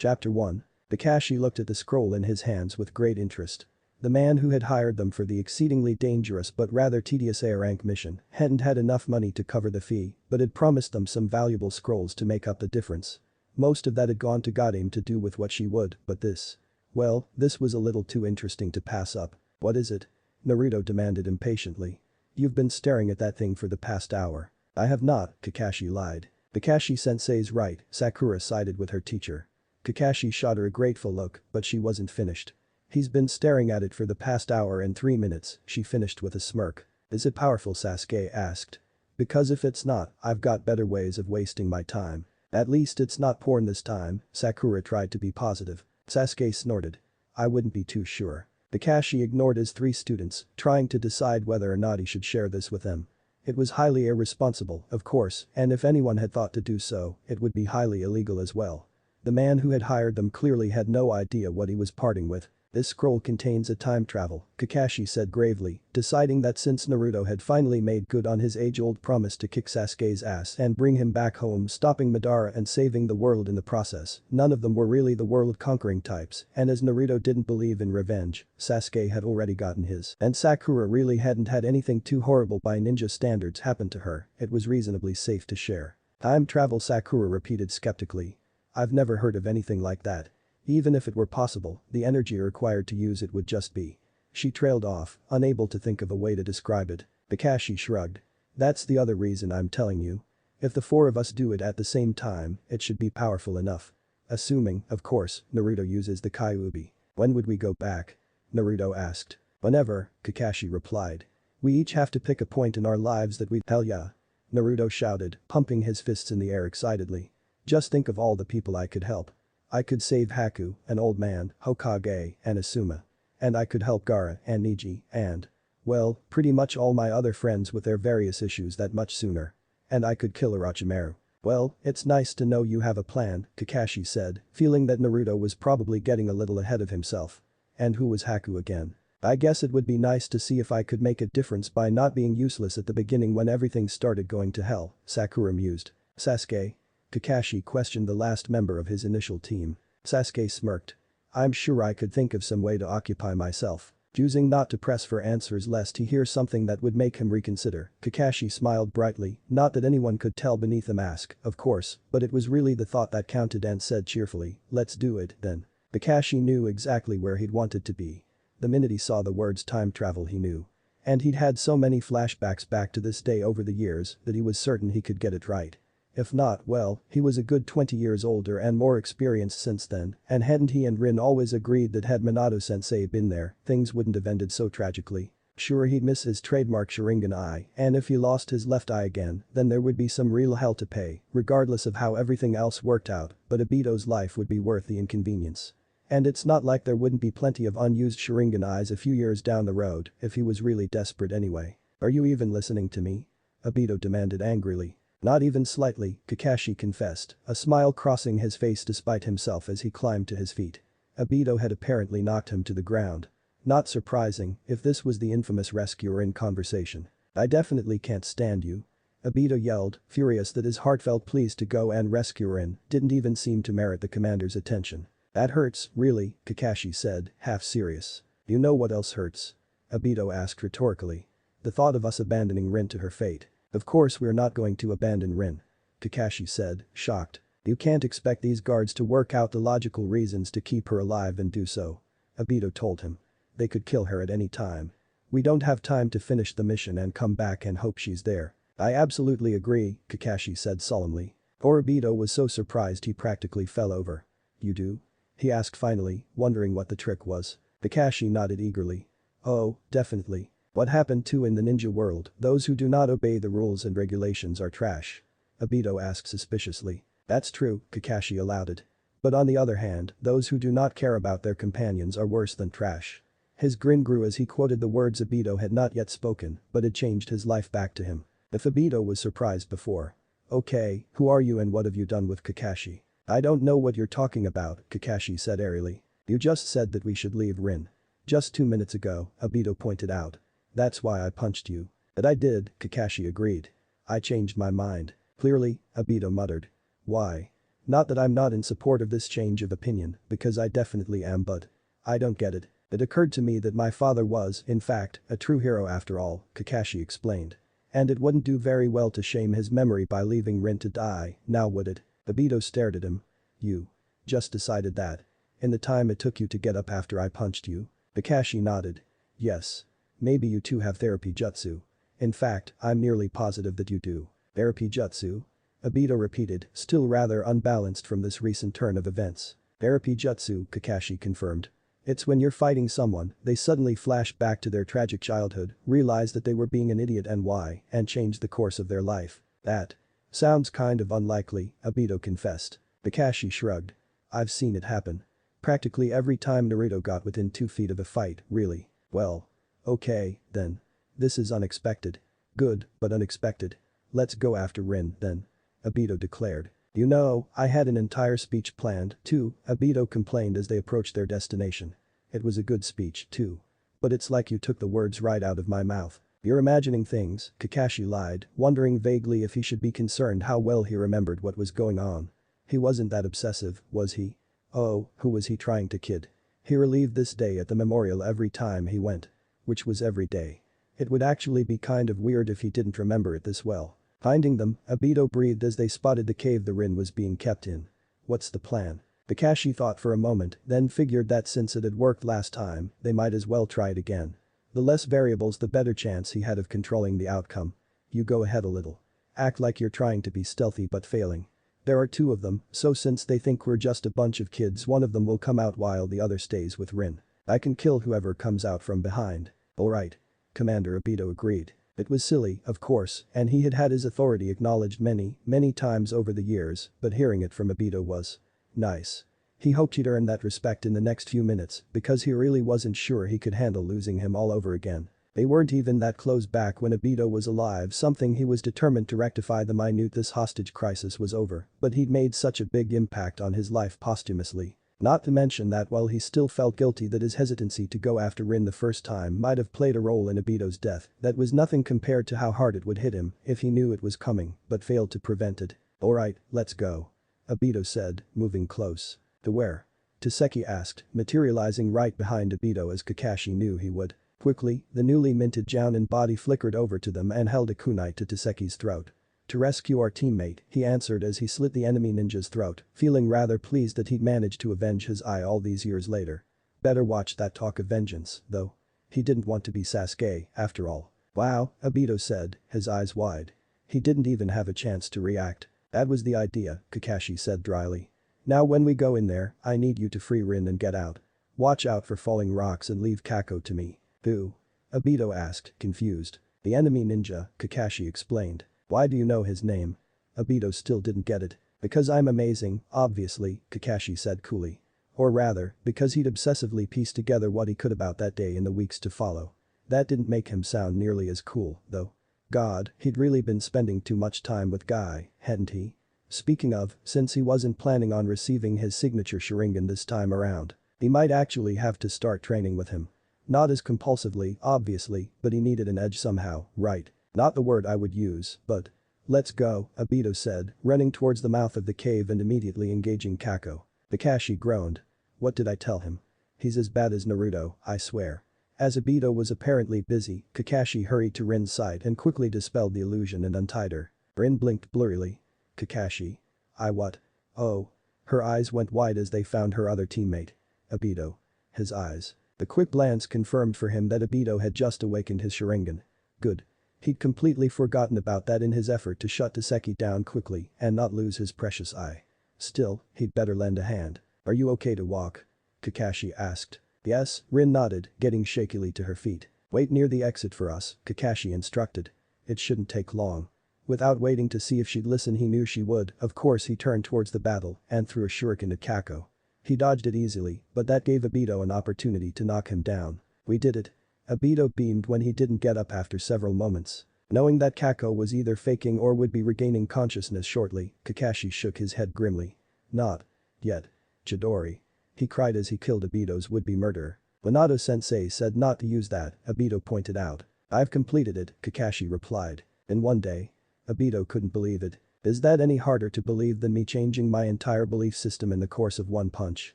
Chapter 1. Kakashi looked at the scroll in his hands with great interest. The man who had hired them for the exceedingly dangerous but rather tedious A-rank mission hadn't had enough money to cover the fee, but had promised them some valuable scrolls to make up the difference. Most of that had gone to Godim to do with what she would, but this. Well, this was a little too interesting to pass up. What is it? Naruto demanded impatiently. You've been staring at that thing for the past hour. I have not, Kakashi lied. Kakashi-sensei's right, Sakura sided with her teacher. Kakashi shot her a grateful look, but she wasn't finished. He's been staring at it for the past hour and 3 minutes, she finished with a smirk. Is it powerful, Sasuke asked. Because if it's not, I've got better ways of wasting my time. At least it's not porn this time, Sakura tried to be positive. Sasuke snorted. I wouldn't be too sure. Kakashi ignored his 3 students, trying to decide whether or not he should share this with them. It was highly irresponsible, of course, and if anyone had thought to do so, it would be highly illegal as well. The man who had hired them clearly had no idea what he was parting with. This scroll contains a time travel, Kakashi said gravely, deciding that since Naruto had finally made good on his age-old promise to kick Sasuke's ass and bring him back home, stopping Madara and saving the world in the process, none of them were really the world-conquering types, and as Naruto didn't believe in revenge, Sasuke had already gotten his, and Sakura really hadn't had anything too horrible by ninja standards happen to her, it was reasonably safe to share. Time travel, Sakura repeated skeptically. I've never heard of anything like that. Even if it were possible, the energy required to use it would just be. She trailed off, unable to think of a way to describe it. Kakashi shrugged. That's the other reason I'm telling you. If the 4 of us do it at the same time, it should be powerful enough. Assuming, of course, Naruto uses the Kyuubi. When would we go back? Naruto asked. Whenever, Kakashi replied. We each have to pick a point in our lives that we— Hell yeah. Naruto shouted, pumping his fists in the air excitedly. Just think of all the people I could help. I could save Haku, an old man, Hokage, and Asuma. And I could help Gaara and Neji and, well, pretty much all my other friends with their various issues that much sooner. And I could kill Orochimaru. Well, it's nice to know you have a plan, Kakashi said, feeling that Naruto was probably getting a little ahead of himself. And who was Haku again? I guess it would be nice to see if I could make a difference by not being useless at the beginning when everything started going to hell, Sakura mused. Sasuke? Kakashi questioned the last member of his initial team. Sasuke smirked. I'm sure I could think of some way to occupy myself. Choosing not to press for answers lest he hear something that would make him reconsider, Kakashi smiled brightly, not that anyone could tell beneath the mask, of course, but it was really the thought that counted and said cheerfully, let's do it, then. Kakashi knew exactly where he'd wanted to be. The minute he saw the words time travel he knew. And he'd had so many flashbacks back to this day over the years that he was certain he could get it right. If not, well, he was a good 20 years older and more experienced since then, and hadn't he and Rin always agreed that had Minato-sensei been there, things wouldn't have ended so tragically. Sure, he'd miss his trademark Sharingan eye, and if he lost his left eye again, then there would be some real hell to pay, regardless of how everything else worked out, but Obito's life would be worth the inconvenience. And it's not like there wouldn't be plenty of unused Sharingan eyes a few years down the road if he was really desperate anyway. Are you even listening to me? Obito demanded angrily. Not even slightly, Kakashi confessed, a smile crossing his face despite himself as he climbed to his feet. Obito had apparently knocked him to the ground. Not surprising, if this was the infamous rescuer in conversation. I definitely can't stand you. Obito yelled, furious that his heartfelt pleas to go and rescue Rin didn't even seem to merit the commander's attention. That hurts, really, Kakashi said, half serious. You know what else hurts? Obito asked rhetorically. The thought of us abandoning Rin to her fate. Of course we're not going to abandon Rin. Kakashi said, shocked. You can't expect these guards to work out the logical reasons to keep her alive and do so. Obito told him. They could kill her at any time. We don't have time to finish the mission and come back and hope she's there. I absolutely agree, Kakashi said solemnly. Obito was so surprised he practically fell over. You do? He asked finally, wondering what the trick was. Kakashi nodded eagerly. Oh, definitely. What happened to in the ninja world, those who do not obey the rules and regulations are trash. Obito asked suspiciously. That's true, Kakashi allowed it. But on the other hand, those who do not care about their companions are worse than trash. His grin grew as he quoted the words Obito had not yet spoken, but had changed his life back to him. If Obito was surprised before. Okay, who are you and what have you done with Kakashi? I don't know what you're talking about, Kakashi said airily. You just said that we should leave Rin. Just 2 minutes ago, Obito pointed out. That's why I punched you. That I did, Kakashi agreed. I changed my mind. Clearly, Obito muttered. Why? Not that I'm not in support of this change of opinion, because I definitely am, but I don't get it. It occurred to me that my father was, in fact, a true hero after all, Kakashi explained. And it wouldn't do very well to shame his memory by leaving Rin to die, now would it? Obito stared at him. You just decided that? In the time it took you to get up after I punched you? Kakashi nodded. Yes. Maybe you two have therapy jutsu. In fact, I'm nearly positive that you do. Therapy jutsu? Obito repeated, still rather unbalanced from this recent turn of events. Therapy jutsu, Kakashi confirmed. It's when you're fighting someone, they suddenly flash back to their tragic childhood, realize that they were being an idiot and change the course of their life. That sounds kind of unlikely, Obito confessed. Kakashi shrugged. I've seen it happen. Practically every time Naruto got within 2 feet of a fight, really. Well. Okay, then. This is unexpected. Good, but unexpected. Let's go after Rin, then. Obito declared. You know, I had an entire speech planned, too, Obito complained as they approached their destination. It was a good speech, too. But it's like you took the words right out of my mouth. You're imagining things, Kakashi lied, wondering vaguely if he should be concerned how well he remembered what was going on. He wasn't that obsessive, was he? Oh, who was he trying to kid? He relieved this day at the memorial every time he went. Which was every day. It would actually be kind of weird if he didn't remember it this well. Finding them, Obito breathed as they spotted the cave the Rin was being kept in. What's the plan? Kakashi thought for a moment, then figured that since it had worked last time, they might as well try it again. The less variables the better chance he had of controlling the outcome. You go ahead a little. Act like you're trying to be stealthy but failing. There are 2 of them, so since they think we're just a bunch of kids one of them will come out while the other stays with Rin. I can kill whoever comes out from behind. Alright. Commander Obito agreed. It was silly, of course, and he had had his authority acknowledged many times over the years, but hearing it from Obito was nice. He hoped he'd earn that respect in the next few minutes because he really wasn't sure he could handle losing him all over again. They weren't even that close back when Obito was alive, something he was determined to rectify the minute this hostage crisis was over, but he'd made such a big impact on his life posthumously. Not to mention that while he still felt guilty that his hesitancy to go after Rin the first time might have played a role in Obito's death, that was nothing compared to how hard it would hit him if he knew it was coming but failed to prevent it. Alright, let's go. Obito said, moving close. To where? Taseki asked, materializing right behind Obito as Kakashi knew he would. Quickly, the newly minted Jounin body flickered over to them and held a kunai to Taseki's throat. To rescue our teammate, he answered as he slit the enemy ninja's throat, feeling rather pleased that he'd managed to avenge his eye all these years later. Better watch that talk of vengeance, though. He didn't want to be Sasuke, after all. Wow, Obito said, his eyes wide. He didn't even have a chance to react. That was the idea, Kakashi said dryly. Now when we go in there, I need you to free Rin and get out. Watch out for falling rocks and leave Kako to me. Who? Obito asked, confused. The enemy ninja, Kakashi explained. Why do you know his name? Obito still didn't get it. Because I'm amazing, obviously, Kakashi said coolly. Or rather, because he'd obsessively pieced together what he could about that day in the weeks to follow. That didn't make him sound nearly as cool, though. God, he'd really been spending too much time with Guy, hadn't he? Speaking of, since he wasn't planning on receiving his signature Sharingan this time around, he might actually have to start training with him. Not as compulsively, obviously, but he needed an edge somehow, right? Not the word I would use, but. Let's go, Obito said, running towards the mouth of the cave and immediately engaging Kako. Kakashi groaned. What did I tell him? He's as bad as Naruto, I swear. As Obito was apparently busy, Kakashi hurried to Rin's side and quickly dispelled the illusion and untied her. Rin blinked blurrily. Kakashi. I what? Oh. Her eyes went wide as they found her other teammate. Obito. His eyes. The quick glance confirmed for him that Obito had just awakened his Sharingan. Good. He'd completely forgotten about that in his effort to shut Taseki down quickly and not lose his precious eye. Still, he'd better lend a hand. Are you okay to walk? Kakashi asked. Yes, Rin nodded, getting shakily to her feet. Wait near the exit for us, Kakashi instructed. It shouldn't take long. Without waiting to see if she'd listen he knew she would, of course he turned towards the battle and threw a shuriken at Kako. He dodged it easily, but that gave Obito an opportunity to knock him down. We did it. Obito beamed when he didn't get up after several moments. Knowing that Kako was either faking or would be regaining consciousness shortly, Kakashi shook his head grimly. Not yet. Chidori. He cried as he killed Obito's would-be murderer. Minato-sensei said not to use that, Obito pointed out. I've completed it, Kakashi replied. In one day. Obito couldn't believe it. Is that any harder to believe than me changing my entire belief system in the course of one punch?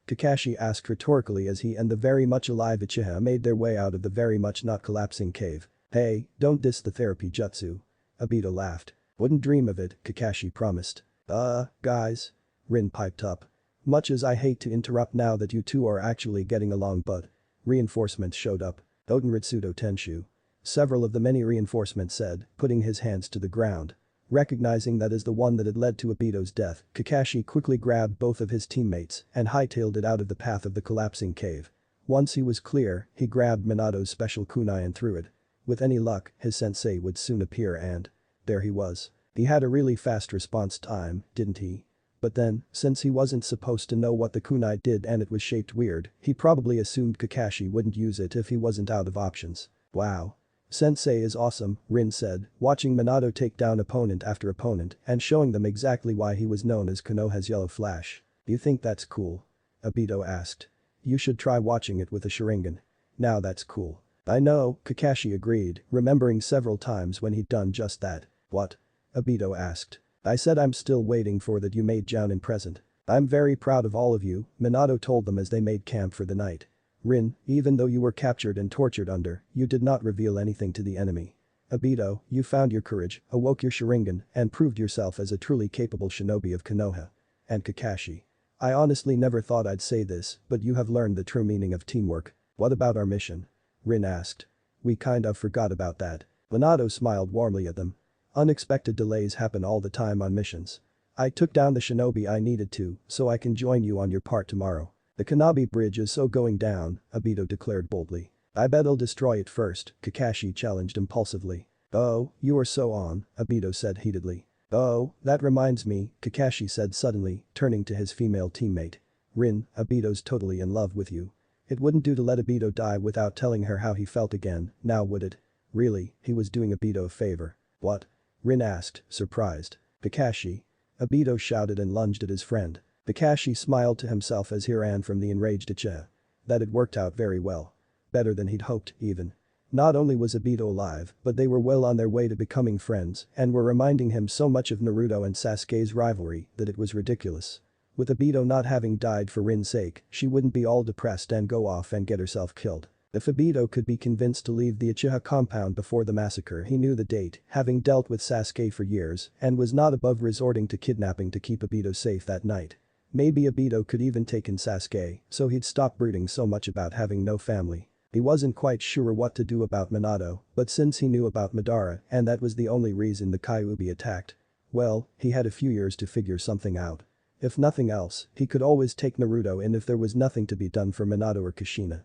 Kakashi asked rhetorically as he and the very much alive Uchiha made their way out of the very much not collapsing cave. Hey, don't diss the therapy jutsu. Obito laughed. Wouldn't dream of it, Kakashi promised. Guys. Rin piped up. Much as I hate to interrupt now that you two are actually getting along but. Reinforcements showed up. Otenritsudo Tenshu. Several of the many reinforcements said, putting his hands to the ground. Recognizing that as the one that had led to Obito's death, Kakashi quickly grabbed both of his teammates and hightailed it out of the path of the collapsing cave. Once he was clear, he grabbed Minato's special kunai and threw it. With any luck, his sensei would soon appear and. There he was. He had a really fast response time, didn't he? But then, since he wasn't supposed to know what the kunai did and it was shaped weird, he probably assumed Kakashi wouldn't use it if he wasn't out of options. Wow. Sensei is awesome, Rin said, watching Minato take down opponent after opponent and showing them exactly why he was known as Konoha's Yellow Flash. You think that's cool? Obito asked. You should try watching it with a Sharingan. Now that's cool. I know, Kakashi agreed, remembering several times when he'd done just that. What? Obito asked. I said I'm still waiting for that you made Jounin present. I'm very proud of all of you, Minato told them as they made camp for the night. Rin, even though you were captured and tortured under, you did not reveal anything to the enemy. Obito, you found your courage, awoke your Sharingan, and proved yourself as a truly capable shinobi of Konoha. And Kakashi. I honestly never thought I'd say this, but you have learned the true meaning of teamwork. What about our mission? Rin asked. We kind of forgot about that. Minato smiled warmly at them. Unexpected delays happen all the time on missions. I took down the shinobi I needed to, so I can join you on your part tomorrow. The Kanabi bridge is so going down, Obito declared boldly. I bet I'll destroy it first, Kakashi challenged impulsively. Oh, you are so on, Obito said heatedly. Oh, that reminds me, Kakashi said suddenly, turning to his female teammate. Rin, Obito's totally in love with you. It wouldn't do to let Obito die without telling her how he felt again, now would it? Really, he was doing Obito a favor. What? Rin asked, surprised. Kakashi. Obito shouted and lunged at his friend. Kakashi smiled to himself as he ran from the enraged Uchiha. That had worked out very well. Better than he'd hoped, even. Not only was Obito alive, but they were well on their way to becoming friends and were reminding him so much of Naruto and Sasuke's rivalry that it was ridiculous. With Obito not having died for Rin's sake, she wouldn't be all depressed and go off and get herself killed. If Obito could be convinced to leave the Uchiha compound before the massacre, he knew the date, having dealt with Sasuke for years, and was not above resorting to kidnapping to keep Obito safe that night. Maybe Obito could even take in Sasuke, so he'd stop brooding so much about having no family. He wasn't quite sure what to do about Minato, but since he knew about Madara and that was the only reason the Kyuubi attacked, well, he had a few years to figure something out. If nothing else, he could always take Naruto in if there was nothing to be done for Minato or Kushina.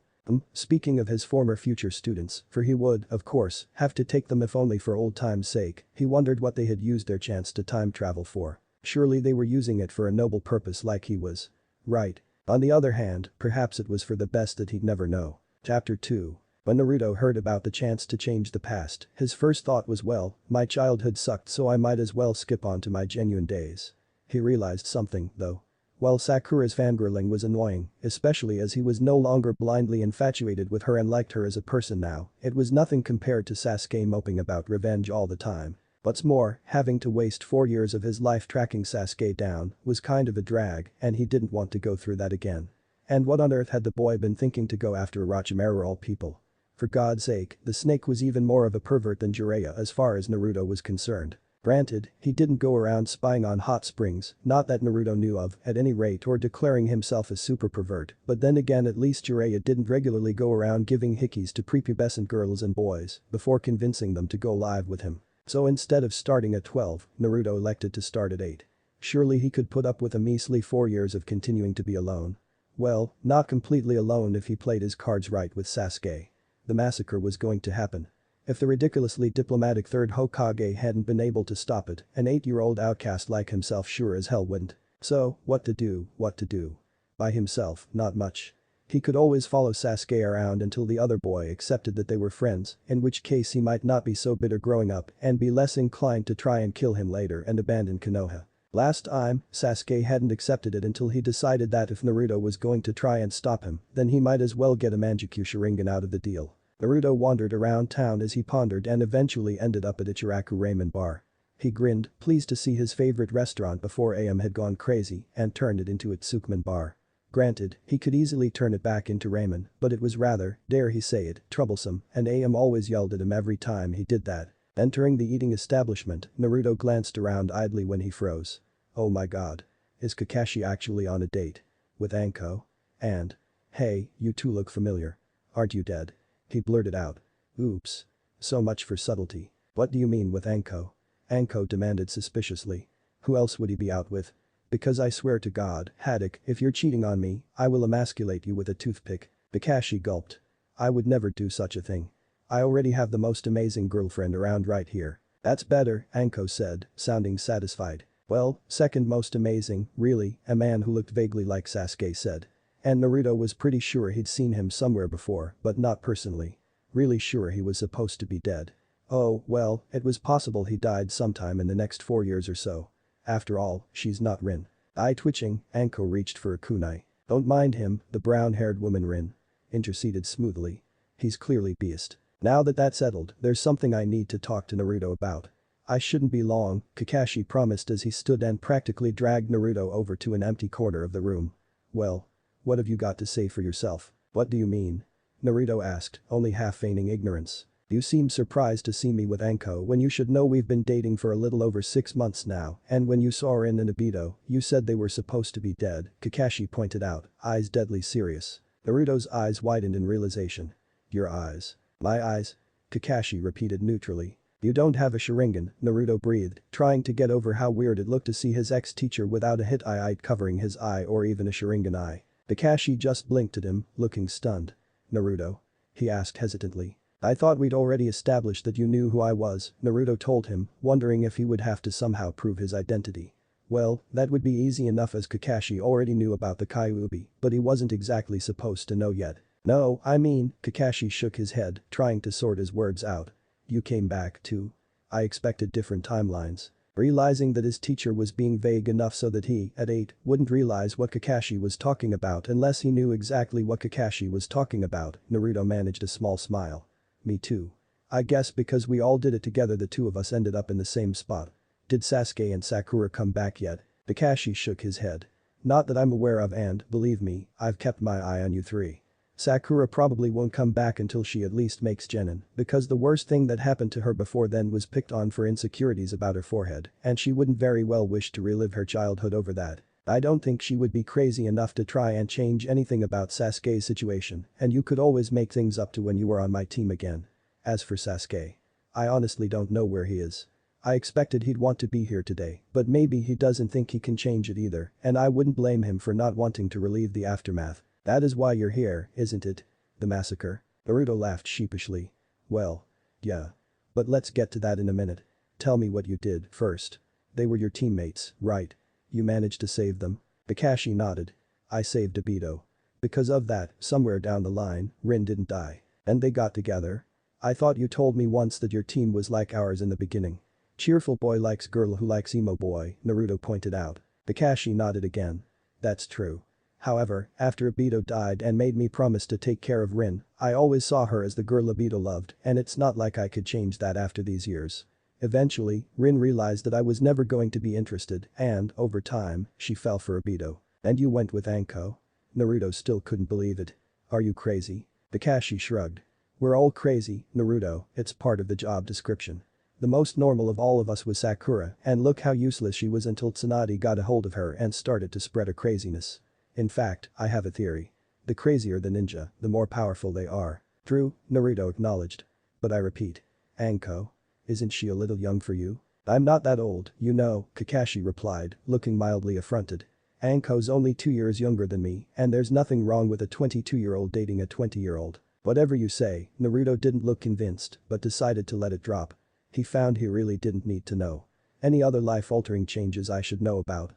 Speaking of his former future students, for he would, of course, have to take them if only for old time's sake, he wondered what they had used their chance to time travel for. Surely they were using it for a noble purpose like he was. Right. On the other hand, perhaps it was for the best that he'd never know. Chapter 2. When Naruto heard about the chance to change the past, his first thought was well, my childhood sucked so I might as well skip on to my genuine days. He realized something, though. While Sakura's fangirling was annoying, especially as he was no longer blindly infatuated with her and liked her as a person now, it was nothing compared to Sasuke moping about revenge all the time. What's more, having to waste 4 years of his life tracking Sasuke down was kind of a drag and he didn't want to go through that again. And what on earth had the boy been thinking to go after Orochimaru all people? For God's sake, the snake was even more of a pervert than Jiraiya as far as Naruto was concerned. Granted, he didn't go around spying on hot springs, not that Naruto knew of, at any rate, or declaring himself a super pervert, but then again at least Jiraiya didn't regularly go around giving hickeys to prepubescent girls and boys before convincing them to go live with him. So instead of starting at 12, Naruto elected to start at 8. Surely he could put up with a measly 4 years of continuing to be alone. Well, not completely alone if he played his cards right with Sasuke. The massacre was going to happen. If the ridiculously diplomatic third Hokage hadn't been able to stop it, an 8-year-old outcast like himself sure as hell wouldn't. So, what to do? By himself, not much. He could always follow Sasuke around until the other boy accepted that they were friends, in which case he might not be so bitter growing up and be less inclined to try and kill him later and abandon Konoha. Last time, Sasuke hadn't accepted it until he decided that if Naruto was going to try and stop him, then he might as well get a Manjikyu Sharingan out of the deal. Naruto wandered around town as he pondered and eventually ended up at Ichiraku Ramen Bar. He grinned, pleased to see his favorite restaurant before AM had gone crazy and turned it into its Sukman bar. Granted, he could easily turn it back into ramen, but it was rather, dare he say it, troublesome, and AM always yelled at him every time he did that. Entering the eating establishment, Naruto glanced around idly when he froze. Oh my god. Is Kakashi actually on a date? With Anko? And? Hey, you two look familiar. Aren't you dead? He blurted out. Oops. So much for subtlety. What do you mean with Anko? Anko demanded suspiciously. Who else would he be out with? Because I swear to God, Haddock, if you're cheating on me, I will emasculate you with a toothpick. Kakashi gulped. I would never do such a thing. I already have the most amazing girlfriend around right here. That's better, Anko said, sounding satisfied. Well, second most amazing, really, a man who looked vaguely like Sasuke said. And Naruto was pretty sure he'd seen him somewhere before, but not personally. Really sure he was supposed to be dead. Oh, well, it was possible he died sometime in the next 4 years or so. After all, she's not Rin. Eye twitching, Anko reached for a kunai. Don't mind him, the brown-haired woman Rin interceded smoothly. He's clearly beast. Now that that's settled, there's something I need to talk to Naruto about. I shouldn't be long, Kakashi promised as he stood and practically dragged Naruto over to an empty corner of the room. Well, what have you got to say for yourself? What do you mean? Naruto asked, only half feigning ignorance. You seem surprised to see me with Anko when you should know we've been dating for a little over 6 months now, and when you saw her in Obito, you said they were supposed to be dead, Kakashi pointed out, eyes deadly serious. Naruto's eyes widened in realization. Your eyes. My eyes? Kakashi repeated neutrally. You don't have a Sharingan, Naruto breathed, trying to get over how weird it looked to see his ex-teacher without a hit eye covering his eye or even a Sharingan eye. Kakashi just blinked at him, looking stunned. Naruto? He asked hesitantly. I thought we'd already established that you knew who I was, Naruto told him, wondering if he would have to somehow prove his identity. Well, that would be easy enough as Kakashi already knew about the Kyuubi, but he wasn't exactly supposed to know yet. No, I mean, Kakashi shook his head, trying to sort his words out. You came back too? I expected different timelines. Realizing that his teacher was being vague enough so that he, at 8, wouldn't realize what Kakashi was talking about unless he knew exactly what Kakashi was talking about, Naruto managed a small smile. Me too. I guess because we all did it together the two of us ended up in the same spot. Did Sasuke and Sakura come back yet? Kakashi shook his head. Not that I'm aware of and, believe me, I've kept my eye on you three. Sakura probably won't come back until she at least makes genin, because the worst thing that happened to her before then was picked on for insecurities about her forehead, and she wouldn't very well wish to relive her childhood over that. I don't think she would be crazy enough to try and change anything about Sasuke's situation, and you could always make things up to when you were on my team again. As for Sasuke. I honestly don't know where he is. I expected he'd want to be here today, but maybe he doesn't think he can change it either, and I wouldn't blame him for not wanting to relieve the aftermath. That is why you're here, isn't it? The massacre? Naruto laughed sheepishly. Well. Yeah. But let's get to that in a minute. Tell me what you did first. They were your teammates, right? You managed to save them? Kakashi nodded. I saved Obito. Because of that, somewhere down the line, Rin didn't die. And they got together? I thought you told me once that your team was like ours in the beginning. Cheerful boy likes girl who likes emo boy, Naruto pointed out. Kakashi nodded again. That's true. However, after Obito died and made me promise to take care of Rin, I always saw her as the girl Obito loved, and it's not like I could change that after these years. Eventually, Rin realized that I was never going to be interested and, over time, she fell for Obito. And you went with Anko? Naruto still couldn't believe it. Are you crazy? Kakashi shrugged. We're all crazy, Naruto, it's part of the job description. The most normal of all of us was Sakura, and look how useless she was until Tsunade got a hold of her and started to spread her craziness. In fact, I have a theory. The crazier the ninja, the more powerful they are. True, Naruto acknowledged. But I repeat. Anko? Isn't she a little young for you? I'm not that old, you know, Kakashi replied, looking mildly affronted. Anko's only 2 years younger than me, and there's nothing wrong with a 22-year-old dating a 20-year-old. Whatever you say, Naruto didn't look convinced, but decided to let it drop. He found he really didn't need to know. Any other life-altering changes I should know about?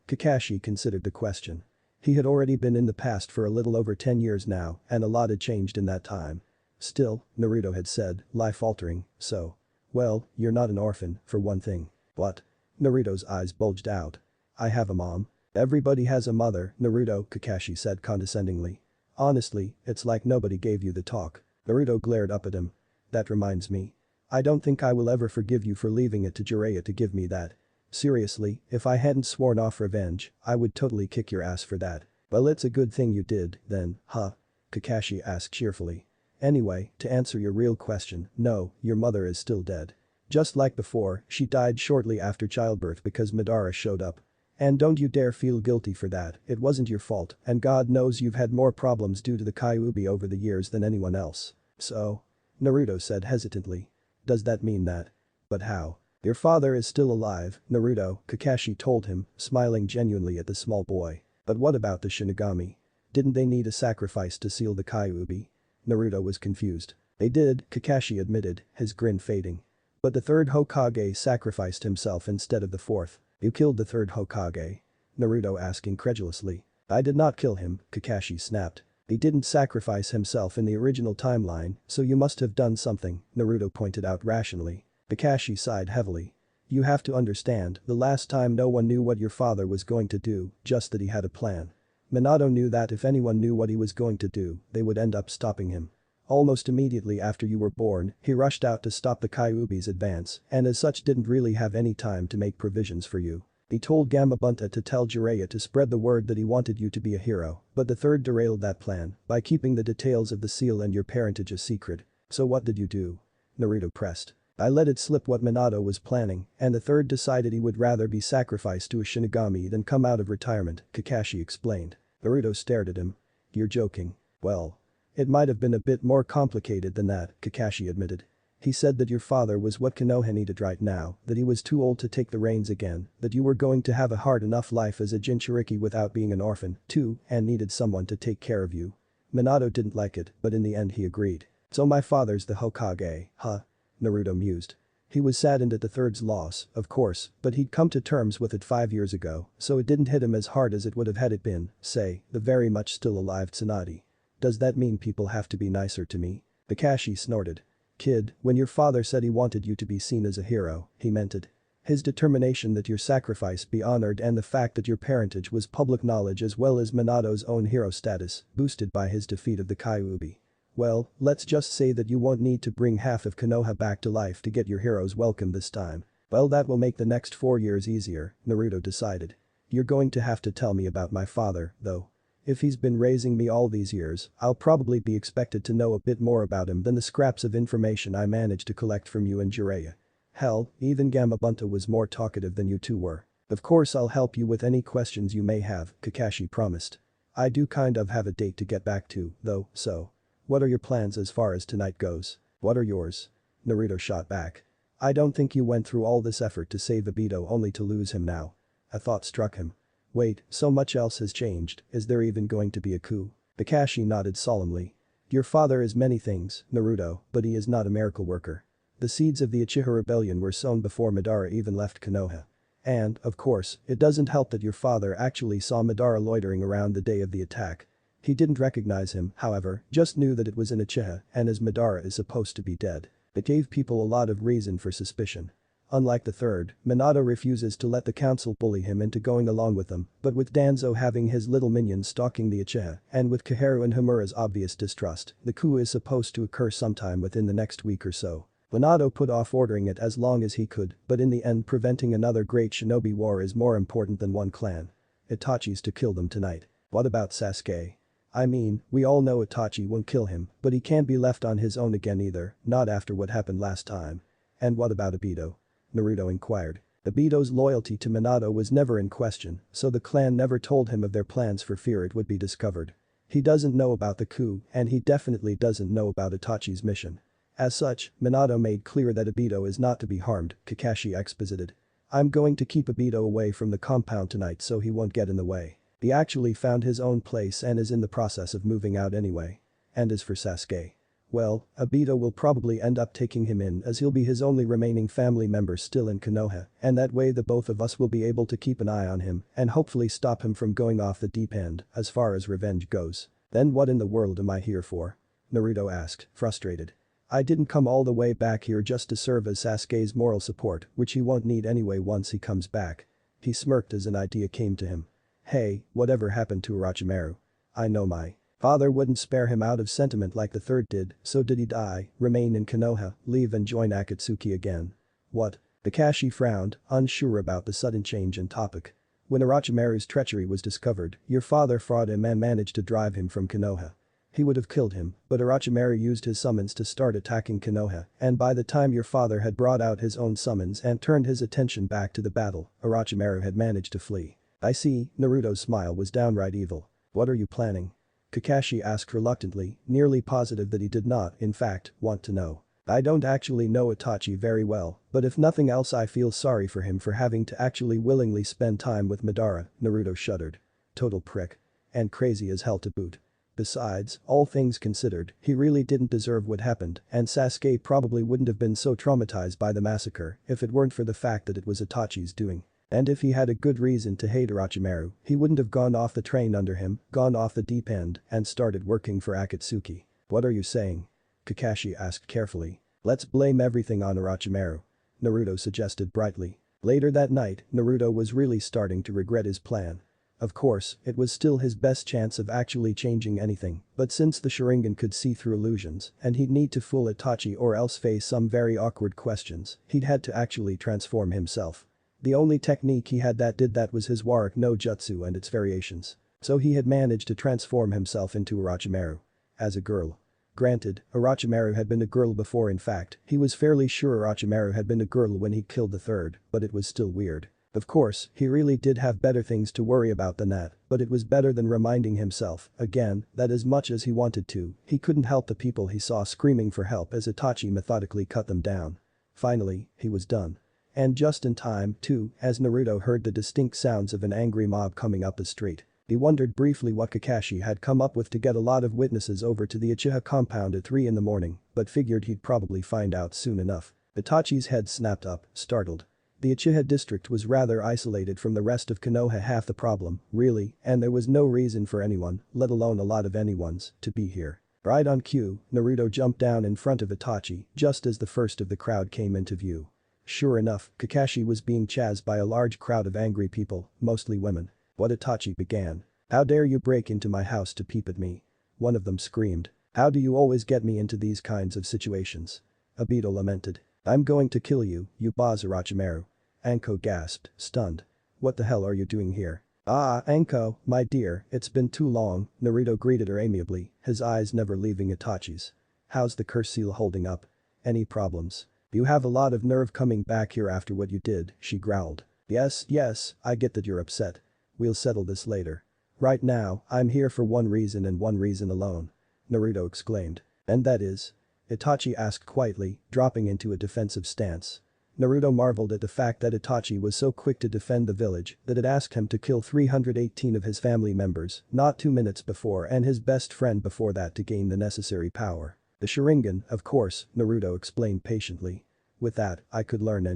Kakashi considered the question. He had already been in the past for a little over 10 years now, and a lot had changed in that time. Still, Naruto had said, life-altering, so. Well, you're not an orphan, for one thing. What? Naruto's eyes bulged out. I have a mom. Everybody has a mother, Naruto, Kakashi said condescendingly. Honestly, it's like nobody gave you the talk. Naruto glared up at him. That reminds me. I don't think I will ever forgive you for leaving it to Jiraiya to give me that. Seriously, if I hadn't sworn off revenge, I would totally kick your ass for that. Well, it's a good thing you did, then, huh? Kakashi asked cheerfully. Anyway, to answer your real question, no, your mother is still dead. Just like before, she died shortly after childbirth because Madara showed up. And don't you dare feel guilty for that, it wasn't your fault, and God knows you've had more problems due to the Kyuubi over the years than anyone else. So? Naruto said hesitantly. Does that mean that? But how? Your father is still alive, Naruto, Kakashi told him, smiling genuinely at the small boy. But what about the Shinigami? Didn't they need a sacrifice to seal the Kyuubi? Naruto was confused. They did, Kakashi admitted, his grin fading. But the third Hokage sacrificed himself instead of the fourth. You killed the third Hokage? Naruto asked incredulously. I did not kill him, Kakashi snapped. He didn't sacrifice himself in the original timeline, so you must have done something, Naruto pointed out rationally. Kakashi sighed heavily. You have to understand, the last time no one knew what your father was going to do, just that he had a plan. Minato knew that if anyone knew what he was going to do, they would end up stopping him. Almost immediately after you were born, he rushed out to stop the Kyuubi's advance, and as such didn't really have any time to make provisions for you. He told Gamabunta to tell Jiraiya to spread the word that he wanted you to be a hero, but the third derailed that plan by keeping the details of the seal and your parentage a secret. So what did you do? Naruto pressed. I let it slip what Minato was planning, and the third decided he would rather be sacrificed to a Shinigami than come out of retirement, Kakashi explained. Naruto stared at him. You're joking. Well. It might have been a bit more complicated than that, Kakashi admitted. He said that your father was what Konoha needed right now, that he was too old to take the reins again, that you were going to have a hard enough life as a Jinchuriki without being an orphan, too, and needed someone to take care of you. Minato didn't like it, but in the end he agreed. So my father's the Hokage, huh? Naruto mused. He was saddened at the third's loss, of course, but he'd come to terms with it 5 years ago, so it didn't hit him as hard as it would have had it been, say, the very much still alive Tsunade. Does that mean people have to be nicer to me? Kakashi snorted. Kid, when your father said he wanted you to be seen as a hero, he meant it. His determination that your sacrifice be honored and the fact that your parentage was public knowledge as well as Minato's own hero status, boosted by his defeat of the Kyuubi. Well, let's just say that you won't need to bring half of Konoha back to life to get your heroes welcome this time. Well, that will make the next 4 years easier, Naruto decided. You're going to have to tell me about my father, though. If he's been raising me all these years, I'll probably be expected to know a bit more about him than the scraps of information I managed to collect from you and Jiraiya. Hell, even Gamabunta was more talkative than you two were. Of course I'll help you with any questions you may have, Kakashi promised. I do kind of have a date to get back to, though, so. What are your plans as far as tonight goes? What are yours? Naruto shot back. I don't think you went through all this effort to save Obito only to lose him now. A thought struck him. Wait, so much else has changed, is there even going to be a coup? Kakashi nodded solemnly. Your father is many things, Naruto, but he is not a miracle worker. The seeds of the Uchiha rebellion were sown before Madara even left Konoha. And, of course, it doesn't help that your father actually saw Madara loitering around the day of the attack. He didn't recognize him, however, just knew that it was an Uchiha, and as Madara is supposed to be dead. It gave people a lot of reason for suspicion. Unlike the third, Minato refuses to let the council bully him into going along with them, but with Danzo having his little minions stalking the Uchiha, and with Koharu and Homura's obvious distrust, the coup is supposed to occur sometime within the next week or so. Minato put off ordering it as long as he could, but in the end preventing another great shinobi war is more important than one clan. Itachi's to kill them tonight. What about Sasuke? I mean, we all know Itachi won't kill him, but he can't be left on his own again either, not after what happened last time. And what about Obito? Naruto inquired. Obito's loyalty to Minato was never in question, so the clan never told him of their plans for fear it would be discovered. He doesn't know about the coup, and he definitely doesn't know about Itachi's mission. As such, Minato made clear that Obito is not to be harmed, Kakashi exposited. I'm going to keep Obito away from the compound tonight so he won't get in the way. He actually found his own place and is in the process of moving out anyway. And as for Sasuke. Well, Obito will probably end up taking him in as he'll be his only remaining family member still in Konoha, and that way the both of us will be able to keep an eye on him and hopefully stop him from going off the deep end as far as revenge goes. Then what in the world am I here for? Naruto asked, frustrated. I didn't come all the way back here just to serve as Sasuke's moral support, which he won't need anyway once he comes back. He smirked as an idea came to him. Hey, whatever happened to Orochimaru? I know my Father wouldn't spare him out of sentiment like the third did, so did he die, remain in Konoha, leave and join Akatsuki again. What? Kakashi frowned, unsure about the sudden change in topic. When Orochimaru's treachery was discovered, your father fought him and managed to drive him from Konoha. He would have killed him, but Orochimaru used his summons to start attacking Konoha, and by the time your father had brought out his own summons and turned his attention back to the battle, Orochimaru had managed to flee. I see, Naruto's smile was downright evil. What are you planning? Kakashi asked reluctantly, nearly positive that he did not, in fact, want to know. I don't actually know Itachi very well, but if nothing else I feel sorry for him for having to actually willingly spend time with Madara, Naruto shuddered. Total prick. And crazy as hell to boot. Besides, all things considered, he really didn't deserve what happened, and Sasuke probably wouldn't have been so traumatized by the massacre if it weren't for the fact that it was Itachi's doing. And if he had a good reason to hate Orochimaru, he wouldn't have gone off the train under him, gone off the deep end, and started working for Akatsuki. What are you saying? Kakashi asked carefully. Let's blame everything on Orochimaru. Naruto suggested brightly. Later that night, Naruto was really starting to regret his plan. Of course, it was still his best chance of actually changing anything, but since the Sharingan could see through illusions, and he'd need to fool Itachi or else face some very awkward questions, he'd had to actually transform himself. The only technique he had that did that was his Warak no Jutsu and its variations. So he had managed to transform himself into Orochimaru. As a girl. Granted, Orochimaru had been a girl before. In fact, he was fairly sure Orochimaru had been a girl when he killed the third, but it was still weird. Of course, he really did have better things to worry about than that, but it was better than reminding himself, again, that as much as he wanted to, he couldn't help the people he saw screaming for help as Itachi methodically cut them down. Finally, he was done. And just in time, too, as Naruto heard the distinct sounds of an angry mob coming up the street. He wondered briefly what Kakashi had come up with to get a lot of witnesses over to the Uchiha compound at 3 in the morning, but figured he'd probably find out soon enough. Itachi's head snapped up, startled. The Uchiha district was rather isolated from the rest of Konoha, half the problem, really, and there was no reason for anyone, let alone a lot of anyone's, to be here. Right on cue, Naruto jumped down in front of Itachi just as the first of the crowd came into view. Sure enough, Kakashi was being chased by a large crowd of angry people, mostly women. What? Itachi began. How dare you break into my house to peep at me? One of them screamed. How do you always get me into these kinds of situations? Obito lamented. I'm going to kill you, you boss Orochimaru. Anko gasped, stunned. What the hell are you doing here? Ah, Anko, my dear, it's been too long, Naruto greeted her amiably, his eyes never leaving Itachi's. How's the curse seal holding up? Any problems? You have a lot of nerve coming back here after what you did, she growled. Yes, I get that you're upset. We'll settle this later. Right now, I'm here for one reason and one reason alone. Naruto exclaimed. And that is? Itachi asked quietly, dropping into a defensive stance. Naruto marveled at the fact that Itachi was so quick to defend the village that it asked him to kill 318 of his family members not 2 minutes before and his best friend before that to gain the necessary power. The Sharingan, of course, Naruto explained patiently. With that, I could learn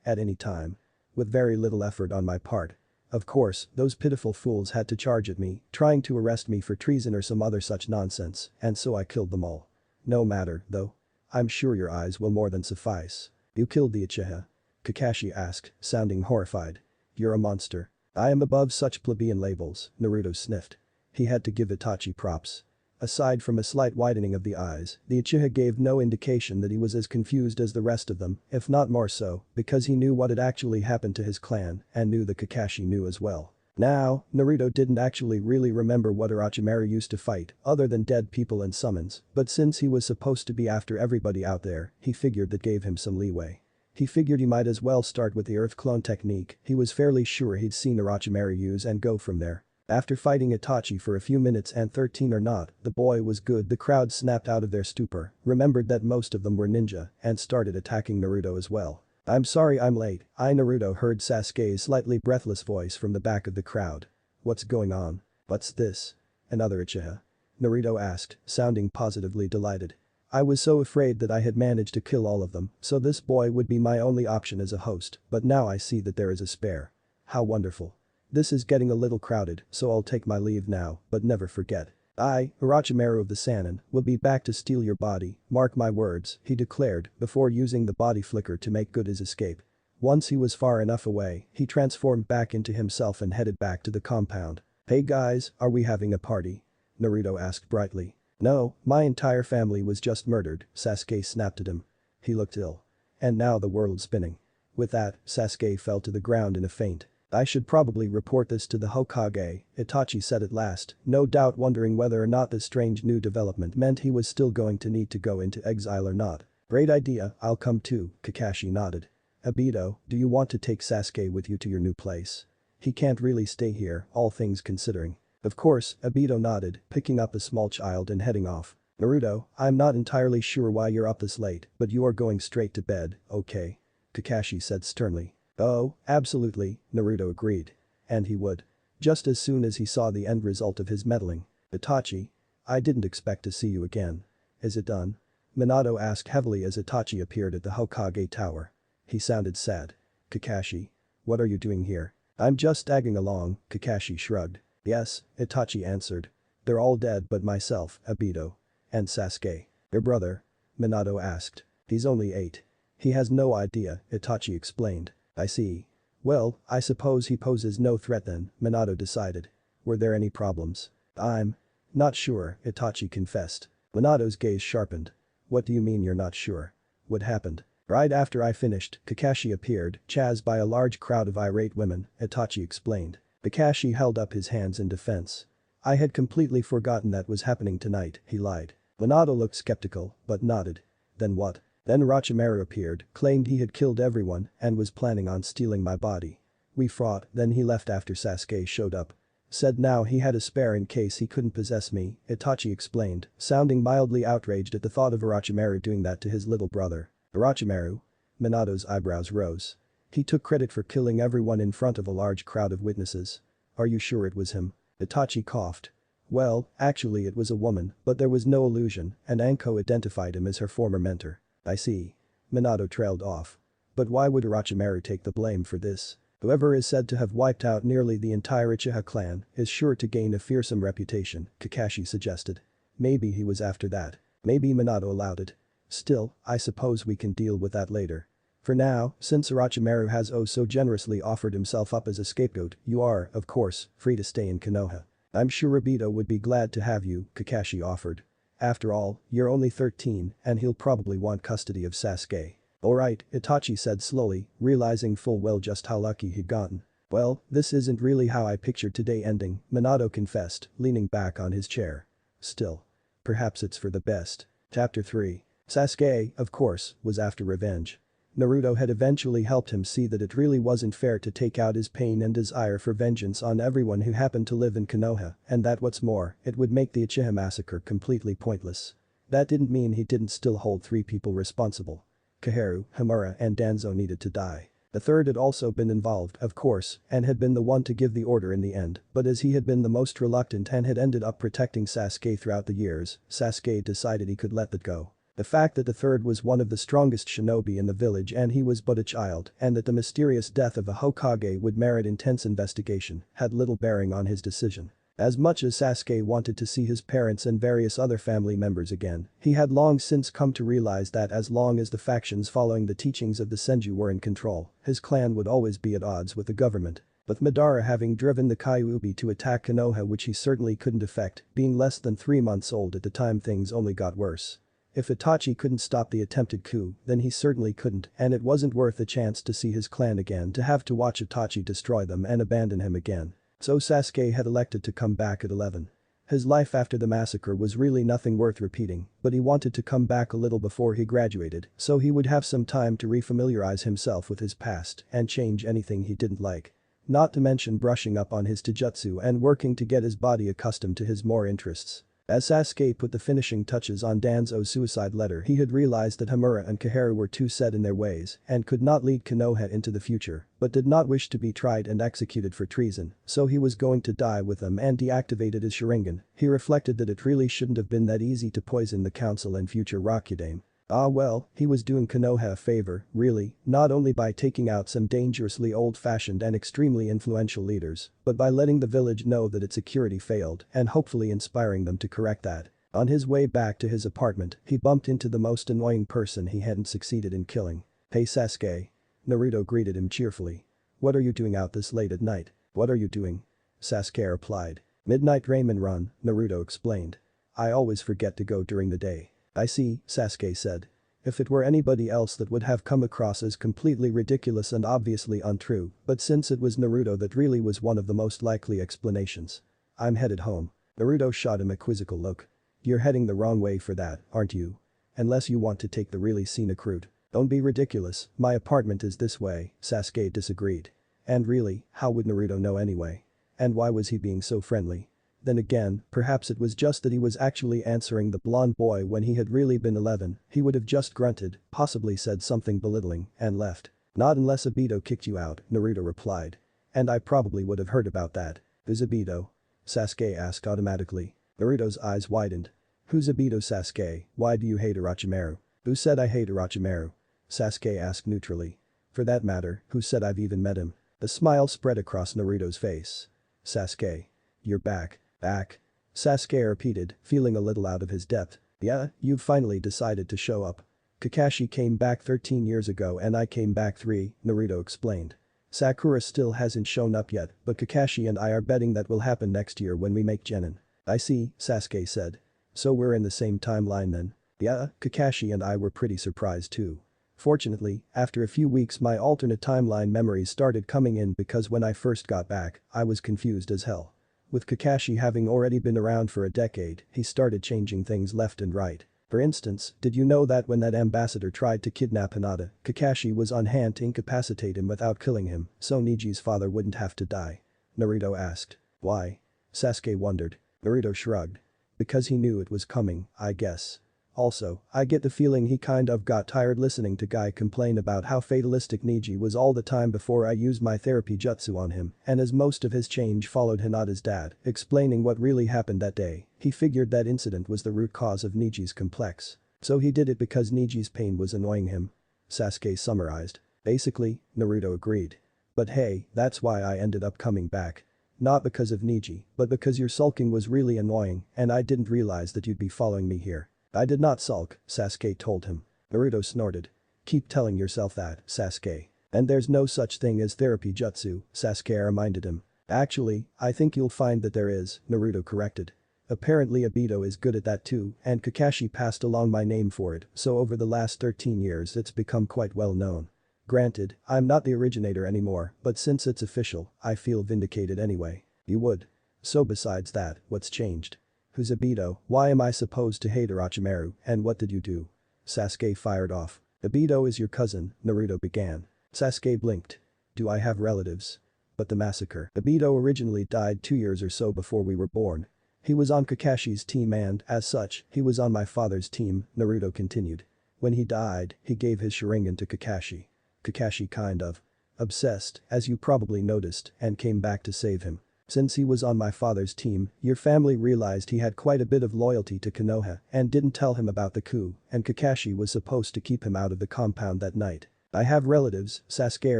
at any time. With very little effort on my part. Of course, those pitiful fools had to charge at me, trying to arrest me for treason or some other such nonsense, and so I killed them all. No matter, though. I'm sure your eyes will more than suffice. You killed the Uchiha? Kakashi asked, sounding horrified. You're a monster. I am above such plebeian labels, Naruto sniffed. He had to give Itachi props. Aside from a slight widening of the eyes, the Uchiha gave no indication that he was as confused as the rest of them, if not more so, because he knew what had actually happened to his clan and knew that Kakashi knew as well. Now, Naruto didn't actually really remember what Orochimaru used to fight other than dead people and summons, but since he was supposed to be after everybody out there, he figured that gave him some leeway. He figured he might as well start with the Earth Clone technique he was fairly sure he'd seen Orochimaru use and go from there. After fighting Itachi for a few minutes and 13 or not, the boy was good. The crowd snapped out of their stupor, remembered that most of them were ninja, and started attacking Naruto as well. I'm sorry I'm late, Naruto heard Sasuke's slightly breathless voice from the back of the crowd. What's going on? What's this? Another Uchiha? Naruto asked, sounding positively delighted. I was so afraid that I had managed to kill all of them, so this boy would be my only option as a host, but now I see that there is a spare. How wonderful. This is getting a little crowded, so I'll take my leave now, but never forget. I, Orochimaru of the Sannin, will be back to steal your body, mark my words, he declared before using the body flicker to make good his escape. Once he was far enough away, he transformed back into himself and headed back to the compound. Hey guys, are we having a party? Naruto asked brightly. No, my entire family was just murdered, Sasuke snapped at him. He looked ill. And now the world's spinning. With that, Sasuke fell to the ground in a faint. I should probably report this to the Hokage, Itachi said at last, no doubt wondering whether or not this strange new development meant he was still going to need to go into exile or not. Great idea, I'll come too, Kakashi nodded. Obito, do you want to take Sasuke with you to your new place? He can't really stay here, all things considering. Of course, Obito nodded, picking up a small child and heading off. Naruto, I'm not entirely sure why you're up this late, but you are going straight to bed, okay? Kakashi said sternly. Oh, absolutely, Naruto agreed. And he would. Just as soon as he saw the end result of his meddling. Itachi? I didn't expect to see you again. Is it done? Minato asked heavily as Itachi appeared at the Hokage tower. He sounded sad. Kakashi. What are you doing here? I'm just tagging along, Kakashi shrugged. Yes, Itachi answered. They're all dead but myself, Obito. And Sasuke. Your brother? Minato asked. He's only 8. He has no idea, Itachi explained. I see. Well, I suppose he poses no threat then, Minato decided. Were there any problems? I'm not sure, Itachi confessed. Minato's gaze sharpened. What do you mean you're not sure? What happened? Right after I finished, Kakashi appeared, chased by a large crowd of irate women, Itachi explained. Kakashi held up his hands in defense. I had completely forgotten that was happening tonight, he lied. Minato looked skeptical, but nodded. Then what? Then Orochimaru appeared, claimed he had killed everyone and was planning on stealing my body. We fought, then he left after Sasuke showed up. Said now he had a spare in case he couldn't possess me, Itachi explained, sounding mildly outraged at the thought of Orochimaru doing that to his little brother. Orochimaru? Minato's eyebrows rose. He took credit for killing everyone in front of a large crowd of witnesses. Are you sure it was him? Itachi coughed. Well, actually it was a woman, but there was no illusion, and Anko identified him as her former mentor. I see. Minato trailed off. But why would Orochimaru take the blame for this? Whoever is said to have wiped out nearly the entire Uchiha clan is sure to gain a fearsome reputation, Kakashi suggested. Maybe he was after that. Maybe Minato allowed it. Still, I suppose we can deal with that later. For now, since Orochimaru has oh so generously offered himself up as a scapegoat, you are, of course, free to stay in Konoha. I'm sure Obito would be glad to have you, Kakashi offered. After all, you're only 13 and he'll probably want custody of Sasuke. Alright, Itachi said slowly, realizing full well just how lucky he'd gotten. Well, this isn't really how I pictured today ending, Minato confessed, leaning back on his chair. Still. Perhaps it's for the best. Chapter 3. Sasuke, of course, was after revenge. Naruto had eventually helped him see that it really wasn't fair to take out his pain and desire for vengeance on everyone who happened to live in Konoha, and that what's more, it would make the Uchiha massacre completely pointless. That didn't mean he didn't still hold 3 people responsible. Kaheru, Hamura and Danzo needed to die. The third had also been involved, of course, and had been the one to give the order in the end, but as he had been the most reluctant and had ended up protecting Sasuke throughout the years, Sasuke decided he could let that go. The fact that the third was one of the strongest shinobi in the village and he was but a child and that the mysterious death of a Hokage would merit intense investigation had little bearing on his decision. As much as Sasuke wanted to see his parents and various other family members again, he had long since come to realize that as long as the factions following the teachings of the Senju were in control, his clan would always be at odds with the government. With Madara having driven the Kyuubi to attack Konoha which he certainly couldn't effect, being less than 3 months old at the time things only got worse. If Itachi couldn't stop the attempted coup, then he certainly couldn't and it wasn't worth the chance to see his clan again to have to watch Itachi destroy them and abandon him again. So Sasuke had elected to come back at 11. His life after the massacre was really nothing worth repeating, but he wanted to come back a little before he graduated so he would have some time to refamiliarize himself with his past and change anything he didn't like. Not to mention brushing up on his taijutsu and working to get his body accustomed to his more interests. As Sasuke put the finishing touches on Danzo's suicide letter he had realized that Hamura and Kaheru were too set in their ways and could not lead Konoha into the future, but did not wish to be tried and executed for treason, so he was going to die with them and deactivated his Sharingan. He reflected that it really shouldn't have been that easy to poison the council and future Rakudame. Ah well, he was doing Konoha a favor, really, not only by taking out some dangerously old-fashioned and extremely influential leaders, but by letting the village know that its security failed and hopefully inspiring them to correct that. On his way back to his apartment, he bumped into the most annoying person he hadn't succeeded in killing. Hey Sasuke. Naruto greeted him cheerfully. What are you doing out this late at night? What are you doing? Sasuke replied. Midnight Ramen Run, Naruto explained. I always forget to go during the day. I see, Sasuke said. If it were anybody else that would have come across as completely ridiculous and obviously untrue, but since it was Naruto that really was one of the most likely explanations. I'm headed home. Naruto shot him a quizzical look. You're heading the wrong way for that, aren't you? Unless you want to take the really scenic route. Don't be ridiculous, my apartment is this way, Sasuke disagreed. And really, how would Naruto know anyway? And why was he being so friendly? Then again, perhaps it was just that he was actually answering the blonde boy when he had really been 11, he would have just grunted, possibly said something belittling, and left. Not unless Obito kicked you out, Naruto replied. And I probably would have heard about that. Who's Obito? Sasuke asked automatically. Naruto's eyes widened. Who's Obito Sasuke, why do you hate Orochimaru? Who said I hate Orochimaru? Sasuke asked neutrally. For that matter, who said I've even met him? A smile spread across Naruto's face. Sasuke. You're back. Back? Sasuke repeated, feeling a little out of his depth. Yeah, you've finally decided to show up. Kakashi came back 13 years ago and I came back 3, Naruto explained. Sakura still hasn't shown up yet, but Kakashi and I are betting that will happen next year when we make genin. I see, Sasuke said. So we're in the same timeline then. Yeah, Kakashi and I were pretty surprised too. Fortunately, after a few weeks my alternate timeline memories started coming in because when I first got back, I was confused as hell. With Kakashi having already been around for a decade, he started changing things left and right. For instance, did you know that when that ambassador tried to kidnap Hinata, Kakashi was on hand to incapacitate him without killing him, so Niji's father wouldn't have to die? Naruto asked. Why? Sasuke wondered. Naruto shrugged. Because he knew it was coming, I guess. Also, I get the feeling he kind of got tired listening to Guy complain about how fatalistic Niji was all the time before I used my therapy jutsu on him, and as most of his change followed Hinata's dad explaining what really happened that day, he figured that incident was the root cause of Niji's complex. So he did it because Niji's pain was annoying him. Sasuke summarized. Basically, Naruto agreed. But hey, that's why I ended up coming back. Not because of Niji, but because your sulking was really annoying and I didn't realize that you'd be following me here. I did not sulk, Sasuke told him. Naruto snorted. Keep telling yourself that, Sasuke. And there's no such thing as therapy jutsu, Sasuke reminded him. Actually, I think you'll find that there is, Naruto corrected. Apparently Obito is good at that too, and Kakashi passed along my name for it, so over the last 13 years it's become quite well known. Granted, I'm not the originator anymore, but since it's official, I feel vindicated anyway. You would. So besides that, what's changed? Who's Obito, why am I supposed to hate Orochimaru, and what did you do? Sasuke fired off. Obito is your cousin, Naruto began. Sasuke blinked. Do I have relatives? But the massacre. Obito originally died 2 years or so before we were born. He was on Kakashi's team and, as such, he was on my father's team, Naruto continued. When he died, he gave his Sharingan to Kakashi. Kakashi kind of obsessed, as you probably noticed, and came back to save him. Since he was on my father's team, your family realized he had quite a bit of loyalty to Konoha and didn't tell him about the coup, and Kakashi was supposed to keep him out of the compound that night. I have relatives, Sasuke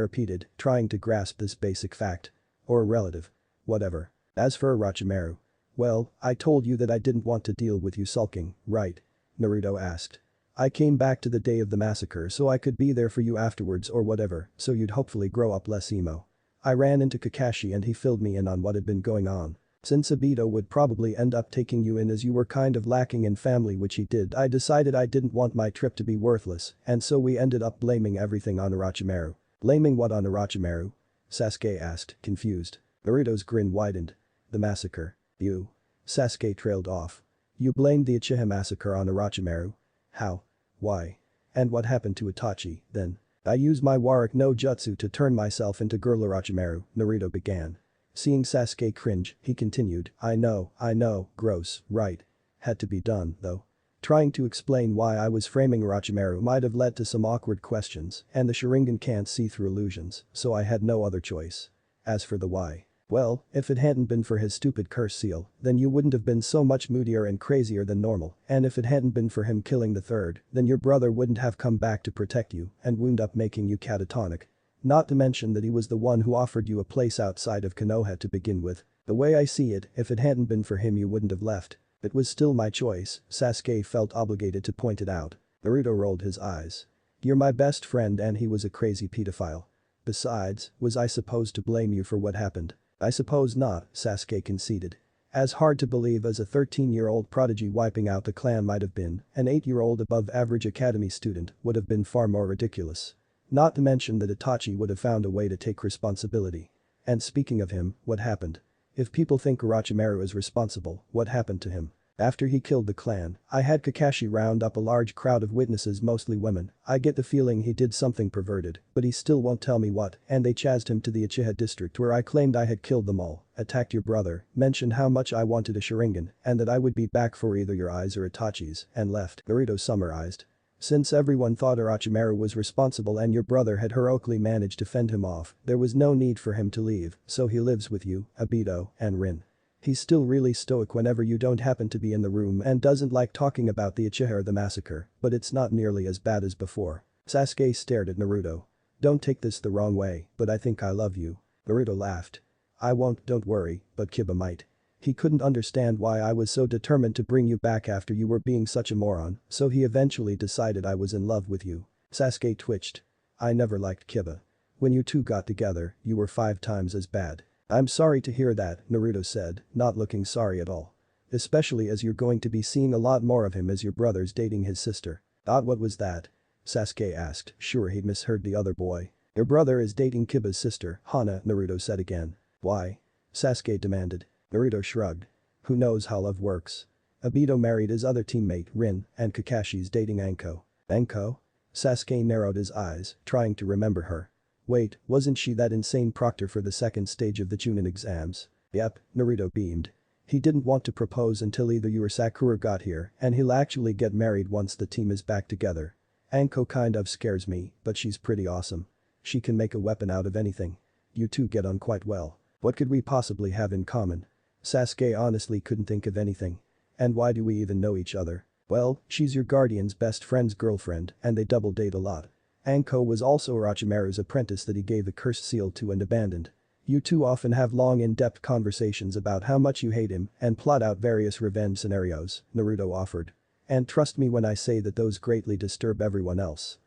repeated, trying to grasp this basic fact. Or a relative. Whatever. As for Orochimaru. Well, I told you that I didn't want to deal with you sulking, right? Naruto asked. I came back to the day of the massacre so I could be there for you afterwards or whatever, so you'd hopefully grow up less emo. I ran into Kakashi and he filled me in on what had been going on. Since Obito would probably end up taking you in as you were kind of lacking in family which he did, I decided I didn't want my trip to be worthless, and so we ended up blaming everything on Orochimaru. Blaming what on Orochimaru? Sasuke asked, confused. Naruto's grin widened. The massacre. You. Sasuke trailed off. You blamed the Uchiha massacre on Orochimaru? How? Why? And what happened to Itachi, then? I used my Warrick no Jutsu to turn myself into Girl Orochimaru, Naruto began. Seeing Sasuke cringe, he continued, I know, gross, right. Had to be done, though. Trying to explain why I was framing Orochimaru might have led to some awkward questions, and the Sharingan can't see through illusions, so I had no other choice. As for the why. Well, if it hadn't been for his stupid curse seal, then you wouldn't have been so much moodier and crazier than normal, and if it hadn't been for him killing the third, then your brother wouldn't have come back to protect you and wound up making you catatonic. Not to mention that he was the one who offered you a place outside of Konoha to begin with. The way I see it, if it hadn't been for him you wouldn't have left. It was still my choice, Sasuke felt obligated to point it out. Naruto rolled his eyes. You're my best friend and he was a crazy pedophile. Besides, was I supposed to blame you for what happened? I suppose not, Sasuke conceded. As hard to believe as a 13-year-old prodigy wiping out the clan might have been, an 8-year-old above-average academy student would have been far more ridiculous. Not to mention that Itachi would have found a way to take responsibility. And speaking of him, what happened? If people think Orochimaru is responsible, what happened to him? After he killed the clan, I had Kakashi round up a large crowd of witnesses, mostly women. I get the feeling he did something perverted, but he still won't tell me what, and they chased him to the Uchiha district where I claimed I had killed them all, attacked your brother, mentioned how much I wanted a Sharingan, and that I would be back for either your eyes or Itachi's, and left, Naruto summarized. Since everyone thought Orochimaru was responsible and your brother had heroically managed to fend him off, there was no need for him to leave, so he lives with you, Obito, and Rin. He's still really stoic whenever you don't happen to be in the room and doesn't like talking about the Uchiha or the massacre, but it's not nearly as bad as before. Sasuke stared at Naruto. Don't take this the wrong way, but I think I love you. Naruto laughed. I won't, don't worry, but Kiba might. He couldn't understand why I was so determined to bring you back after you were being such a moron, so he eventually decided I was in love with you. Sasuke twitched. I never liked Kiba. When you two got together, you were 5 times as bad. I'm sorry to hear that, Naruto said, not looking sorry at all. Especially as you're going to be seeing a lot more of him as your brother's dating his sister. What was that? Sasuke asked, sure he'd misheard the other boy. Your brother is dating Kiba's sister, Hana, Naruto said again. Why? Sasuke demanded. Naruto shrugged. Who knows how love works? Obito married his other teammate, Rin, and Kakashi's dating Anko. Anko? Sasuke narrowed his eyes, trying to remember her. Wait, wasn't she that insane proctor for the second stage of the Chunin exams? Yep, Naruto beamed. He didn't want to propose until either you or Sakura got here, and he'll actually get married once the team is back together. Anko kind of scares me, but she's pretty awesome. She can make a weapon out of anything. You two get on quite well. What could we possibly have in common? Sasuke honestly couldn't think of anything. And why do we even know each other? Well, she's your guardian's best friend's girlfriend, and they double date a lot. Anko was also Orochimaru's apprentice that he gave the cursed seal to and abandoned. You two often have long in-depth conversations about how much you hate him and plot out various revenge scenarios, Naruto offered. And trust me when I say that those greatly disturb everyone else.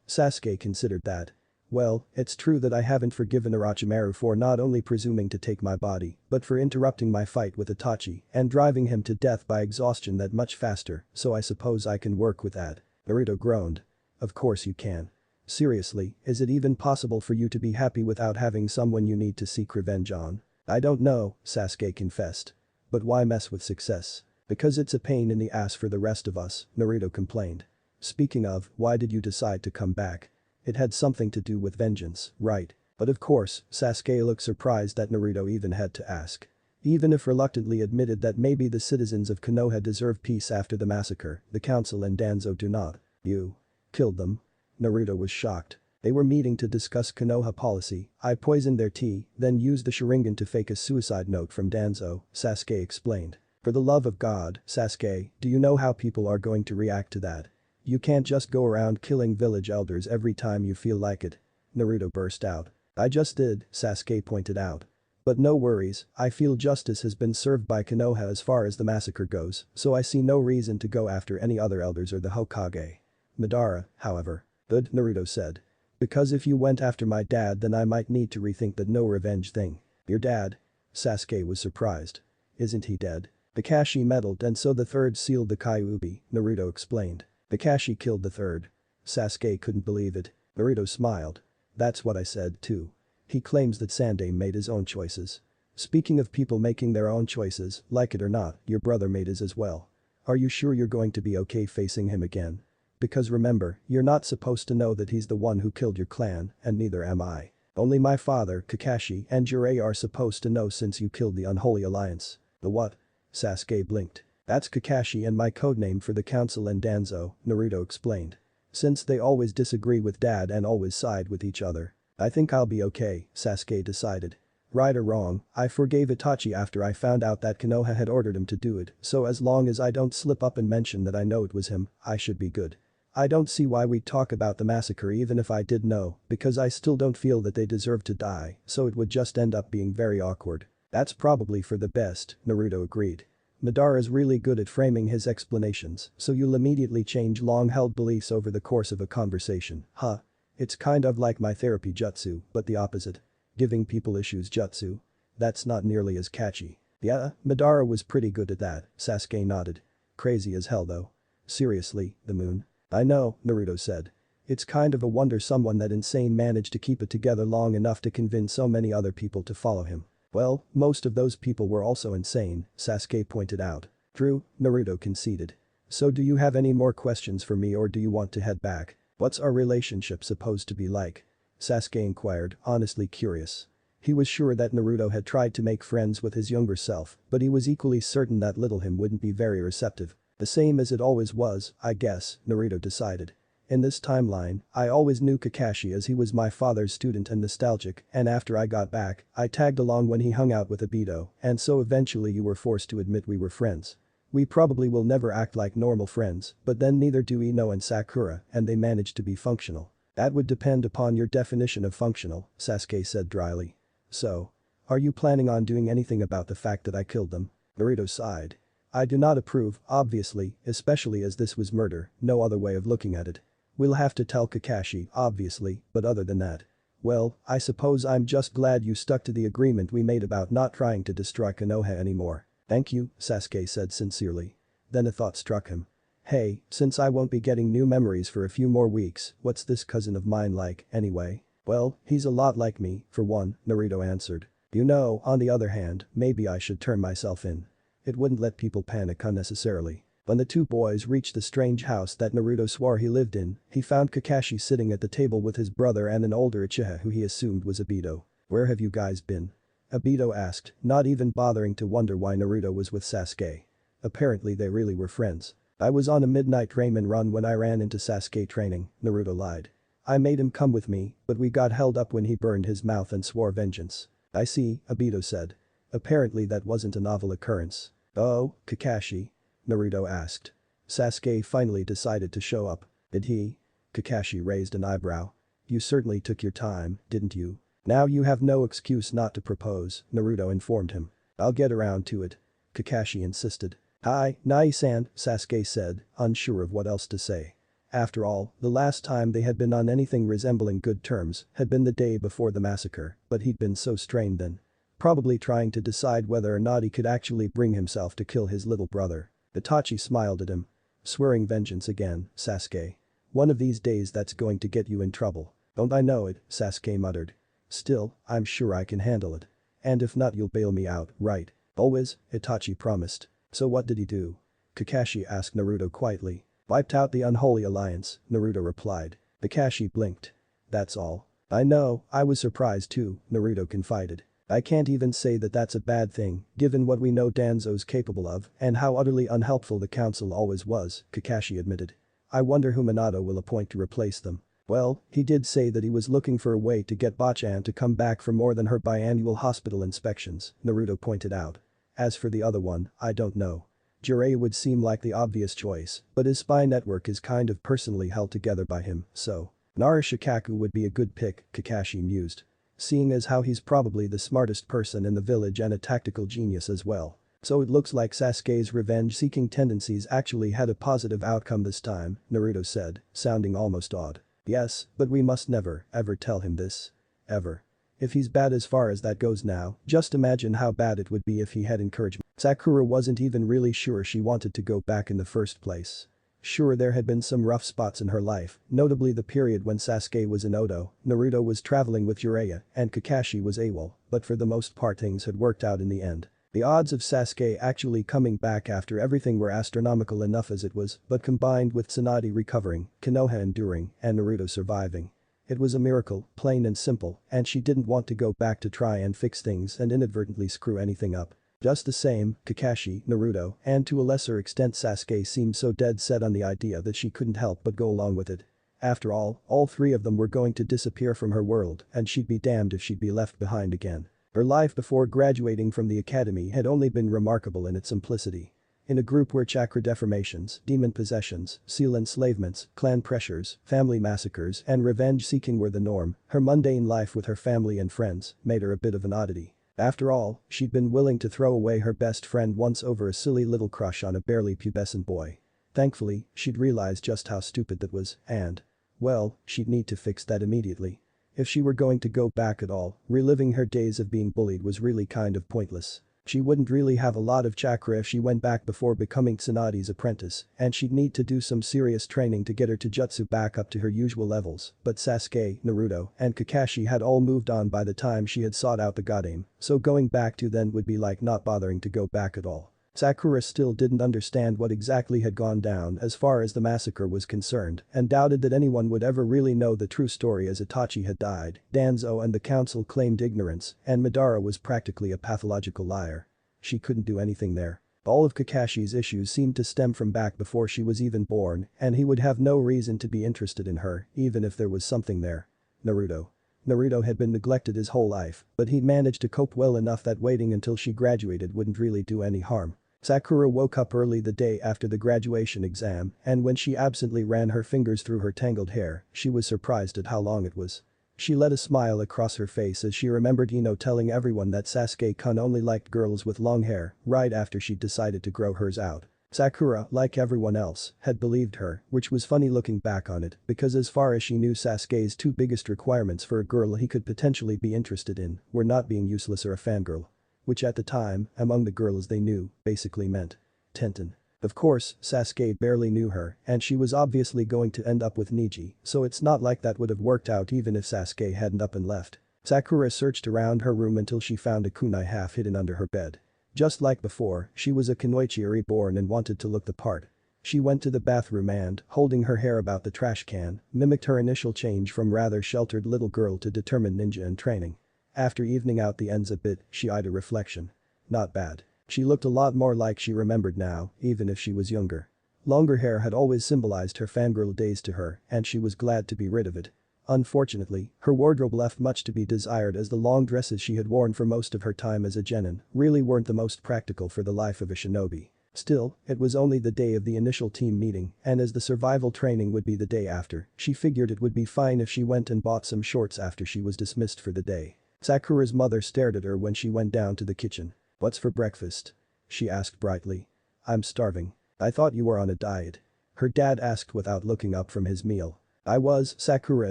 Sasuke considered that. Well, it's true that I haven't forgiven Orochimaru for not only presuming to take my body, but for interrupting my fight with Itachi and driving him to death by exhaustion that much faster, so I suppose I can work with that. Naruto groaned. Of course you can. Seriously, is it even possible for you to be happy without having someone you need to seek revenge on? I don't know, Sasuke confessed. But why mess with success? Because it's a pain in the ass for the rest of us, Naruto complained. Speaking of, why did you decide to come back? It had something to do with vengeance, right? But of course, Sasuke looked surprised that Naruto even had to ask. Even if reluctantly admitted that maybe the citizens of Konoha deserve peace after the massacre, the council and Danzo do not. You killed them? Naruto was shocked. They were meeting to discuss Konoha policy. I poisoned their tea, then used the Sharingan to fake a suicide note from Danzo, Sasuke explained. For the love of God, Sasuke, do you know how people are going to react to that? You can't just go around killing village elders every time you feel like it. Naruto burst out. I just did, Sasuke pointed out. But no worries, I feel justice has been served by Konoha as far as the massacre goes, so I see no reason to go after any other elders or the Hokage. Madara, however. Good, Naruto said. Because if you went after my dad then I might need to rethink that no revenge thing. Your dad? Sasuke was surprised. Isn't he dead? Kakashi meddled and so the third sealed the Kyuubi, Naruto explained. Kakashi killed the third. Sasuke couldn't believe it. Naruto smiled. That's what I said too. He claims that Sandai made his own choices. Speaking of people making their own choices, like it or not, your brother made his as well. Are you sure you're going to be okay facing him again? Because remember, you're not supposed to know that he's the one who killed your clan, and neither am I. Only my father, Kakashi, and Jiraiya are supposed to know since you killed the Unholy Alliance. The what? Sasuke blinked. That's Kakashi and my codename for the council and Danzo, Naruto explained. Since they always disagree with dad and always side with each other. I think I'll be okay, Sasuke decided. Right or wrong, I forgave Itachi after I found out that Konoha had ordered him to do it, so as long as I don't slip up and mention that I know it was him, I should be good. I don't see why we'd talk about the massacre even if I did know, because I still don't feel that they deserve to die, so it would just end up being very awkward. That's probably for the best, Naruto agreed. Madara's really good at framing his explanations, so you'll immediately change long-held beliefs over the course of a conversation, huh? It's kind of like my therapy jutsu, but the opposite. Giving people issues jutsu? That's not nearly as catchy. Yeah, Madara was pretty good at that, Sasuke nodded. Crazy as hell though. Seriously, the moon. I know, Naruto said. It's kind of a wonder someone that insane managed to keep it together long enough to convince so many other people to follow him. Well, most of those people were also insane, Sasuke pointed out. True, Naruto conceded. So do you have any more questions for me or do you want to head back? What's our relationship supposed to be like? Sasuke inquired, honestly curious. He was sure that Naruto had tried to make friends with his younger self, but he was equally certain that little him wouldn't be very receptive. The same as it always was, I guess, Naruto decided. In this timeline, I always knew Kakashi as he was my father's student and nostalgic, and after I got back, I tagged along when he hung out with Obito, and so eventually you were forced to admit we were friends. We probably will never act like normal friends, but then neither do Ino and Sakura, and they managed to be functional. That would depend upon your definition of functional, Sasuke said dryly. So, are you planning on doing anything about the fact that I killed them? Naruto sighed. I do not approve, obviously, especially as this was murder, no other way of looking at it. We'll have to tell Kakashi, obviously, but other than that. Well, I suppose I'm just glad you stuck to the agreement we made about not trying to destroy Konoha anymore. Thank you, Sasuke said sincerely. Then a thought struck him. Hey, since I won't be getting new memories for a few more weeks, what's this cousin of mine like, anyway? Well, he's a lot like me, for one, Naruto answered. You know, on the other hand, maybe I should turn myself in. It wouldn't let people panic unnecessarily. When the two boys reached the strange house that Naruto swore he lived in, he found Kakashi sitting at the table with his brother and an older Uchiha who he assumed was Obito. Where have you guys been? Obito asked, not even bothering to wonder why Naruto was with Sasuke. Apparently they really were friends. I was on a midnight ramen run when I ran into Sasuke training, Naruto lied. I made him come with me, but we got held up when he burned his mouth and swore vengeance. I see, Obito said. Apparently that wasn't a novel occurrence. Oh, Kakashi? Naruto asked. Sasuke finally decided to show up. Did he? Kakashi raised an eyebrow. You certainly took your time, didn't you? Now you have no excuse not to propose, Naruto informed him. I'll get around to it. Kakashi insisted. Hi, Nai-san, Sasuke said, unsure of what else to say. After all, the last time they had been on anything resembling good terms had been the day before the massacre, but he'd been so strained then. Probably trying to decide whether or not he could actually bring himself to kill his little brother. Itachi smiled at him. Swearing vengeance again, Sasuke. One of these days that's going to get you in trouble. Don't I know it, Sasuke muttered. Still, I'm sure I can handle it. And if not you'll bail me out, right? Always, Itachi promised. So what did he do? Kakashi asked Naruto quietly. Wiped out the unholy alliance, Naruto replied. Kakashi blinked. That's all. I know, I was surprised too, Naruto confided. I can't even say that that's a bad thing, given what we know Danzo's capable of and how utterly unhelpful the council always was, Kakashi admitted. I wonder who Minato will appoint to replace them. Well, he did say that he was looking for a way to get Bachan to come back for more than her biannual hospital inspections, Naruto pointed out. As for the other one, I don't know. Jiraiya would seem like the obvious choice, but his spy network is kind of personally held together by him, so. Nara Shikaku would be a good pick, Kakashi mused. Seeing as how he's probably the smartest person in the village and a tactical genius as well. So it looks like Sasuke's revenge-seeking tendencies actually had a positive outcome this time, Naruto said, sounding almost awed. Yes, but we must never, ever tell him this. Ever. If he's bad as far as that goes now, just imagine how bad it would be if he had encouragement. Sakura wasn't even really sure she wanted to go back in the first place. Sure, there had been some rough spots in her life, notably the period when Sasuke was in Odo, Naruto was traveling with Jiraiya, and Kakashi was AWOL, but for the most part things had worked out in the end. The odds of Sasuke actually coming back after everything were astronomical enough as it was, but combined with Tsunade recovering, Konoha enduring, and Naruto surviving. It was a miracle, plain and simple, and she didn't want to go back to try and fix things and inadvertently screw anything up. Just the same, Kakashi, Naruto, and to a lesser extent Sasuke seemed so dead set on the idea that she couldn't help but go along with it. After all three of them were going to disappear from her world and she'd be damned if she'd be left behind again. Her life before graduating from the academy had only been remarkable in its simplicity. In a group where chakra deformations, demon possessions, seal enslavements, clan pressures, family massacres and revenge-seeking were the norm, her mundane life with her family and friends made her a bit of an oddity. After all, she'd been willing to throw away her best friend once over a silly little crush on a barely pubescent boy. Thankfully, she'd realized just how stupid that was and, well, she'd need to fix that immediately. If she were going to go back at all, reliving her days of being bullied was really kind of pointless. She wouldn't really have a lot of chakra if she went back before becoming Tsunade's apprentice, and she'd need to do some serious training to get her Taijutsu back up to her usual levels, but Sasuke, Naruto, and Kakashi had all moved on by the time she had sought out the god aim, so going back to then would be like not bothering to go back at all. Sakura still didn't understand what exactly had gone down as far as the massacre was concerned and doubted that anyone would ever really know the true story as Itachi had died, Danzo and the council claimed ignorance, and Madara was practically a pathological liar. She couldn't do anything there. All of Kakashi's issues seemed to stem from back before she was even born, and he would have no reason to be interested in her, even if there was something there. Naruto had been neglected his whole life, but he'd managed to cope well enough that waiting until she graduated wouldn't really do any harm. Sakura woke up early the day after the graduation exam, and when she absently ran her fingers through her tangled hair, she was surprised at how long it was. She let a smile across her face as she remembered Ino telling everyone that Sasuke-kun only liked girls with long hair, right after she'd decided to grow hers out. Sakura, like everyone else, had believed her, which was funny looking back on it, because as far as she knew Sasuke's two biggest requirements for a girl he could potentially be interested in were not being useless or a fangirl. Which at the time, among the girls they knew, basically meant Tenten. Of course, Sasuke barely knew her, and she was obviously going to end up with Neji, so it's not like that would have worked out even if Sasuke hadn't up and left. Sakura searched around her room until she found a kunai half hidden under her bed. Just like before, she was a kunoichi reborn and wanted to look the part. She went to the bathroom and, holding her hair about the trash can, mimicked her initial change from rather sheltered little girl to determined ninja in training. After evening out the ends a bit, she eyed a reflection. Not bad. She looked a lot more like she remembered now, even if she was younger. Longer hair had always symbolized her fangirl days to her, and she was glad to be rid of it. Unfortunately, her wardrobe left much to be desired as the long dresses she had worn for most of her time as a genin really weren't the most practical for the life of a shinobi. Still, it was only the day of the initial team meeting, and as the survival training would be the day after, she figured it would be fine if she went and bought some shorts after she was dismissed for the day. Sakura's mother stared at her when she went down to the kitchen. "What's for breakfast?" she asked brightly. "I'm starving. I thought you were on a diet." Her dad asked without looking up from his meal. "I was," Sakura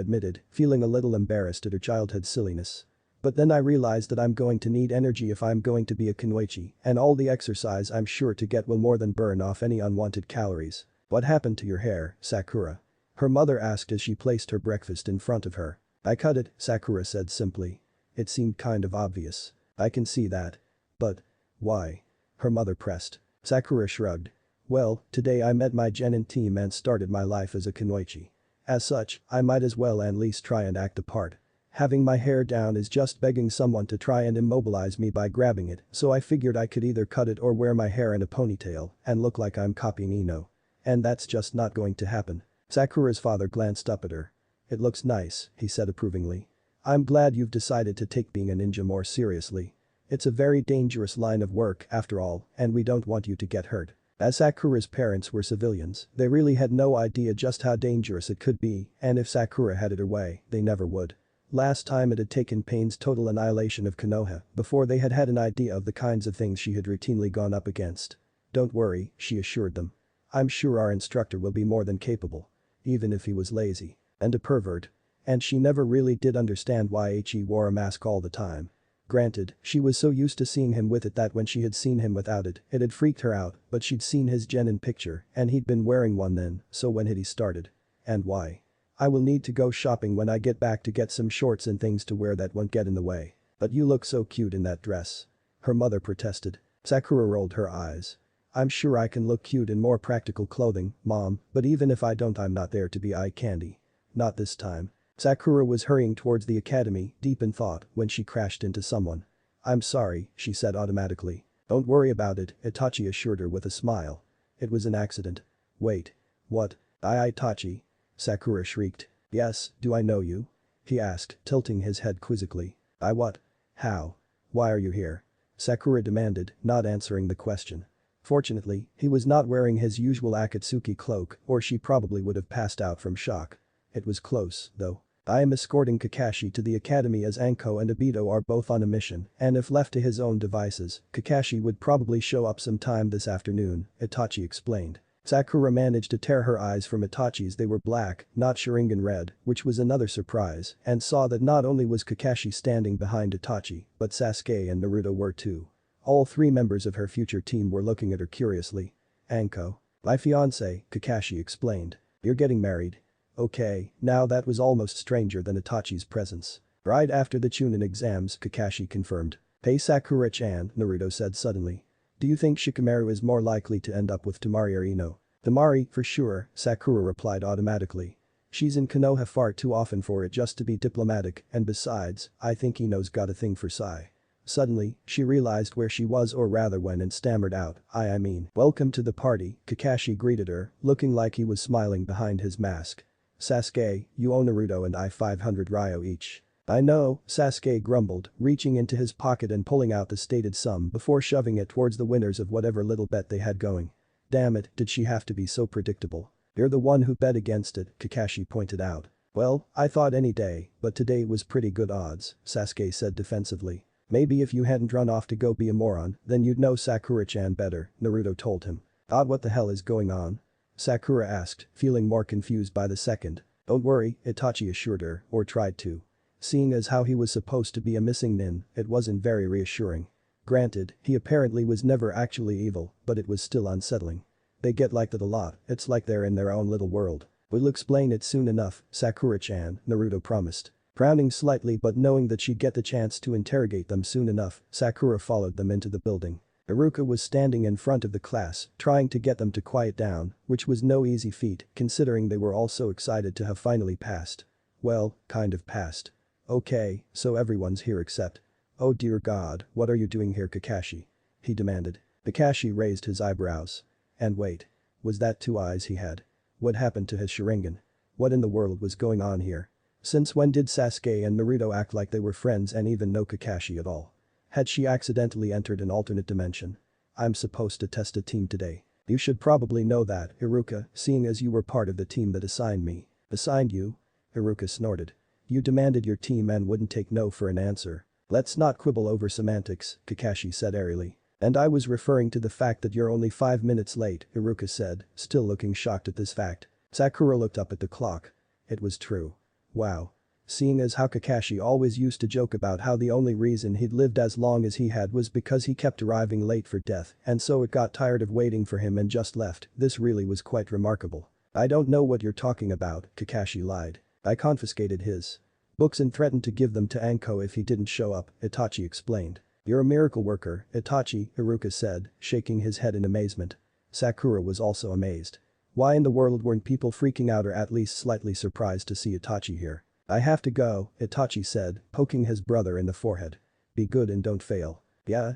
admitted, feeling a little embarrassed at her childhood silliness. "But then I realized that I'm going to need energy if I'm going to be a kunoichi, and all the exercise I'm sure to get will more than burn off any unwanted calories." "What happened to your hair, Sakura?" her mother asked as she placed her breakfast in front of her. "I cut it," Sakura said simply. It seemed kind of obvious. "I can see that. But why?" her mother pressed. Sakura shrugged. "Well, today I met my genin team and started my life as a kunoichi. As such, I might as well at least try and act the part. Having my hair down is just begging someone to try and immobilize me by grabbing it, so I figured I could either cut it or wear my hair in a ponytail and look like I'm copying Ino. And that's just not going to happen." Sakura's father glanced up at her. "It looks nice," he said approvingly. "I'm glad you've decided to take being a ninja more seriously. It's a very dangerous line of work after all, and we don't want you to get hurt." As Sakura's parents were civilians, they really had no idea just how dangerous it could be, and if Sakura had it her way, they never would. Last time it had taken Pain's total annihilation of Konoha before they had had an idea of the kinds of things she had routinely gone up against. "Don't worry," she assured them. "I'm sure our instructor will be more than capable. Even if he was lazy. And a pervert." And she never really did understand why he wore a mask all the time. Granted, she was so used to seeing him with it that when she had seen him without it, it had freaked her out, but she'd seen his genin picture and he'd been wearing one then, so when had he started? And why? "I will need to go shopping when I get back to get some shorts and things to wear that won't get in the way. But you look so cute in that dress," her mother protested. Sakura rolled her eyes. "I'm sure I can look cute in more practical clothing, Mom, but even if I don't I'm not there to be eye candy. Not this time." Sakura was hurrying towards the academy, deep in thought, when she crashed into someone. "I'm sorry," she said automatically. "Don't worry about it," Itachi assured her with a smile. "It was an accident." "Wait. What? Itachi?" Sakura shrieked. "Yes, do I know you?" he asked, tilting his head quizzically. "I what? How? Why are you here?" Sakura demanded, not answering the question. Fortunately, he was not wearing his usual Akatsuki cloak or she probably would have passed out from shock. It was close, though. "I am escorting Kakashi to the academy as Anko and Obito are both on a mission, and if left to his own devices, Kakashi would probably show up sometime this afternoon," Itachi explained. Sakura managed to tear her eyes from Itachi's. They were black, not Sharingan red, which was another surprise, and saw that not only was Kakashi standing behind Itachi, but Sasuke and Naruto were too. All three members of her future team were looking at her curiously. Anko. My fiancé, Kakashi explained. You're getting married. Okay, now that was almost stranger than Itachi's presence. Right after the Chunin exams, Kakashi confirmed. Hey Sakura-chan, Naruto said suddenly. Do you think Shikamaru is more likely to end up with Temari or Ino? Temari, for sure, Sakura replied automatically. She's in Konoha far too often for it just to be diplomatic, and besides, I think Ino's got a thing for Sai. Suddenly, she realized where she was or rather when and stammered out, I mean, welcome to the party, Kakashi greeted her, looking like he was smiling behind his mask. Sasuke, you owe Naruto and I 500 Ryo each. I know, Sasuke grumbled, reaching into his pocket and pulling out the stated sum before shoving it towards the winners of whatever little bet they had going. Damn it, did she have to be so predictable? You're the one who bet against it, Kakashi pointed out. Well, I thought any day, but today was pretty good odds, Sasuke said defensively. Maybe if you hadn't run off to go be a moron, then you'd know Sakura-chan better, Naruto told him. What the hell is going on? Sakura asked, feeling more confused by the second. Don't worry, Itachi assured her, or tried to. Seeing as how he was supposed to be a missing nin, it wasn't very reassuring. Granted, he apparently was never actually evil, but it was still unsettling. They get like that a lot, it's like they're in their own little world. We'll explain it soon enough, Sakura-chan, Naruto promised. Frowning slightly but knowing that she'd get the chance to interrogate them soon enough, Sakura followed them into the building. Iruka was standing in front of the class, trying to get them to quiet down, which was no easy feat considering they were all so excited to have finally passed. Well, kind of passed. Okay, so everyone's here except. Oh dear god, what are you doing here Kakashi? He demanded. Kakashi raised his eyebrows. And wait. Was that two eyes he had? What happened to his Sharingan? What in the world was going on here? Since when did Sasuke and Naruto act like they were friends and even know Kakashi at all? Had she accidentally entered an alternate dimension? I'm supposed to test a team today. You should probably know that, Iruka, seeing as you were part of the team that assigned me. Assigned you? Iruka snorted. You demanded your team and wouldn't take no for an answer. Let's not quibble over semantics, Kakashi said airily. And I was referring to the fact that you're only 5 minutes late, Iruka said, still looking shocked at this fact. Sakura looked up at the clock. It was true. Wow. Seeing as how Kakashi always used to joke about how the only reason he'd lived as long as he had was because he kept arriving late for death and so it got tired of waiting for him and just left, this really was quite remarkable. I don't know what you're talking about, Kakashi lied. I confiscated his books and threatened to give them to Anko if he didn't show up, Itachi explained. You're a miracle worker, Itachi, Iruka said, shaking his head in amazement. Sakura was also amazed. Why in the world weren't people freaking out or at least slightly surprised to see Itachi here? I have to go, Itachi said, poking his brother in the forehead. Be good and don't fail. Yeah.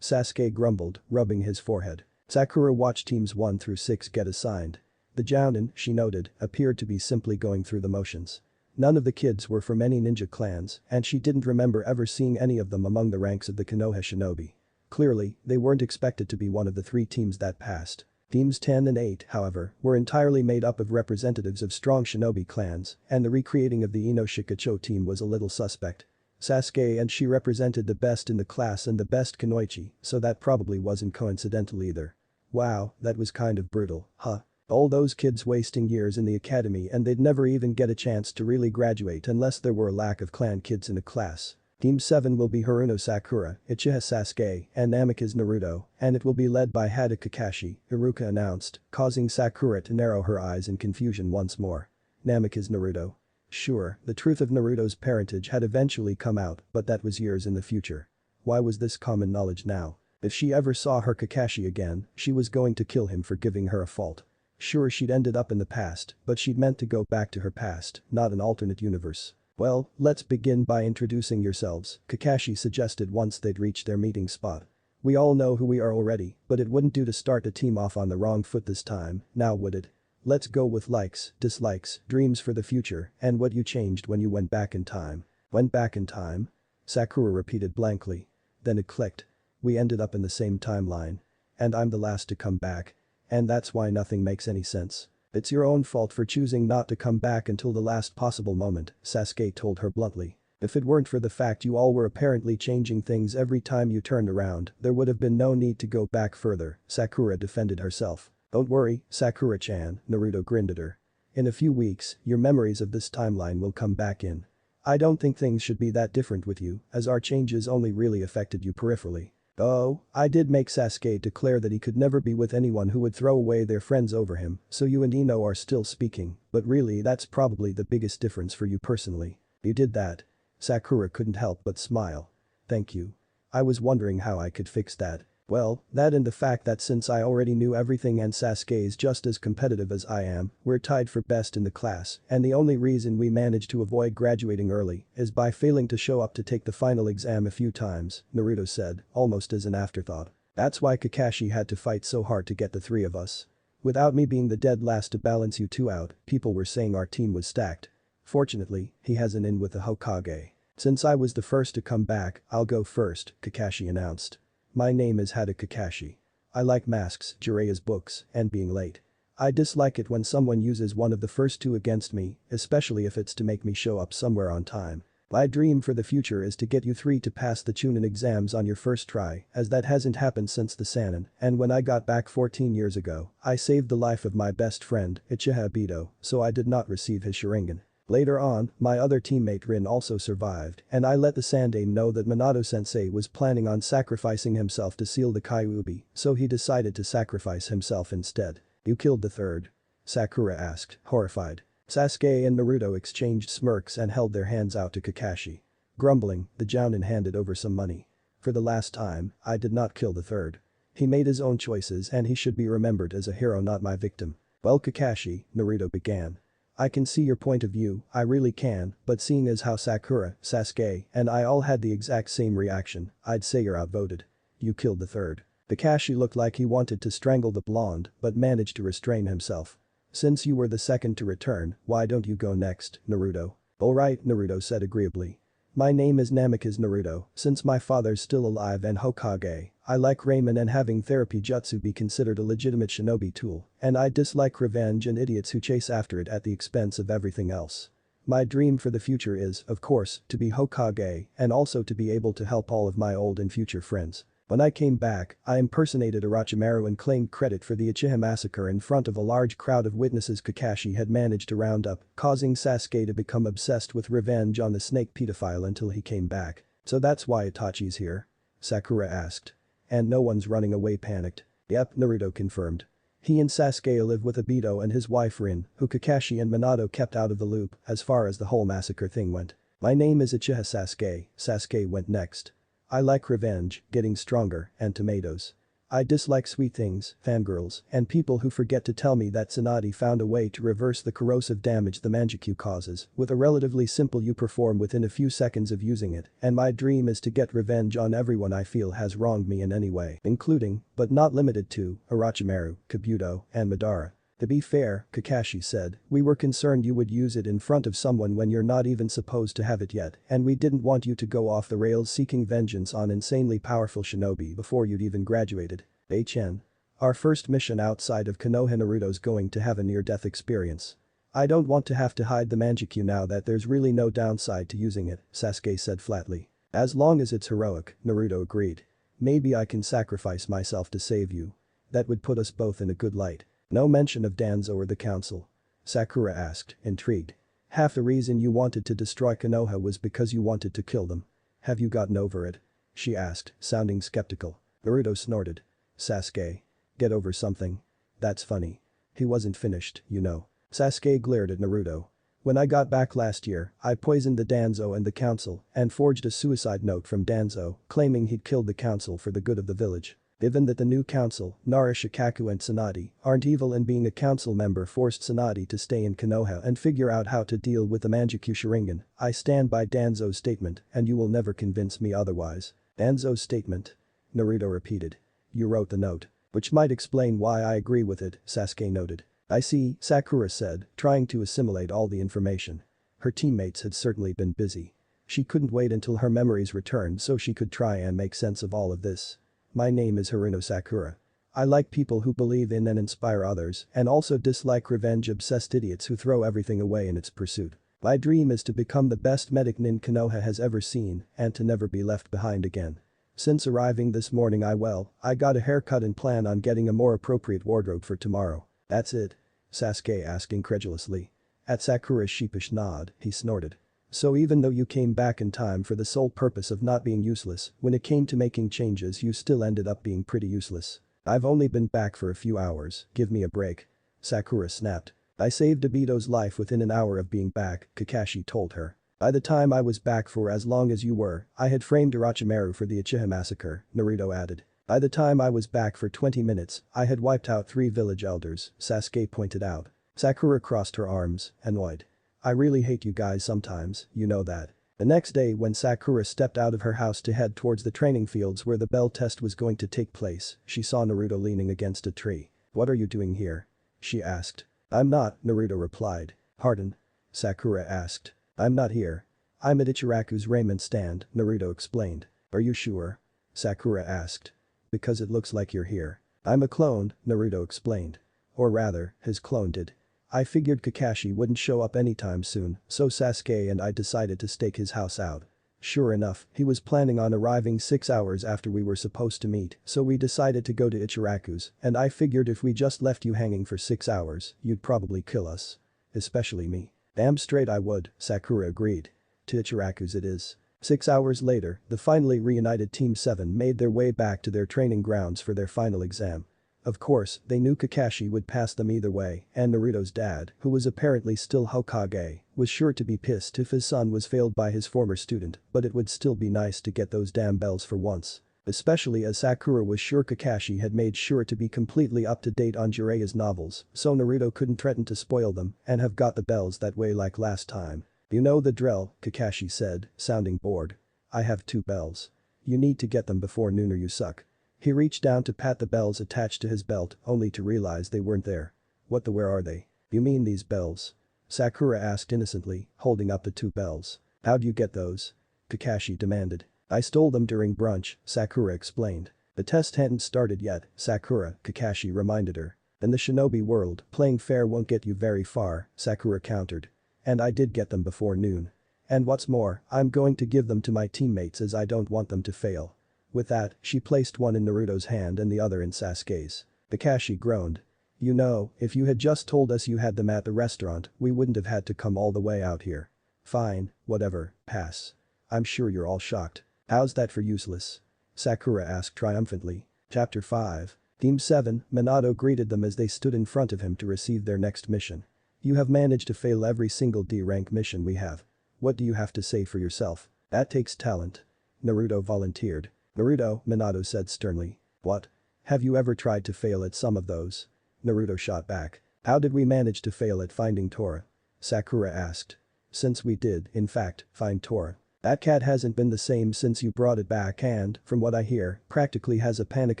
Sasuke grumbled, rubbing his forehead. Sakura watched teams 1 through 6 get assigned. The Jounin, she noted, appeared to be simply going through the motions. None of the kids were from any ninja clans and she didn't remember ever seeing any of them among the ranks of the Konoha shinobi. Clearly, they weren't expected to be one of the 3 teams that passed. Teams 10 and 8, however, were entirely made up of representatives of strong shinobi clans, and the recreating of the Ino Shikacho team was a little suspect. Sasuke and she represented the best in the class and the best kunoichi, so that probably wasn't coincidental either. Wow, that was kind of brutal, huh? All those kids wasting years in the academy and they'd never even get a chance to really graduate unless there were a lack of clan kids in the class. Team 7 will be Haruno Sakura, Uchiha Sasuke, and Namikaze Naruto, and it will be led by Hada Kakashi, Iruka announced, causing Sakura to narrow her eyes in confusion once more. Namikaze Naruto. Sure, the truth of Naruto's parentage had eventually come out, but that was years in the future. Why was this common knowledge now? If she ever saw her Kakashi again, she was going to kill him for giving her a fault. Sure she'd ended up in the past, but she'd meant to go back to her past, not an alternate universe. Well, let's begin by introducing yourselves, Kakashi suggested once they'd reached their meeting spot. We all know who we are already, but it wouldn't do to start the team off on the wrong foot this time, now would it? Let's go with likes, dislikes, dreams for the future, and what you changed when you went back in time. Went back in time? Sakura repeated blankly. Then it clicked. We ended up in the same timeline. And I'm the last to come back. And that's why nothing makes any sense. It's your own fault for choosing not to come back until the last possible moment, Sasuke told her bluntly. If it weren't for the fact you all were apparently changing things every time you turned around, there would have been no need to go back further, Sakura defended herself. Don't worry, Sakura-chan, Naruto grinned at her. In a few weeks, your memories of this timeline will come back in. I don't think things should be that different with you, as our changes only really affected you peripherally. Oh, I did make Sasuke declare that he could never be with anyone who would throw away their friends over him, so you and Ino are still speaking, but really that's probably the biggest difference for you personally. You did that. Sakura couldn't help but smile. Thank you. I was wondering how I could fix that. Well, that and the fact that since I already knew everything and Sasuke is just as competitive as I am, we're tied for best in the class, and the only reason we managed to avoid graduating early is by failing to show up to take the final exam a few times, Naruto said, almost as an afterthought. That's why Kakashi had to fight so hard to get the three of us. Without me being the dead last to balance you two out, people were saying our team was stacked. Fortunately, he has an in with the Hokage. Since I was the first to come back, I'll go first, Kakashi announced. My name is Hada Kakashi. I like masks, Jiraiya's books, and being late. I dislike it when someone uses one of the first two against me, especially if it's to make me show up somewhere on time. My dream for the future is to get you three to pass the Chunin exams on your first try, as that hasn't happened since the Sannin, and when I got back 14 years ago, I saved the life of my best friend, Uchiha Obito, so I did not receive his Sharingan. Later on, my other teammate Rin also survived, and I let the Sandaime know that Minato-sensei was planning on sacrificing himself to seal the Kyuubi, so he decided to sacrifice himself instead. You killed the third? Sakura asked, horrified. Sasuke and Naruto exchanged smirks and held their hands out to Kakashi. Grumbling, the Jounin handed over some money. For the last time, I did not kill the third. He made his own choices and he should be remembered as a hero, not my victim. Well, Kakashi, Naruto began. I can see your point of view, I really can, but seeing as how Sakura, Sasuke, and I all had the exact same reaction, I'd say you're outvoted. You killed the third. Kakashi looked like he wanted to strangle the blonde, but managed to restrain himself. Since you were the second to return, why don't you go next, Naruto? Alright, Naruto said agreeably. My name is Namikaze Naruto, since my father's still alive and Hokage, I like ramen and having therapy jutsu be considered a legitimate shinobi tool, and I dislike revenge and idiots who chase after it at the expense of everything else. My dream for the future is, of course, to be Hokage and also to be able to help all of my old and future friends. When I came back, I impersonated Orochimaru and claimed credit for the Uchiha massacre in front of a large crowd of witnesses Kakashi had managed to round up, causing Sasuke to become obsessed with revenge on the snake pedophile until he came back. So that's why Itachi's here? Sakura asked. And no one's running away, panicked. Yep, Naruto confirmed. He and Sasuke live with Obito and his wife Rin, who Kakashi and Minato kept out of the loop as far as the whole massacre thing went. My name is Uchiha Sasuke, Sasuke went next. I like revenge, getting stronger, and tomatoes. I dislike sweet things, fangirls, and people who forget to tell me that Tsunade found a way to reverse the corrosive damage the Mangekyou causes with a relatively simple you perform within a few seconds of using it, and my dream is to get revenge on everyone I feel has wronged me in any way, including, but not limited to, Orochimaru, Kabuto, and Madara. To be fair, Kakashi said, we were concerned you would use it in front of someone when you're not even supposed to have it yet, and we didn't want you to go off the rails seeking vengeance on insanely powerful shinobi before you'd even graduated. HN. Our first mission outside of Konoha, Naruto's going to have a near-death experience. I don't want to have to hide the Mangekyou now that there's really no downside to using it, Sasuke said flatly. As long as it's heroic, Naruto agreed. Maybe I can sacrifice myself to save you. That would put us both in a good light. No mention of Danzo or the council. Sakura asked, intrigued. Half the reason you wanted to destroy Konoha was because you wanted to kill them. Have you gotten over it? She asked, sounding skeptical. Naruto snorted. Sasuke. Get over something. That's funny. He wasn't finished, you know. Sasuke glared at Naruto. When I got back last year, I poisoned the Danzo and the council and forged a suicide note from Danzo claiming he'd killed the council for the good of the village. Given that the new council, Nara Shikaku and Tsunade, aren't evil and being a council member forced Tsunade to stay in Konoha and figure out how to deal with the Mangekyou Sharingan, I stand by Danzo's statement and you will never convince me otherwise. Danzo's statement? Naruto repeated. You wrote the note. Which might explain why I agree with it, Sasuke noted. I see, Sakura said, trying to assimilate all the information. Her teammates had certainly been busy. She couldn't wait until her memories returned so she could try and make sense of all of this. My name is Haruno Sakura. I like people who believe in and inspire others and also dislike revenge-obsessed idiots who throw everything away in its pursuit. My dream is to become the best medic nin Konoha has ever seen and to never be left behind again. Since arriving this morning I got a haircut and plan on getting a more appropriate wardrobe for tomorrow. That's it? Sasuke asked incredulously. At Sakura's sheepish nod, he snorted. So even though you came back in time for the sole purpose of not being useless, when it came to making changes you still ended up being pretty useless. I've only been back for a few hours, give me a break. Sakura snapped. I saved Obito's life within an hour of being back, Kakashi told her. By the time I was back for as long as you were, I had framed Orochimaru for the Uchiha massacre, Naruto added. By the time I was back for 20 minutes, I had wiped out 3 village elders, Sasuke pointed out. Sakura crossed her arms, annoyed. I really hate you guys sometimes, you know that. The next day when Sakura stepped out of her house to head towards the training fields where the bell test was going to take place, she saw Naruto leaning against a tree. What are you doing here? She asked. I'm not, Naruto replied. Pardon? Sakura asked. I'm not here. I'm at Ichiraku's raiment stand, Naruto explained. Are you sure? Sakura asked. Because it looks like you're here. I'm a clone, Naruto explained. Or rather, his clone did. I figured Kakashi wouldn't show up anytime soon, so Sasuke and I decided to stake his house out. Sure enough, he was planning on arriving 6 hours after we were supposed to meet, so we decided to go to Ichiraku's, and I figured if we just left you hanging for 6 hours, you'd probably kill us. Especially me. Damn straight I would, Sakura agreed. To Ichiraku's it is. 6 hours later, the finally reunited Team 7 made their way back to their training grounds for their final exam. Of course, they knew Kakashi would pass them either way, and Naruto's dad, who was apparently still Hokage, was sure to be pissed if his son was failed by his former student, but it would still be nice to get those damn bells for once. Especially as Sakura was sure Kakashi had made sure to be completely up to date on Jiraiya's novels, so Naruto couldn't threaten to spoil them and have got the bells that way like last time. You know the drill, Kakashi said, sounding bored. I have 2 bells. You need to get them before noon or you suck. He reached down to pat the bells attached to his belt, only to realize they weren't there. Where are they? You mean these bells? Sakura asked innocently, holding up the 2 bells. How'd you get those? Kakashi demanded. I stole them during brunch, Sakura explained. The test hadn't started yet, Sakura, Kakashi reminded her. In the shinobi world, playing fair won't get you very far, Sakura countered. And I did get them before noon. And what's more, I'm going to give them to my teammates as I don't want them to fail. With that, she placed one in Naruto's hand and the other in Sasuke's. Kakashi groaned. You know, if you had just told us you had them at the restaurant, we wouldn't have had to come all the way out here. Fine, whatever, pass. I'm sure you're all shocked. How's that for useless? Sakura asked triumphantly. Chapter 5. Team 7, Minato greeted them as they stood in front of him to receive their next mission. You have managed to fail every single D-rank mission we have. What do you have to say for yourself? That takes talent. Naruto volunteered. Naruto, Minato said sternly. What? Have you ever tried to fail at some of those? Naruto shot back. How did we manage to fail at finding Tora? Sakura asked. Since we did, in fact, find Tora. That cat hasn't been the same since you brought it back and, from what I hear, practically has a panic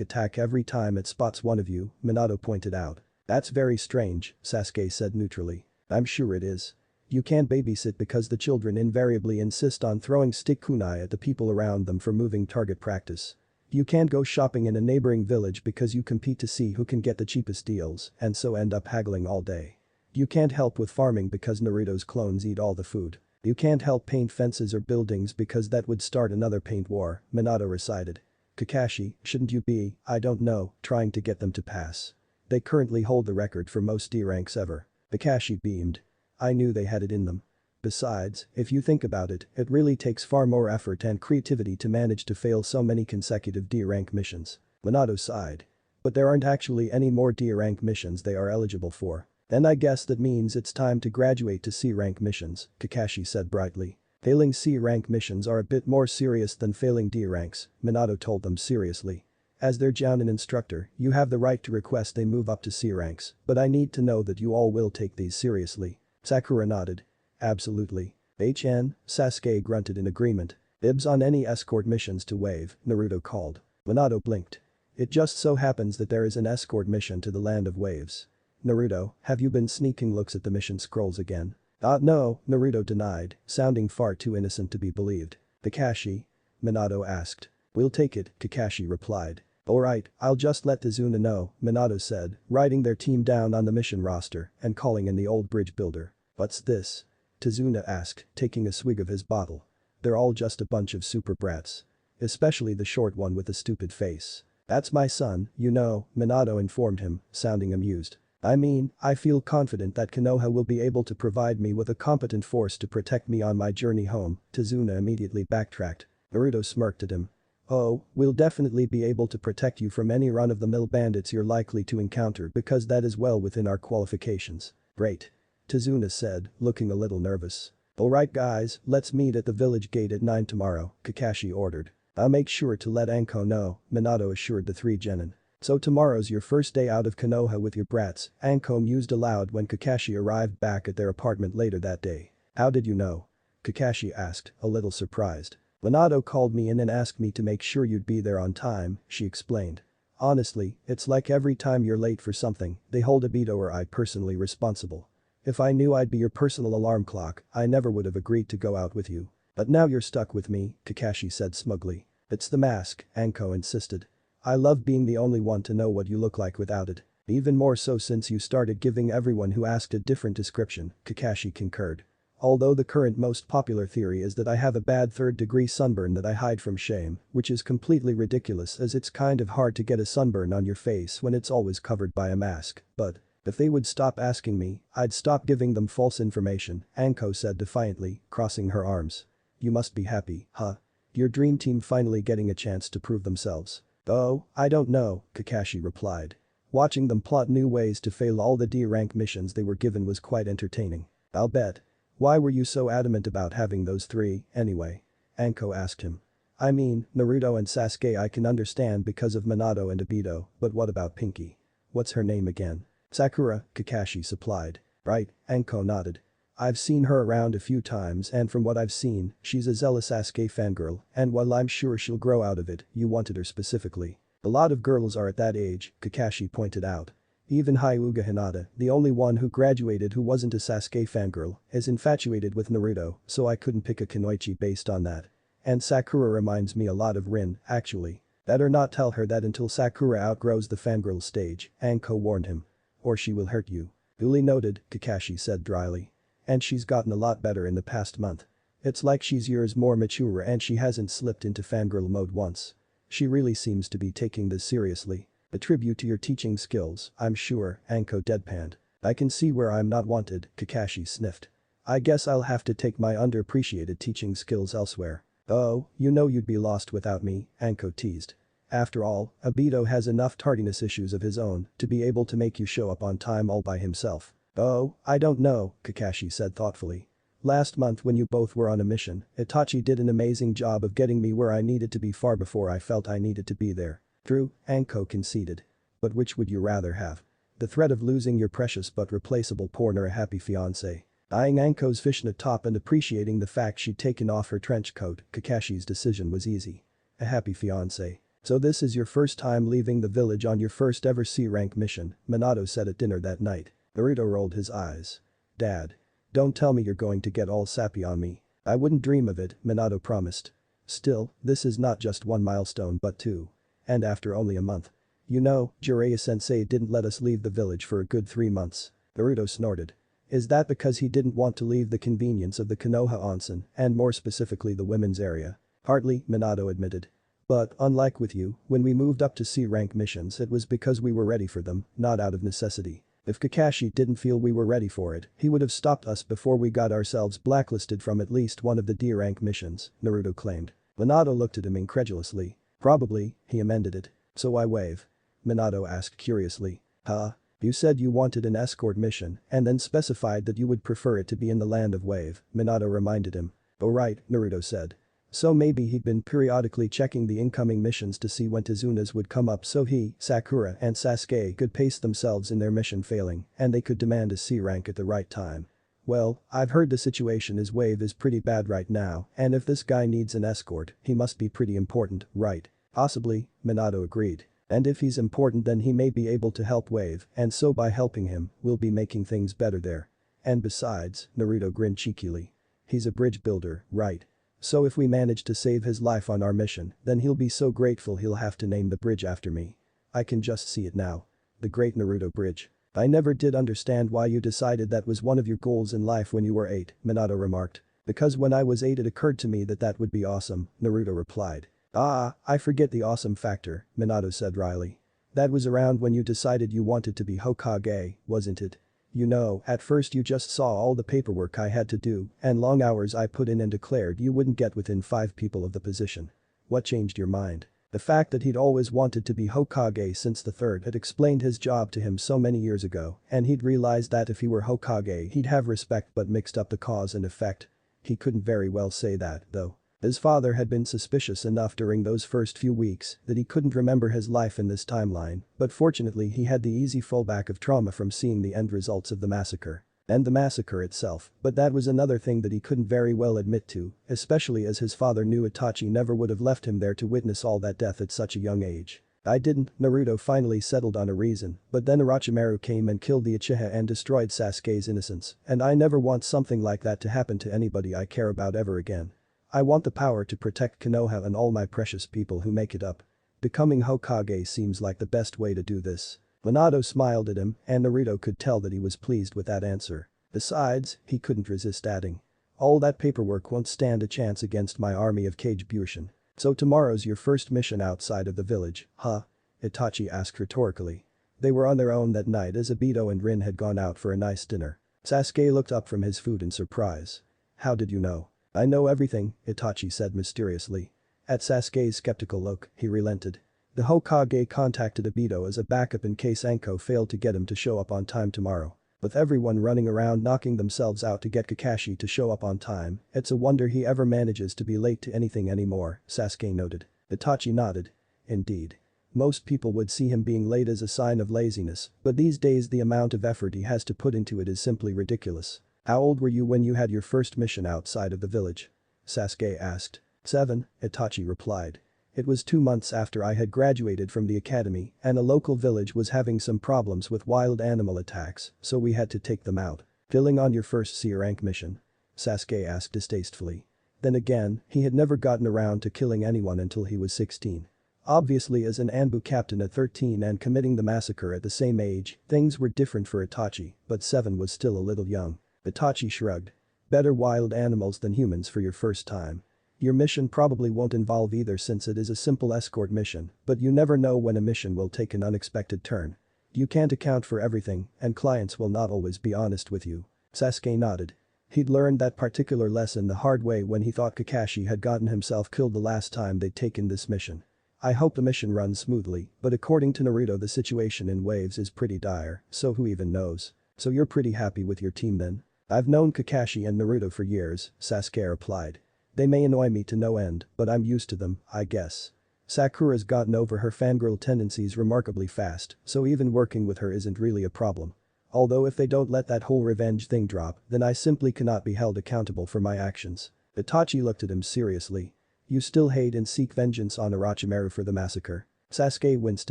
attack every time it spots one of you, Minato pointed out. That's very strange, Sasuke said neutrally. I'm sure it is. You can't babysit because the children invariably insist on throwing stick kunai at the people around them for moving target practice. You can't go shopping in a neighboring village because you compete to see who can get the cheapest deals and so end up haggling all day. You can't help with farming because Naruto's clones eat all the food. You can't help paint fences or buildings because that would start another paint war, Minato recited. Kakashi, shouldn't you be, I don't know, trying to get them to pass? They currently hold the record for most D ranks ever. Kakashi beamed. I knew they had it in them. Besides, if you think about it, it really takes far more effort and creativity to manage to fail so many consecutive D-rank missions. Minato sighed. But there aren't actually any more D-rank missions they are eligible for. Then I guess that means it's time to graduate to C-rank missions, Kakashi said brightly. Failing C-rank missions are a bit more serious than failing D-ranks, Minato told them seriously. As their Jounin instructor, you have the right to request they move up to C ranks, but I need to know that you all will take these seriously. Sakura nodded. Absolutely. HN, Sasuke grunted in agreement. Dibs on any escort missions to Wave, Naruto called. Minato blinked. It just so happens that there is an escort mission to the Land of Waves. Naruto, have you been sneaking looks at the mission scrolls again? No, Naruto denied, sounding far too innocent to be believed. Kakashi? Minato asked. We'll take it, Kakashi replied. Alright, I'll just let Tazuna know, Minato said, writing their team down on the mission roster and calling in the old bridge builder. What's this? Tazuna asked, taking a swig of his bottle. They're all just a bunch of super brats. Especially the short one with the stupid face. That's my son, you know, Minato informed him, sounding amused. I mean, I feel confident that Konoha will be able to provide me with a competent force to protect me on my journey home, Tazuna immediately backtracked. Naruto smirked at him. Oh, we'll definitely be able to protect you from any run-of-the-mill bandits you're likely to encounter because that is well within our qualifications. Great. Tazuna said, looking a little nervous. Alright guys, let's meet at the village gate at 9 tomorrow, Kakashi ordered. I'll make sure to let Anko know, Minato assured the three genin. So tomorrow's your first day out of Konoha with your brats, Anko mused aloud when Kakashi arrived back at their apartment later that day. How did you know? Kakashi asked, a little surprised. Minato called me in and asked me to make sure you'd be there on time, she explained. Honestly, it's like every time you're late for something, they hold Obito or I personally responsible. If I knew I'd be your personal alarm clock, I never would have agreed to go out with you. But now you're stuck with me, Kakashi said smugly. It's the mask, Anko insisted. I love being the only one to know what you look like without it. Even more so since you started giving everyone who asked a different description, Kakashi concurred. Although the current most popular theory is that I have a bad third-degree sunburn that I hide from shame, which is completely ridiculous as it's kind of hard to get a sunburn on your face when it's always covered by a mask, but if they would stop asking me, I'd stop giving them false information, Anko said defiantly, crossing her arms. You must be happy, huh? Your dream team finally getting a chance to prove themselves. Oh, I don't know, Kakashi replied. Watching them plot new ways to fail all the D-rank missions they were given was quite entertaining. I'll bet. Why were you so adamant about having those three, anyway? Anko asked him. I mean, Naruto and Sasuke I can understand because of Minato and Obito, but what about Pinky? What's her name again? Sakura, Kakashi supplied. Right, Anko nodded. I've seen her around a few times and from what I've seen, she's a zealous Sasuke fangirl, and while I'm sure she'll grow out of it, you wanted her specifically. A lot of girls are at that age, Kakashi pointed out. Even Hyuga Hinata, the only one who graduated who wasn't a Sasuke fangirl, is infatuated with Naruto, so I couldn't pick a Kunoichi based on that. And Sakura reminds me a lot of Rin, actually. Better not tell her that until Sakura outgrows the fangirl stage, Anko warned him. Or she will hurt you. Duly noted, Kakashi said dryly. And she's gotten a lot better in the past month. It's like she's years more mature and she hasn't slipped into fangirl mode once. She really seems to be taking this seriously. A tribute to your teaching skills, I'm sure, Anko deadpanned. I can see where I'm not wanted, Kakashi sniffed. I guess I'll have to take my underappreciated teaching skills elsewhere. Oh, you know you'd be lost without me, Anko teased. After all, Obito has enough tardiness issues of his own to be able to make you show up on time all by himself. Oh, I don't know, Kakashi said thoughtfully. Last month when you both were on a mission, Itachi did an amazing job of getting me where I needed to be far before I felt I needed to be there. True, Anko conceded. But which would you rather have? The threat of losing your precious but replaceable porn or a happy fiancé? Eyeing Anko's fishnet top and appreciating the fact she'd taken off her trench coat, Kakashi's decision was easy. A happy fiancé. So this is your first time leaving the village on your first ever C-rank mission, Minato said at dinner that night. Naruto rolled his eyes. Dad. Don't tell me you're going to get all sappy on me. I wouldn't dream of it, Minato promised. Still, this is not just one milestone but two. And after only a month. You know, Jiraiya-sensei didn't let us leave the village for a good 3 months. Naruto snorted. Is that because he didn't want to leave the convenience of the Konoha onsen and more specifically the women's area? Hardly, Minato admitted. But, unlike with you, when we moved up to C-rank missions it was because we were ready for them, not out of necessity. If Kakashi didn't feel we were ready for it, he would have stopped us before we got ourselves blacklisted from at least one of the D-rank missions, Naruto claimed. Minato looked at him incredulously. Probably, he amended it. So why wave? Minato asked curiously. Huh? You said you wanted an escort mission and then specified that you would prefer it to be in the land of wave, Minato reminded him. Oh right, Naruto said. So maybe he'd been periodically checking the incoming missions to see when Tazuna's would come up so he, Sakura and Sasuke could pace themselves in their mission failing and they could demand a C rank at the right time. Well, I've heard the situation is wave is pretty bad right now and if this guy needs an escort, he must be pretty important, right? Possibly, Minato agreed. And if he's important then he may be able to help wave and so by helping him, we'll be making things better there. And besides, Naruto grinned cheekily. He's a bridge builder, right? So if we manage to save his life on our mission, then he'll be so grateful he'll have to name the bridge after me. I can just see it now. The Great Naruto Bridge. I never did understand why you decided that was one of your goals in life when you were 8, Minato remarked. Because when I was 8 it occurred to me that that would be awesome, Naruto replied. Ah, I forget the awesome factor, Minato said wryly. That was around when you decided you wanted to be Hokage, wasn't it? You know, at first you just saw all the paperwork I had to do and long hours I put in and declared you wouldn't get within 5 people of the position. What changed your mind? The fact that he'd always wanted to be Hokage since the third had explained his job to him so many years ago, and he'd realized that if he were Hokage he'd have respect but mixed up the cause and effect. He couldn't very well say that, though. His father had been suspicious enough during those first few weeks that he couldn't remember his life in this timeline, but fortunately he had the easy fallback of trauma from seeing the end results of the massacre. And the massacre itself, but that was another thing that he couldn't very well admit to, especially as his father knew Itachi never would have left him there to witness all that death at such a young age. I didn't, Naruto finally settled on a reason, but then Orochimaru came and killed the Uchiha and destroyed Sasuke's innocence, and I never want something like that to happen to anybody I care about ever again. I want the power to protect Konoha and all my precious people who make it up. Becoming Hokage seems like the best way to do this. Minato smiled at him, and Naruto could tell that he was pleased with that answer. Besides, he couldn't resist adding. All that paperwork won't stand a chance against my army of Kage Bushin. So tomorrow's your first mission outside of the village, huh? Itachi asked rhetorically. They were on their own that night as Obito and Rin had gone out for a nice dinner. Sasuke looked up from his food in surprise. How did you know? I know everything, Itachi said mysteriously. At Sasuke's skeptical look, he relented. The Hokage contacted Obito as a backup in case Anko failed to get him to show up on time tomorrow. With everyone running around knocking themselves out to get Kakashi to show up on time, it's a wonder he ever manages to be late to anything anymore, Sasuke noted. Itachi nodded. Indeed. Most people would see him being late as a sign of laziness, but these days the amount of effort he has to put into it is simply ridiculous. How old were you when you had your first mission outside of the village? Sasuke asked. 7, Itachi replied. It was 2 months after I had graduated from the academy and a local village was having some problems with wild animal attacks, so we had to take them out. Filling on your first C rank mission? Sasuke asked distastefully. Then again, he had never gotten around to killing anyone until he was 16. Obviously as an Anbu captain at 13 and committing the massacre at the same age, things were different for Itachi, but 7 was still a little young. Itachi shrugged. Better wild animals than humans for your first time. Your mission probably won't involve either since it is a simple escort mission, but you never know when a mission will take an unexpected turn. You can't account for everything, and clients will not always be honest with you. Sasuke nodded. He'd learned that particular lesson the hard way when he thought Kakashi had gotten himself killed the last time they'd taken this mission. I hope the mission runs smoothly, but according to Naruto the situation in Waves is pretty dire, so who even knows. So you're pretty happy with your team then? I've known Kakashi and Naruto for years, Sasuke replied. They may annoy me to no end, but I'm used to them, I guess. Sakura's gotten over her fangirl tendencies remarkably fast, so even working with her isn't really a problem. Although if they don't let that whole revenge thing drop, then I simply cannot be held accountable for my actions. Itachi looked at him seriously. You still hate and seek vengeance on Orochimaru for the massacre? Sasuke winced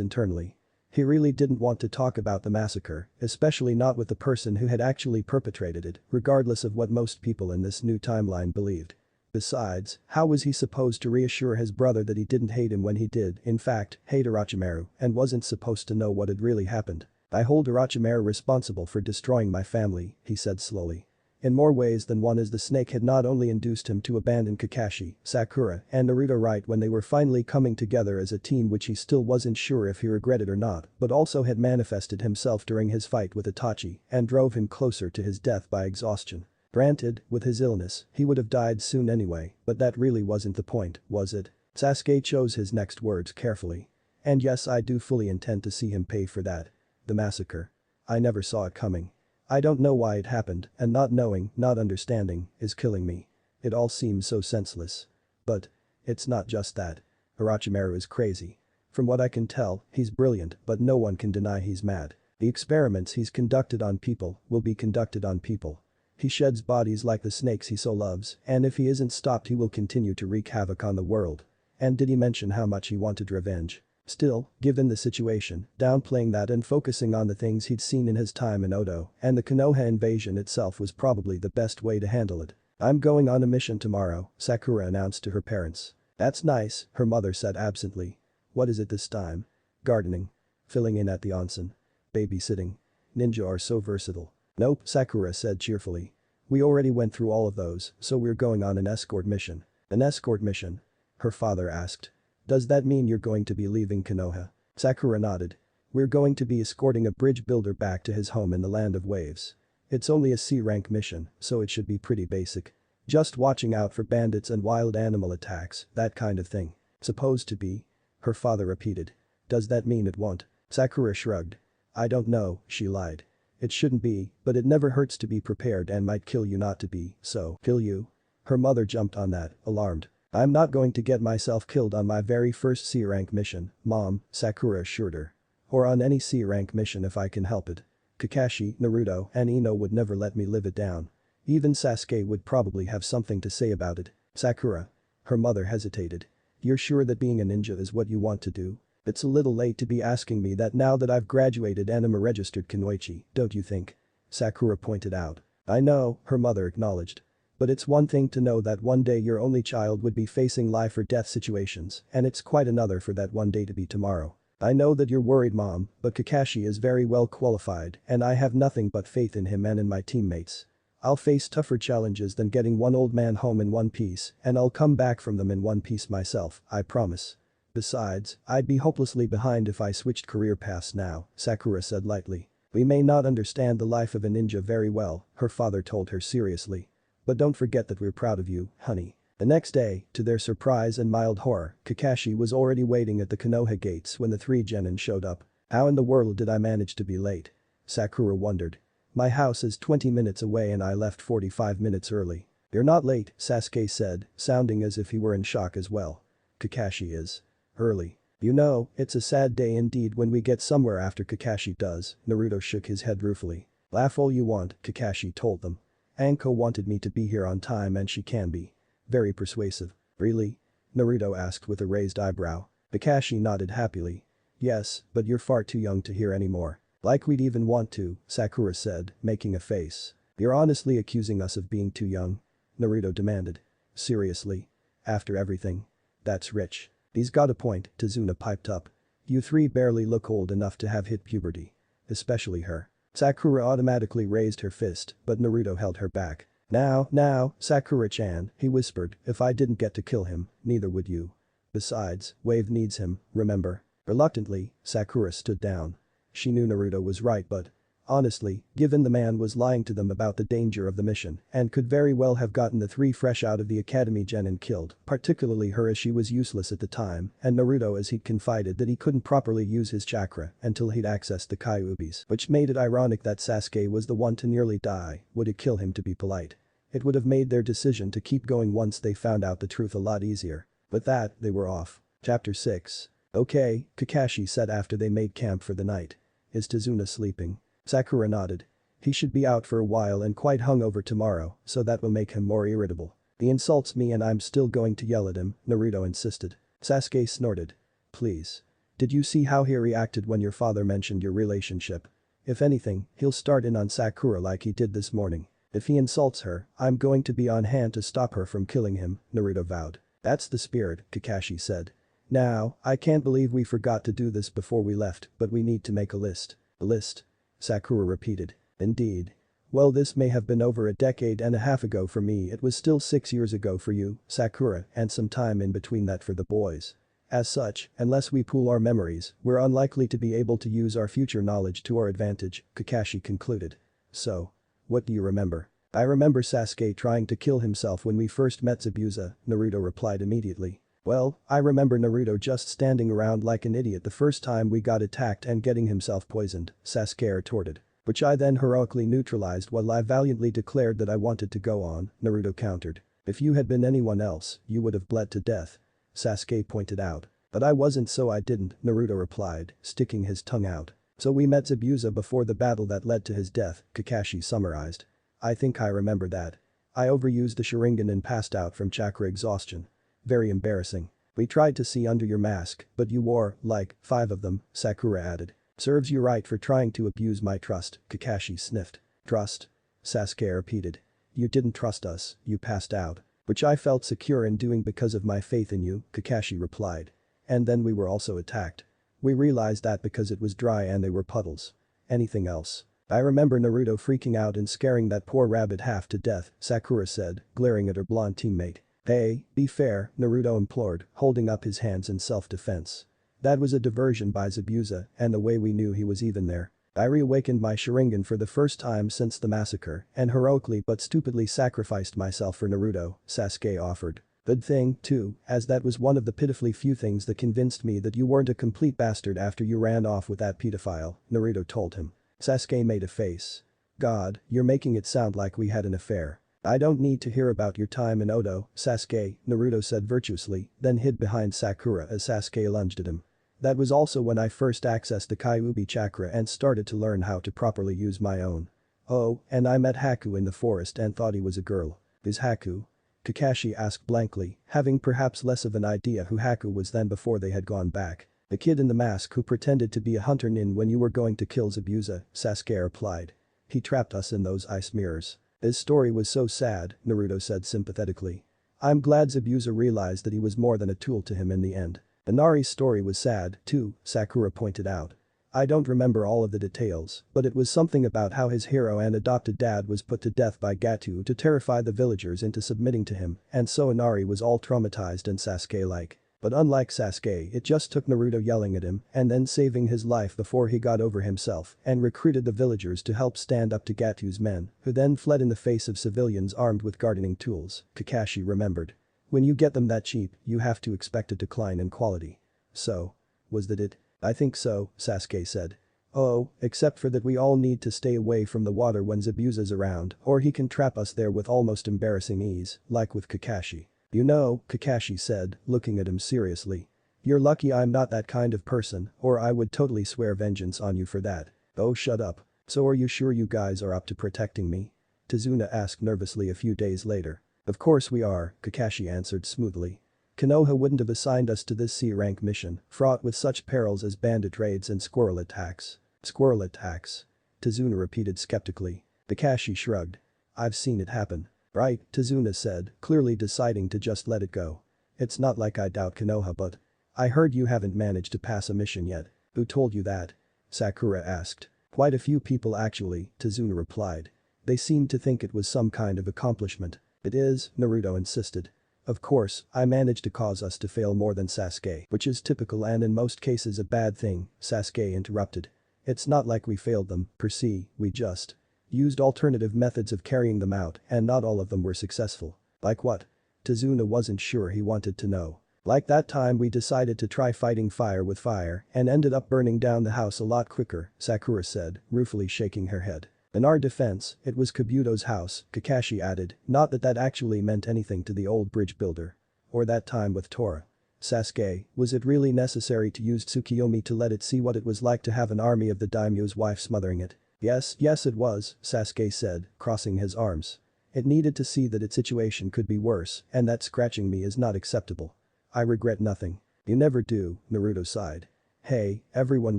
internally. He really didn't want to talk about the massacre, especially not with the person who had actually perpetrated it, regardless of what most people in this new timeline believed. Besides, how was he supposed to reassure his brother that he didn't hate him when he did, in fact, hate Orochimaru and wasn't supposed to know what had really happened? I hold Orochimaru responsible for destroying my family, he said slowly. In more ways than one as the snake had not only induced him to abandon Kakashi, Sakura, and Naruto right when they were finally coming together as a team which he still wasn't sure if he regretted or not, but also had manifested himself during his fight with Itachi and drove him closer to his death by exhaustion. Granted, with his illness, he would have died soon anyway, but that really wasn't the point, was it? Sasuke chose his next words carefully. And yes, I do fully intend to see him pay for that. The massacre. I never saw it coming. I don't know why it happened, and not knowing, not understanding, is killing me. It all seems so senseless. But it's not just that. Orochimaru is crazy. From what I can tell, he's brilliant, but no one can deny he's mad. The experiments he's conducted on people will be conducted on people. He sheds bodies like the snakes he so loves, and if he isn't stopped he will continue to wreak havoc on the world. And did he mention how much he wanted revenge? Still, given the situation, downplaying that and focusing on the things he'd seen in his time in Odo and the Konoha invasion itself was probably the best way to handle it. I'm going on a mission tomorrow, Sakura announced to her parents. That's nice, her mother said absently. What is it this time? Gardening. Filling in at the onsen. Babysitting. Ninja are so versatile. Nope, Sakura said cheerfully. We already went through all of those, so we're going on an escort mission. An escort mission? Her father asked. Does that mean you're going to be leaving Konoha? Sakura nodded. We're going to be escorting a bridge builder back to his home in the land of waves. It's only a C-rank mission, so it should be pretty basic. Just watching out for bandits and wild animal attacks, that kind of thing. Supposed to be? Her father repeated. Does that mean it won't? Sakura shrugged. I don't know, she lied. It shouldn't be, but it never hurts to be prepared and might kill you not to be, so. Kill you? Her mother jumped on that, alarmed. I'm not going to get myself killed on my very first C-rank mission, Mom, Sakura assured her. Or on any C-rank mission if I can help it. Kakashi, Naruto, and Ino would never let me live it down. Even Sasuke would probably have something to say about it. Sakura. Her mother hesitated. You're sure that being a ninja is what you want to do? It's a little late to be asking me that now that I've graduated and am a registered kunoichi, don't you think? Sakura pointed out. I know, her mother acknowledged. But it's one thing to know that one day your only child would be facing life or death situations, and it's quite another for that one day to be tomorrow. I know that you're worried, Mom, but Kakashi is very well qualified and I have nothing but faith in him and in my teammates. I'll face tougher challenges than getting one old man home in one piece and I'll come back from them in one piece myself, I promise. Besides, I'd be hopelessly behind if I switched career paths now, Sakura said lightly. We may not understand the life of a ninja very well, her father told her seriously. But don't forget that we're proud of you, honey. The next day, to their surprise and mild horror, Kakashi was already waiting at the Konoha gates when the three genin showed up. How in the world did I manage to be late? Sakura wondered. My house is 20 minutes away and I left 45 minutes early. You're not late, Sasuke said, sounding as if he were in shock as well. Kakashi is. Early. You know, it's a sad day indeed when we get somewhere after Kakashi does, Naruto shook his head ruefully. Laugh all you want, Kakashi told them. Anko wanted me to be here on time and she can be. Very persuasive. Really? Naruto asked with a raised eyebrow. Kakashi nodded happily. Yes, but you're far too young to hear anymore. Like we'd even want to, Sakura said, making a face. You're honestly accusing us of being too young? Naruto demanded. Seriously? After everything? That's rich. He's got a point, Tazuna piped up. You three barely look old enough to have hit puberty. Especially her. Sakura automatically raised her fist, but Naruto held her back. Now, Sakura-chan, he whispered, if I didn't get to kill him, neither would you. Besides, Wave needs him, remember? Reluctantly, Sakura stood down. She knew Naruto was right but. Honestly, given the man was lying to them about the danger of the mission and could very well have gotten the three fresh out of the academy genin killed, particularly her as she was useless at the time, and Naruto as he'd confided that he couldn't properly use his chakra until he'd accessed the Kyubis, which made it ironic that Sasuke was the one to nearly die, would it kill him to be polite? It would have made their decision to keep going once they found out the truth a lot easier. With that, they were off. Chapter 6. Okay, Kakashi said after they made camp for the night. Is Tazuna sleeping? Sakura nodded. He should be out for a while and quite hungover tomorrow, so that will make him more irritable. He insults me and I'm still going to yell at him, Naruto insisted. Sasuke snorted. Please. Did you see how he reacted when your father mentioned your relationship? If anything, he'll start in on Sakura like he did this morning. If he insults her, I'm going to be on hand to stop her from killing him, Naruto vowed. That's the spirit, Kakashi said. Now, I can't believe we forgot to do this before we left, but we need to make a list. A list? Sakura repeated. Indeed. Well, this may have been over a decade and a half ago for me, it was still 6 years ago for you, Sakura, and some time in between that for the boys. As such, unless we pool our memories, we're unlikely to be able to use our future knowledge to our advantage, Kakashi concluded. So. What do you remember? I remember Sasuke trying to kill himself when we first met Zabuza, Naruto replied immediately. Well, I remember Naruto just standing around like an idiot the first time we got attacked and getting himself poisoned, Sasuke retorted. Which I then heroically neutralized while I valiantly declared that I wanted to go on, Naruto countered. If you had been anyone else, you would have bled to death. Sasuke pointed out. But I wasn't so I didn't, Naruto replied, sticking his tongue out. So we met Zabuza before the battle that led to his death, Kakashi summarized. I think I remember that. I overused the Sharingan and passed out from chakra exhaustion. Very embarrassing. We tried to see under your mask, but you wore, like, 5 of them, Sakura added. Serves you right for trying to abuse my trust, Kakashi sniffed. Trust? Sasuke repeated. You didn't trust us, you passed out. Which I felt secure in doing because of my faith in you, Kakashi replied. And then we were also attacked. We realized that because it was dry and they were puddles. Anything else? I remember Naruto freaking out and scaring that poor rabbit half to death, Sakura said, glaring at her blonde teammate. Hey, be fair, Naruto implored, holding up his hands in self-defense. That was a diversion by Zabuza, and the way we knew he was even there. I reawakened my Sharingan for the first time since the massacre and heroically but stupidly sacrificed myself for Naruto, Sasuke offered. Good thing, too, as that was one of the pitifully few things that convinced me that you weren't a complete bastard after you ran off with that pedophile, Naruto told him. Sasuke made a face. God, you're making it sound like we had an affair. I don't need to hear about your time in Odo, Sasuke, Naruto said virtuously, then hid behind Sakura as Sasuke lunged at him. That was also when I first accessed the Kyuubi chakra and started to learn how to properly use my own. Oh, and I met Haku in the forest and thought he was a girl. Is Haku? Kakashi asked blankly, having perhaps less of an idea who Haku was than before they had gone back. The kid in the mask who pretended to be a hunter nin when you were going to kill Zabuza, Sasuke replied. He trapped us in those ice mirrors. His story was so sad, Naruto said sympathetically. I'm glad Zabuza realized that he was more than a tool to him in the end. Inari's story was sad, too, Sakura pointed out. I don't remember all of the details, but it was something about how his hero and adopted dad was put to death by Gato to terrify the villagers into submitting to him, and so Inari was all traumatized and Sasuke-like. But unlike Sasuke, it just took Naruto yelling at him and then saving his life before he got over himself and recruited the villagers to help stand up to Gato's men, who then fled in the face of civilians armed with gardening tools, Kakashi remembered. When you get them that cheap, you have to expect a decline in quality. So. Was that it? I think so, Sasuke said. Oh, except for that we all need to stay away from the water when Zabuza's around or he can trap us there with almost embarrassing ease, like with Kakashi. You know, Kakashi said, looking at him seriously. You're lucky I'm not that kind of person or I would totally swear vengeance on you for that. Oh shut up. So are you sure you guys are up to protecting me? Tazuna asked nervously a few days later. Of course we are, Kakashi answered smoothly. Konoha wouldn't have assigned us to this C-rank mission, fraught with such perils as bandit raids and squirrel attacks. Squirrel attacks? Tazuna repeated skeptically. Kakashi shrugged. I've seen it happen. Right, Tazuna said, clearly deciding to just let it go. It's not like I doubt Konoha but. I heard you haven't managed to pass a mission yet. Who told you that? Sakura asked. Quite a few people actually, Tazuna replied. They seemed to think it was some kind of accomplishment. It is, Naruto insisted. Of course, I managed to cause us to fail more than Sasuke, which is typical and in most cases a bad thing, Sasuke interrupted. It's not like we failed them, per se, we just used alternative methods of carrying them out and not all of them were successful. Like what? Tazuna wasn't sure he wanted to know. Like that time we decided to try fighting fire with fire and ended up burning down the house a lot quicker, Sakura said, ruefully shaking her head. In our defense, it was Kabuto's house, Kakashi added, not that that actually meant anything to the old bridge builder. Or that time with Tora. Sasuke, was it really necessary to use Tsukiyomi to let it see what it was like to have an army of the daimyo's wife smothering it? Yes it was, Sasuke said, crossing his arms. It needed to see that its situation could be worse and that scratching me is not acceptable. I regret nothing. You never do, Naruto sighed. Hey, everyone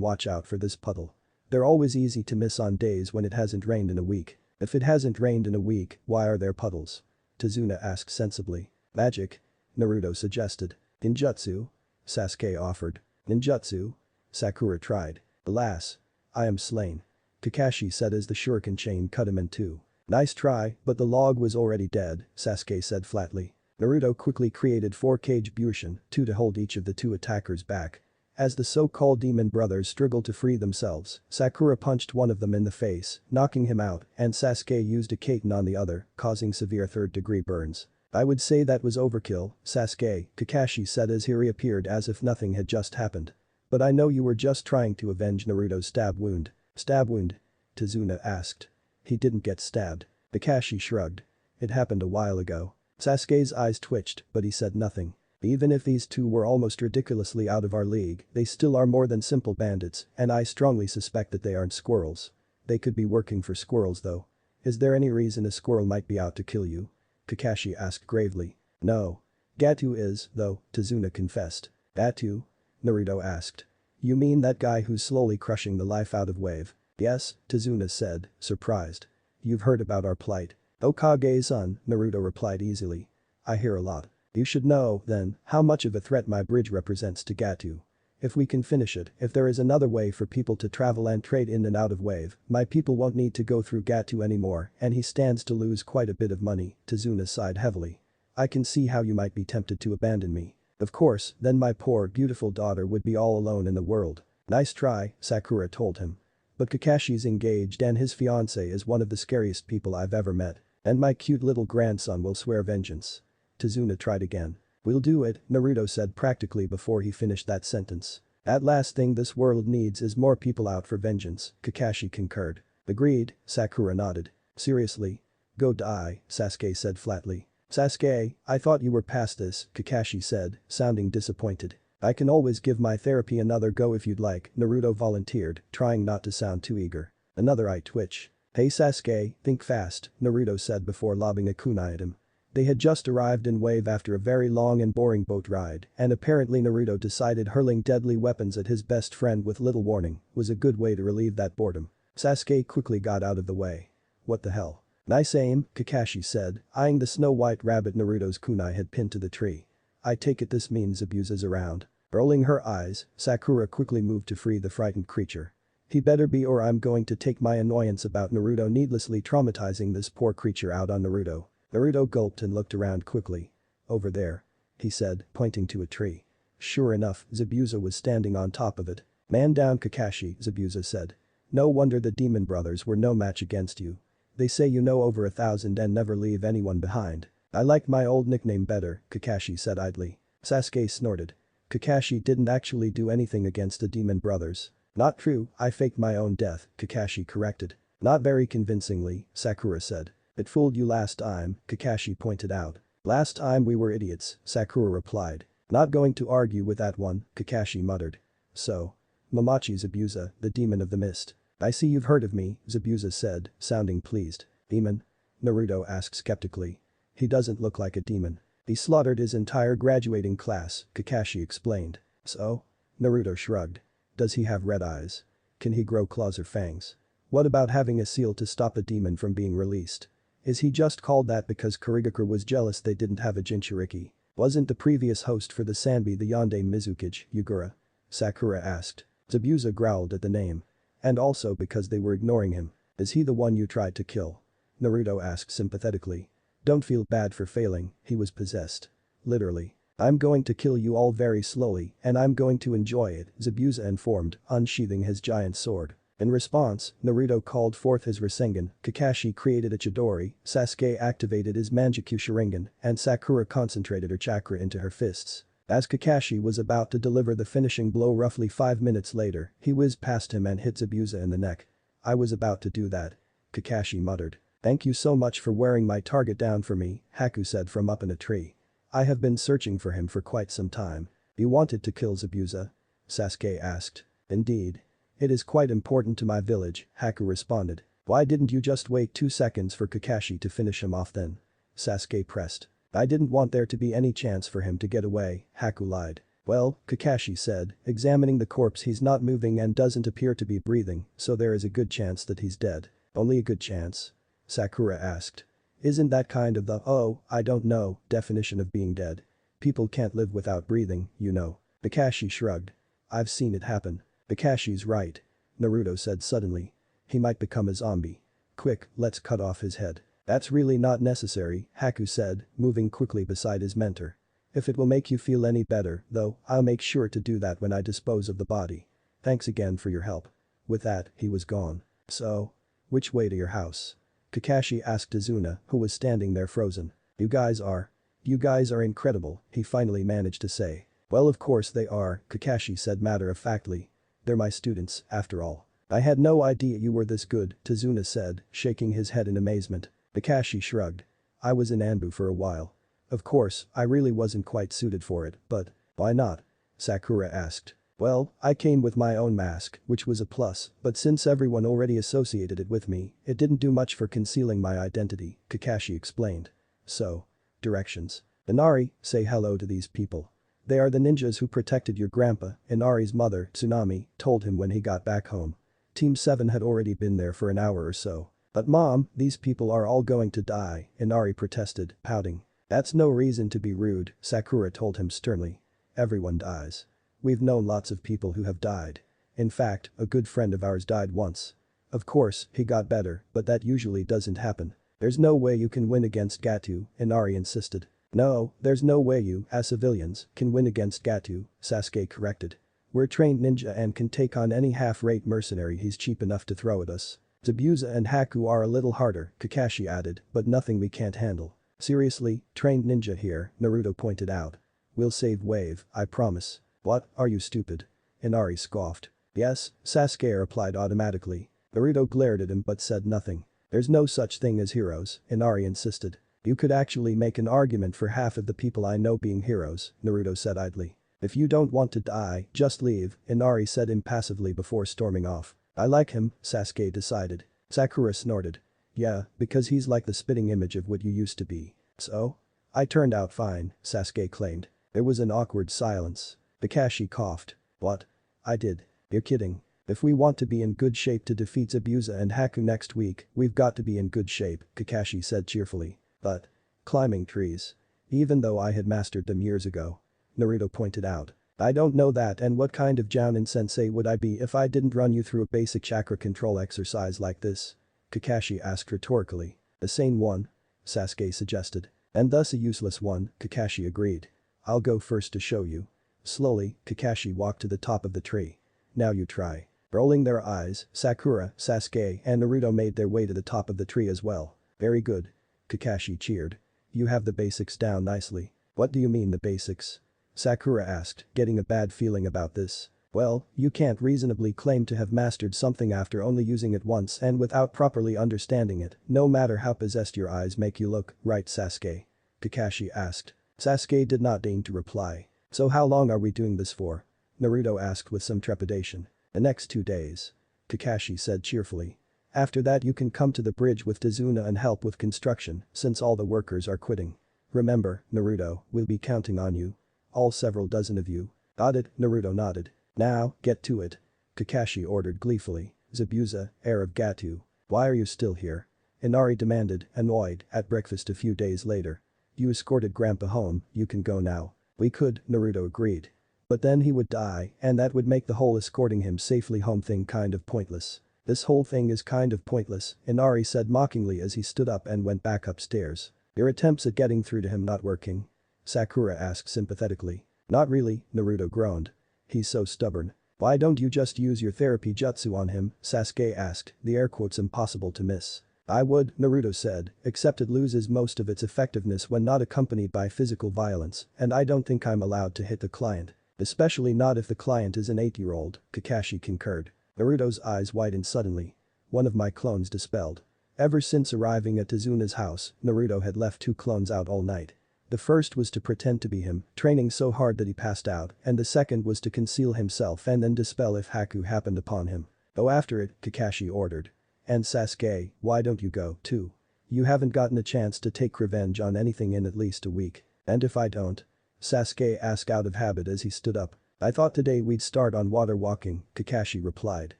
watch out for this puddle. They're always easy to miss on days when it hasn't rained in a week. If it hasn't rained in a week, why are there puddles? Tazuna asked sensibly. Magic? Naruto suggested. Ninjutsu? Sasuke offered. Ninjutsu? Sakura tried. Alas. I am slain. Kakashi said as the shuriken chain cut him in two. Nice try, but the log was already dead, Sasuke said flatly. Naruto quickly created 4 cage bushin, 2 to hold each of the 2 attackers back. As the so-called demon brothers struggled to free themselves, Sakura punched one of them in the face, knocking him out, and Sasuke used a katen on the other, causing severe third-degree burns. I would say that was overkill, Sasuke, Kakashi said as he reappeared as if nothing had just happened. But I know you were just trying to avenge Naruto's stab wound. Stab wound? Tazuna asked. He didn't get stabbed. Kakashi shrugged. It happened a while ago. Sasuke's eyes twitched, but he said nothing. Even if these two were almost ridiculously out of our league, they still are more than simple bandits, and I strongly suspect that they aren't squirrels. They could be working for squirrels though. Is there any reason a squirrel might be out to kill you? Kakashi asked gravely. No. Gato is, though, Tazuna confessed. Gato? Naruto asked. You mean that guy who's slowly crushing the life out of Wave? Yes, Tazuna said, surprised. You've heard about our plight. Okage-san, Naruto replied easily. I hear a lot. You should know, then, how much of a threat my bridge represents to Gato. If we can finish it, if there is another way for people to travel and trade in and out of Wave, my people won't need to go through Gato anymore and he stands to lose quite a bit of money, Tazuna sighed heavily. I can see how you might be tempted to abandon me. Of course, then my poor, beautiful daughter would be all alone in the world. Nice try, Sakura told him. But Kakashi's engaged and his fiancée is one of the scariest people I've ever met. And my cute little grandson will swear vengeance. Tazuna tried again. We'll do it, Naruto said practically before he finished that sentence. At last thing this world needs is more people out for vengeance, Kakashi concurred. Agreed, Sakura nodded. Seriously? Go die, Sasuke said flatly. Sasuke, I thought you were past this, Kakashi said, sounding disappointed. I can always give my therapy another go if you'd like, Naruto volunteered, trying not to sound too eager. Another eye twitch. Hey Sasuke, think fast, Naruto said before lobbing a kunai at him. They had just arrived in Wave after a very long and boring boat ride, and apparently Naruto decided hurling deadly weapons at his best friend with little warning was a good way to relieve that boredom. Sasuke quickly got out of the way. What the hell? Nice aim, Kakashi said, eyeing the snow-white rabbit Naruto's kunai had pinned to the tree. I take it this means Zabuza's around. Rolling her eyes, Sakura quickly moved to free the frightened creature. He better be or I'm going to take my annoyance about Naruto needlessly traumatizing this poor creature out on Naruto. Naruto gulped and looked around quickly. Over there. He said, pointing to a tree. Sure enough, Zabuza was standing on top of it. Man down Kakashi, Zabuza said. No wonder the demon brothers were no match against you. They say you know over 1,000 and never leave anyone behind. I like my old nickname better, Kakashi said idly. Sasuke snorted. Kakashi didn't actually do anything against the demon brothers. Not true, I faked my own death, Kakashi corrected. Not very convincingly, Sakura said. It fooled you last time, Kakashi pointed out. Last time we were idiots, Sakura replied. Not going to argue with that one, Kakashi muttered. So. Momochi Zabuza, the demon of the mist. I see you've heard of me, Zabuza said, sounding pleased. Demon? Naruto asked skeptically. He doesn't look like a demon. He slaughtered his entire graduating class, Kakashi explained. So? Naruto shrugged. Does he have red eyes? Can he grow claws or fangs? What about having a seal to stop a demon from being released? Is he just called that because Kurigakure was jealous they didn't have a Jinchuriki? Wasn't the previous host for the Sanbi the Yonde Mizukage, Yugura? Sakura asked. Zabuza growled at the name. And also because they were ignoring him. Is he the one you tried to kill? Naruto asked sympathetically. Don't feel bad for failing, he was possessed. Literally. I'm going to kill you all very slowly and I'm going to enjoy it, Zabuza informed, unsheathing his giant sword. In response, Naruto called forth his Rasengan, Kakashi created a Chidori, Sasuke activated his Manjutsu Sharingan, and Sakura concentrated her chakra into her fists. As Kakashi was about to deliver the finishing blow roughly 5 minutes later, he whizzed past him and hit Zabuza in the neck. I was about to do that. Kakashi muttered. Thank you so much for wearing my target down for me, Haku said from up in a tree. I have been searching for him for quite some time. You wanted to kill Zabuza? Sasuke asked. Indeed. It is quite important to my village, Haku responded. Why didn't you just wait 2 seconds for Kakashi to finish him off then? Sasuke pressed. I didn't want there to be any chance for him to get away, Haku lied. Well, Kakashi said, examining the corpse he's not moving and doesn't appear to be breathing, so there is a good chance that he's dead. Only a good chance? Sakura asked. Isn't that kind of the, oh, I don't know, definition of being dead? People can't live without breathing, you know. Kakashi shrugged. I've seen it happen. Kakashi's right. Naruto said suddenly. He might become a zombie. Quick, let's cut off his head. That's really not necessary, Haku said, moving quickly beside his mentor. If it will make you feel any better, though, I'll make sure to do that when I dispose of the body. Thanks again for your help. With that, he was gone. So? Which way to your house? Kakashi asked Izuna, who was standing there frozen. You guys are incredible, he finally managed to say. Well of course they are, Kakashi said matter-of-factly. They're my students, after all. I had no idea you were this good, Tazuna said, shaking his head in amazement. Kakashi shrugged. I was in Anbu for a while. Of course, I really wasn't quite suited for it, but why not? Sakura asked. Well, I came with my own mask, which was a plus, but since everyone already associated it with me, it didn't do much for concealing my identity, Kakashi explained. So. Directions. Inari, say hello to these people. They are the ninjas who protected your grandpa, Inari's mother, Tsunami, told him when he got back home. Team 7 had already been there for an hour or so. But mom, these people are all going to die, Inari protested, pouting. That's no reason to be rude, Sakura told him sternly. Everyone dies. We've known lots of people who have died. In fact, a good friend of ours died once. Of course, he got better, but that usually doesn't happen. There's no way you can win against Gatu, Inari insisted. No, there's no way you, as civilians, can win against Gatu, Sasuke corrected. We're trained ninja and can take on any half-rate mercenary he's cheap enough to throw at us. Zabuza and Haku are a little harder, Kakashi added, but nothing we can't handle. Seriously, trained ninja here, Naruto pointed out. We'll save Wave, I promise. What, are you stupid? Inari scoffed. Yes, Sasuke replied automatically. Naruto glared at him but said nothing. There's no such thing as heroes, Inari insisted. You could actually make an argument for half of the people I know being heroes, Naruto said idly. If you don't want to die, just leave, Inari said impassively before storming off. I like him, Sasuke decided. Sakura snorted. Yeah, because he's like the spitting image of what you used to be. So? I turned out fine, Sasuke claimed. There was an awkward silence. Kakashi coughed. What? I did. You're kidding. If we want to be in good shape to defeat Zabuza and Haku next week, we've got to be in good shape, Kakashi said cheerfully. But. Climbing trees. Even though I had mastered them years ago. Naruto pointed out. I don't know that, and what kind of Jounin sensei would I be if I didn't run you through a basic chakra control exercise like this? Kakashi asked rhetorically. A sane one? Sasuke suggested. And thus a useless one, Kakashi agreed. I'll go first to show you. Slowly, Kakashi walked to the top of the tree. Now you try. Rolling their eyes, Sakura, Sasuke and Naruto made their way to the top of the tree as well. Very good. Kakashi cheered. You have the basics down nicely. What do you mean the basics? Sakura asked, getting a bad feeling about this. Well, you can't reasonably claim to have mastered something after only using it once and without properly understanding it, no matter how possessed your eyes make you look, right Sasuke? Kakashi asked. Sasuke did not deign to reply. So how long are we doing this for? Naruto asked with some trepidation. The next 2 days. Kakashi said cheerfully. After that you can come to the bridge with Tazuna and help with construction, since all the workers are quitting. Remember, Naruto, we'll be counting on you. All several dozen of you. Got it, Naruto nodded. Now, get to it. Kakashi ordered gleefully. Zabuza, heir of Gatu. Why are you still here? Inari demanded, annoyed, at breakfast a few days later. You escorted Grandpa home, you can go now. We could, Naruto agreed. But then he would die, and that would make the whole escorting him safely home thing kind of pointless. This whole thing is kind of pointless, Inari said mockingly as he stood up and went back upstairs. Your attempts at getting through to him not working? Sakura asked sympathetically. Not really, Naruto groaned. He's so stubborn. Why don't you just use your therapy jutsu on him, Sasuke asked, the air quotes impossible to miss. I would, Naruto said, except it loses most of its effectiveness when not accompanied by physical violence, and I don't think I'm allowed to hit the client. Especially not if the client is an 8-year-old, Kakashi concurred. Naruto's eyes widened suddenly. One of my clones dispelled. Ever since arriving at Tazuna's house, Naruto had left 2 clones out all night. The first was to pretend to be him, training so hard that he passed out, and the second was to conceal himself and then dispel if Haku happened upon him. Go after it, Kakashi ordered. And Sasuke, why don't you go, too? You haven't gotten a chance to take revenge on anything in at least a week. And if I don't? Sasuke asked out of habit as he stood up. I thought today we'd start on water walking, Kakashi replied.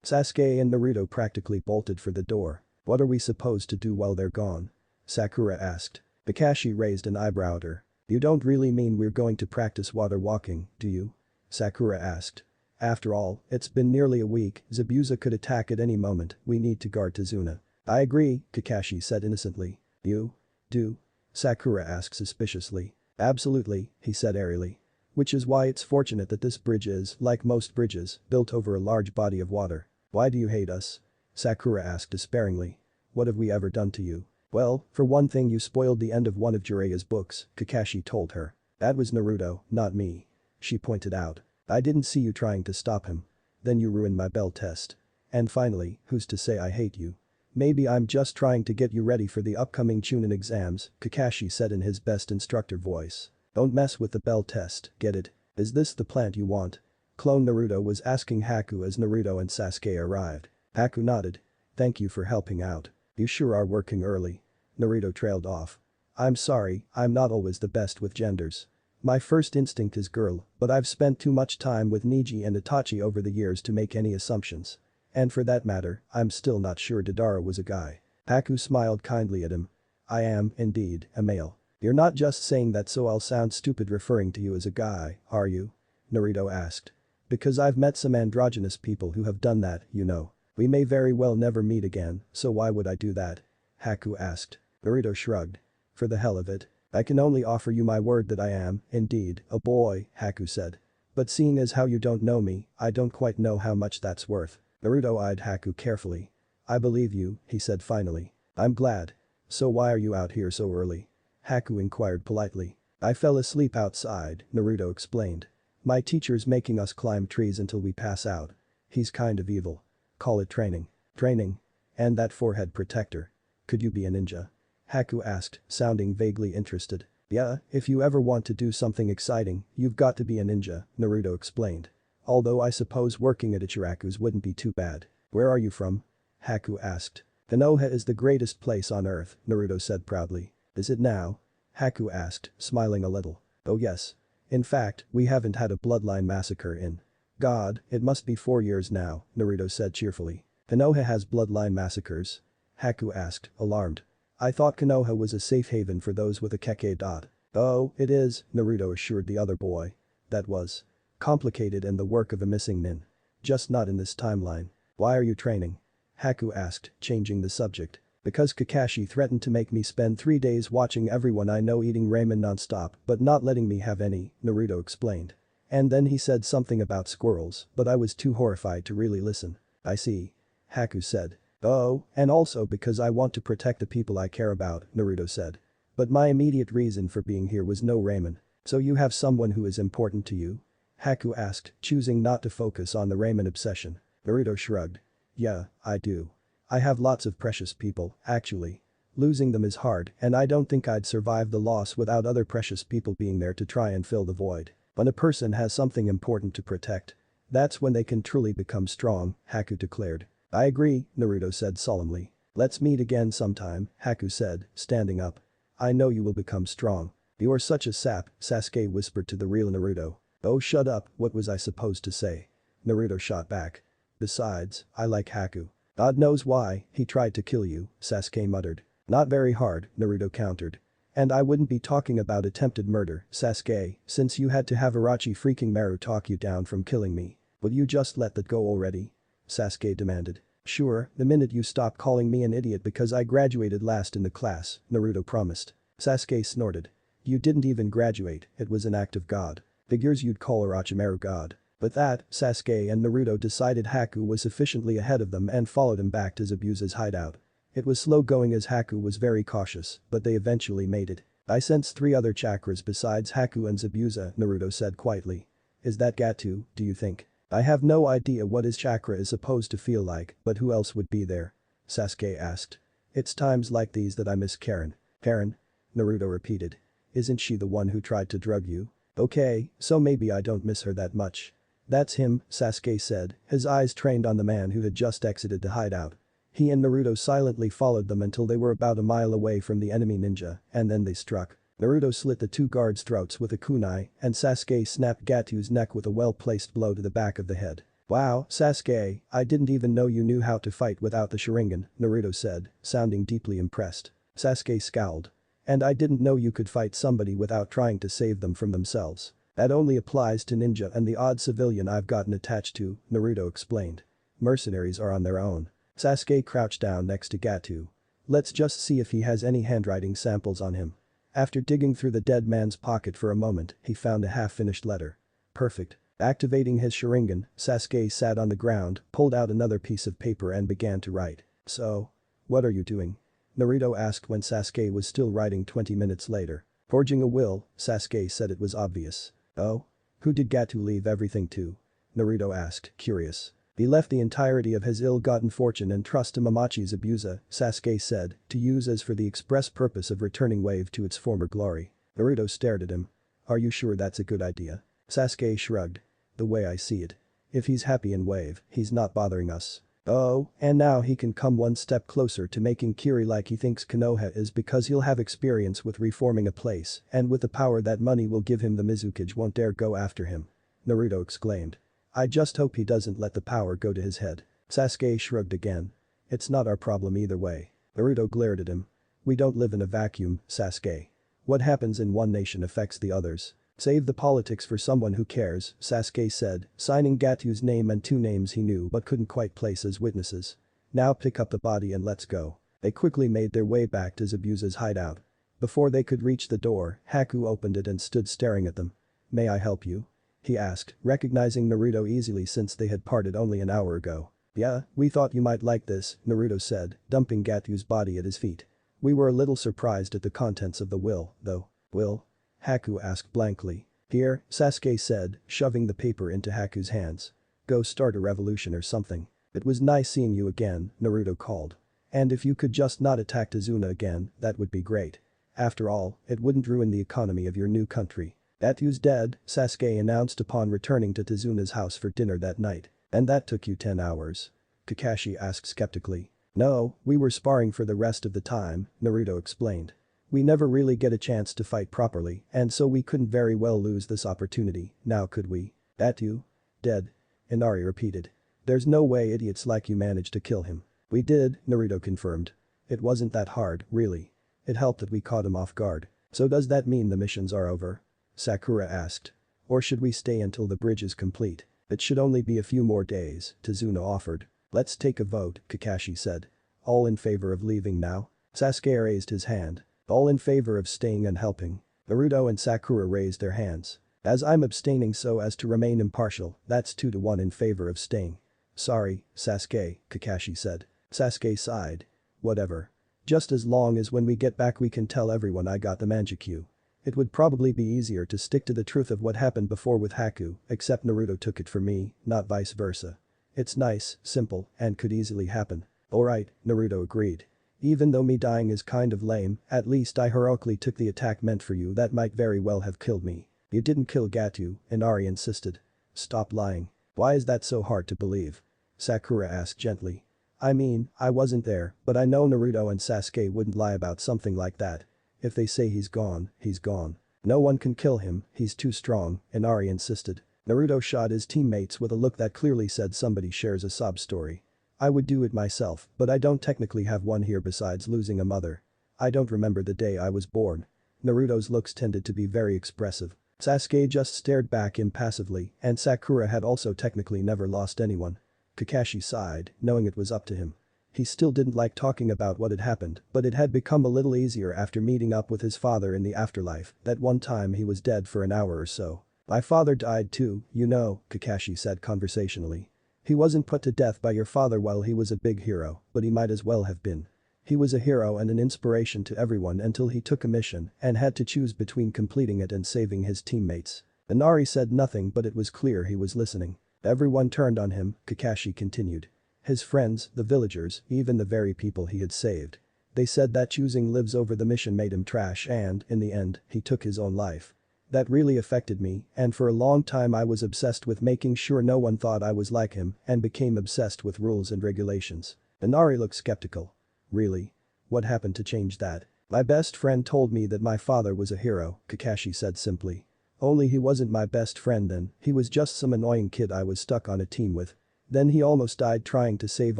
Sasuke and Naruto practically bolted for the door. What are we supposed to do while they're gone? Sakura asked. Kakashi raised an eyebrow at her. You don't really mean we're going to practice water walking, do you? Sakura asked. After all, it's been nearly a week, Zabuza could attack at any moment, we need to guard Tazuna. I agree, Kakashi said innocently. You? Do? Sakura asked suspiciously. Absolutely, he said airily. Which is why it's fortunate that this bridge is, like most bridges, built over a large body of water. Why do you hate us? Sakura asked despairingly. What have we ever done to you? Well, for one thing you spoiled the end of one of Jiraiya's books, Kakashi told her. That was Naruto, not me. She pointed out. I didn't see you trying to stop him. Then you ruined my bell test. And finally, who's to say I hate you? Maybe I'm just trying to get you ready for the upcoming Chunin exams, Kakashi said in his best instructor voice. Don't mess with the bell test, get it? Is this the plant you want? Clone Naruto was asking Haku as Naruto and Sasuke arrived. Haku nodded. Thank you for helping out. You sure are working early. Naruto trailed off. I'm sorry, I'm not always the best with genders. My first instinct is girl, but I've spent too much time with Neji and Itachi over the years to make any assumptions. And for that matter, I'm still not sure Deidara was a guy. Haku smiled kindly at him. I am, indeed, a male. You're not just saying that so I'll sound stupid referring to you as a guy, are you? Naruto asked. Because I've met some androgynous people who have done that, you know. We may very well never meet again, so why would I do that? Haku asked. Naruto shrugged. For the hell of it. I can only offer you my word that I am, indeed, a boy, Haku said. But seeing as how you don't know me, I don't quite know how much that's worth. Naruto eyed Haku carefully. I believe you, he said finally. I'm glad. So why are you out here so early? Haku inquired politely. I fell asleep outside, Naruto explained. My teacher's making us climb trees until we pass out. He's kind of evil. Call it training. Training? And that forehead protector. Could you be a ninja? Haku asked, sounding vaguely interested. Yeah, if you ever want to do something exciting, you've got to be a ninja, Naruto explained. Although I suppose working at Ichiraku's wouldn't be too bad. Where are you from? Haku asked. Konoha is the greatest place on earth, Naruto said proudly. Is it now? Haku asked, smiling a little. Oh yes. In fact, we haven't had a bloodline massacre in. God, it must be 4 years now, Naruto said cheerfully. Konoha has bloodline massacres? Haku asked, alarmed. I thought Konoha was a safe haven for those with a keke dot. Oh, it is, Naruto assured the other boy. That was complicated and the work of a missing nin. Just not in this timeline. Why are you training? Haku asked, changing the subject. Because Kakashi threatened to make me spend 3 days watching everyone I know eating ramen non-stop but not letting me have any, Naruto explained. And then he said something about squirrels, but I was too horrified to really listen. I see. Haku said. Oh, and also because I want to protect the people I care about, Naruto said. But my immediate reason for being here was no ramen. So you have someone who is important to you? Haku asked, choosing not to focus on the ramen obsession. Naruto shrugged. Yeah, I do. I have lots of precious people, actually. Losing them is hard and I don't think I'd survive the loss without other precious people being there to try and fill the void. When a person has something important to protect, that's when they can truly become strong, Haku declared. I agree, Naruto said solemnly. Let's meet again sometime, Haku said, standing up. I know you will become strong. You're such a sap, Sasuke whispered to the real Naruto. Oh shut up, what was I supposed to say? Naruto shot back. Besides, I like Haku. God knows why, he tried to kill you, Sasuke muttered. Not very hard, Naruto countered. And I wouldn't be talking about attempted murder, Sasuke, since you had to have Orochi freaking Meru talk you down from killing me. Will you just let that go already? Sasuke demanded. Sure, the minute you stop calling me an idiot because I graduated last in the class, Naruto promised. Sasuke snorted. You didn't even graduate, it was an act of God. Figures you'd call Orochimaru God. With that, Sasuke and Naruto decided Haku was sufficiently ahead of them and followed him back to Zabuza's hideout. It was slow going as Haku was very cautious, but they eventually made it. I sense 3 other chakras besides Haku and Zabuza, Naruto said quietly. Is that Gato, do you think? I have no idea what his chakra is supposed to feel like, but who else would be there? Sasuke asked. It's times like these that I miss Karen. Karen? Naruto repeated. Isn't she the one who tried to drug you? Okay, so maybe I don't miss her that much. That's him, Sasuke said, his eyes trained on the man who had just exited the hideout. He and Naruto silently followed them until they were about a mile away from the enemy ninja, and then they struck. Naruto slit the 2 guards' throats with a kunai, and Sasuke snapped Gato's neck with a well-placed blow to the back of the head. Wow, Sasuke, I didn't even know you knew how to fight without the Sharingan, Naruto said, sounding deeply impressed. Sasuke scowled. And I didn't know you could fight somebody without trying to save them from themselves. That only applies to ninja and the odd civilian I've gotten attached to, Naruto explained. Mercenaries are on their own. Sasuke crouched down next to Gato. Let's just see if he has any handwriting samples on him. After digging through the dead man's pocket for a moment, he found a half-finished letter. Perfect. Activating his Sharingan, Sasuke sat on the ground, pulled out another piece of paper and began to write. So? What are you doing? Naruto asked when Sasuke was still writing 20 minutes later. Forging a will, Sasuke said it was obvious. Oh? Who did Gato leave everything to? Naruto asked, curious. He left the entirety of his ill-gotten fortune and trust to Mamachi Zabuza, Sasuke said, to use as for the express purpose of returning Wave to its former glory. Naruto stared at him. Are you sure that's a good idea? Sasuke shrugged. The way I see it. If he's happy in Wave, he's not bothering us. Oh, and now he can come one step closer to making Kiri like he thinks Konoha is because he'll have experience with reforming a place, and with the power that money will give him the Mizukage won't dare go after him. Naruto exclaimed. I just hope he doesn't let the power go to his head. Sasuke shrugged again. It's not our problem either way. Naruto glared at him. We don't live in a vacuum, Sasuke. What happens in one nation affects the others. Save the politics for someone who cares, Sasuke said, signing Gato's name and 2 names he knew but couldn't quite place as witnesses. Now pick up the body and let's go. They quickly made their way back to Zabuza's hideout. Before they could reach the door, Haku opened it and stood staring at them. "May I help you?" he asked, recognizing Naruto easily since they had parted only an hour ago. "Yeah, we thought you might like this," Naruto said, dumping Gatu's body at his feet. "We were a little surprised at the contents of the will, though." "Will?" Haku asked blankly. "Here," Sasuke said, shoving the paper into Haku's hands. "Go start a revolution or something." "It was nice seeing you again," Naruto called. "And if you could just not attack Tazuna again, that would be great. After all, it wouldn't ruin the economy of your new country." "Gatu's dead," Sasuke announced upon returning to Tazuna's house for dinner that night. "And that took you 10 hours?" Kakashi asked skeptically. "No, we were sparring for the rest of the time," Naruto explained. "We never really get a chance to fight properly, and so we couldn't very well lose this opportunity, now could we?" "Gatu? Dead?" Inari repeated. "There's no way idiots like you managed to kill him." "We did," Naruto confirmed. "It wasn't that hard, really. It helped that we caught him off guard." "So does that mean the missions are over?" Sakura asked. "Or should we stay until the bridge is complete?" "It should only be a few more days," Tazuna offered. "Let's take a vote," Kakashi said. "All in favor of leaving now?" Sasuke raised his hand. "All in favor of staying and helping?" Naruto and Sakura raised their hands. "As I'm abstaining so as to remain impartial, that's 2-1 in favor of staying." "Sorry, Sasuke," Kakashi said. Sasuke sighed. "Whatever. Just as long as when we get back we can tell everyone I got the Manjikyu. It would probably be easier to stick to the truth of what happened before with Haku, except Naruto took it from me, not vice versa. It's nice, simple, and could easily happen." "Alright," Naruto agreed. "Even though me dying is kind of lame, at least I heroically took the attack meant for you that might very well have killed me." "You didn't kill Gatu," Inari insisted. "Stop lying. Why is that so hard to believe?" Sakura asked gently. "I mean, I wasn't there, but I know Naruto and Sasuke wouldn't lie about something like that. If they say he's gone, he's gone. No one can kill him, he's too strong," Inari insisted. Naruto shot his teammates with a look that clearly said somebody shares a sob story. "I would do it myself, but I don't technically have one here besides losing a mother. I don't remember the day I was born." Naruto's looks tended to be very expressive. Sasuke just stared back impassively, and Sakura had also technically never lost anyone. Kakashi sighed, knowing it was up to him. He still didn't like talking about what had happened, but it had become a little easier after meeting up with his father in the afterlife. That one time he was dead for an hour or so. "My father died too, you know," Kakashi said conversationally. "He wasn't put to death by your father while he was a big hero, but he might as well have been. He was a hero and an inspiration to everyone until he took a mission and had to choose between completing it and saving his teammates." Inari said nothing but it was clear he was listening. "Everyone turned on him," Kakashi continued. "His friends, the villagers, even the very people he had saved. They said that choosing lives over the mission made him trash and, in the end, he took his own life. That really affected me, and for a long time I was obsessed with making sure no one thought I was like him and became obsessed with rules and regulations." Inari looked skeptical. "Really? What happened to change that?" "My best friend told me that my father was a hero," Kakashi said simply. "Only he wasn't my best friend then, he was just some annoying kid I was stuck on a team with. Then he almost died trying to save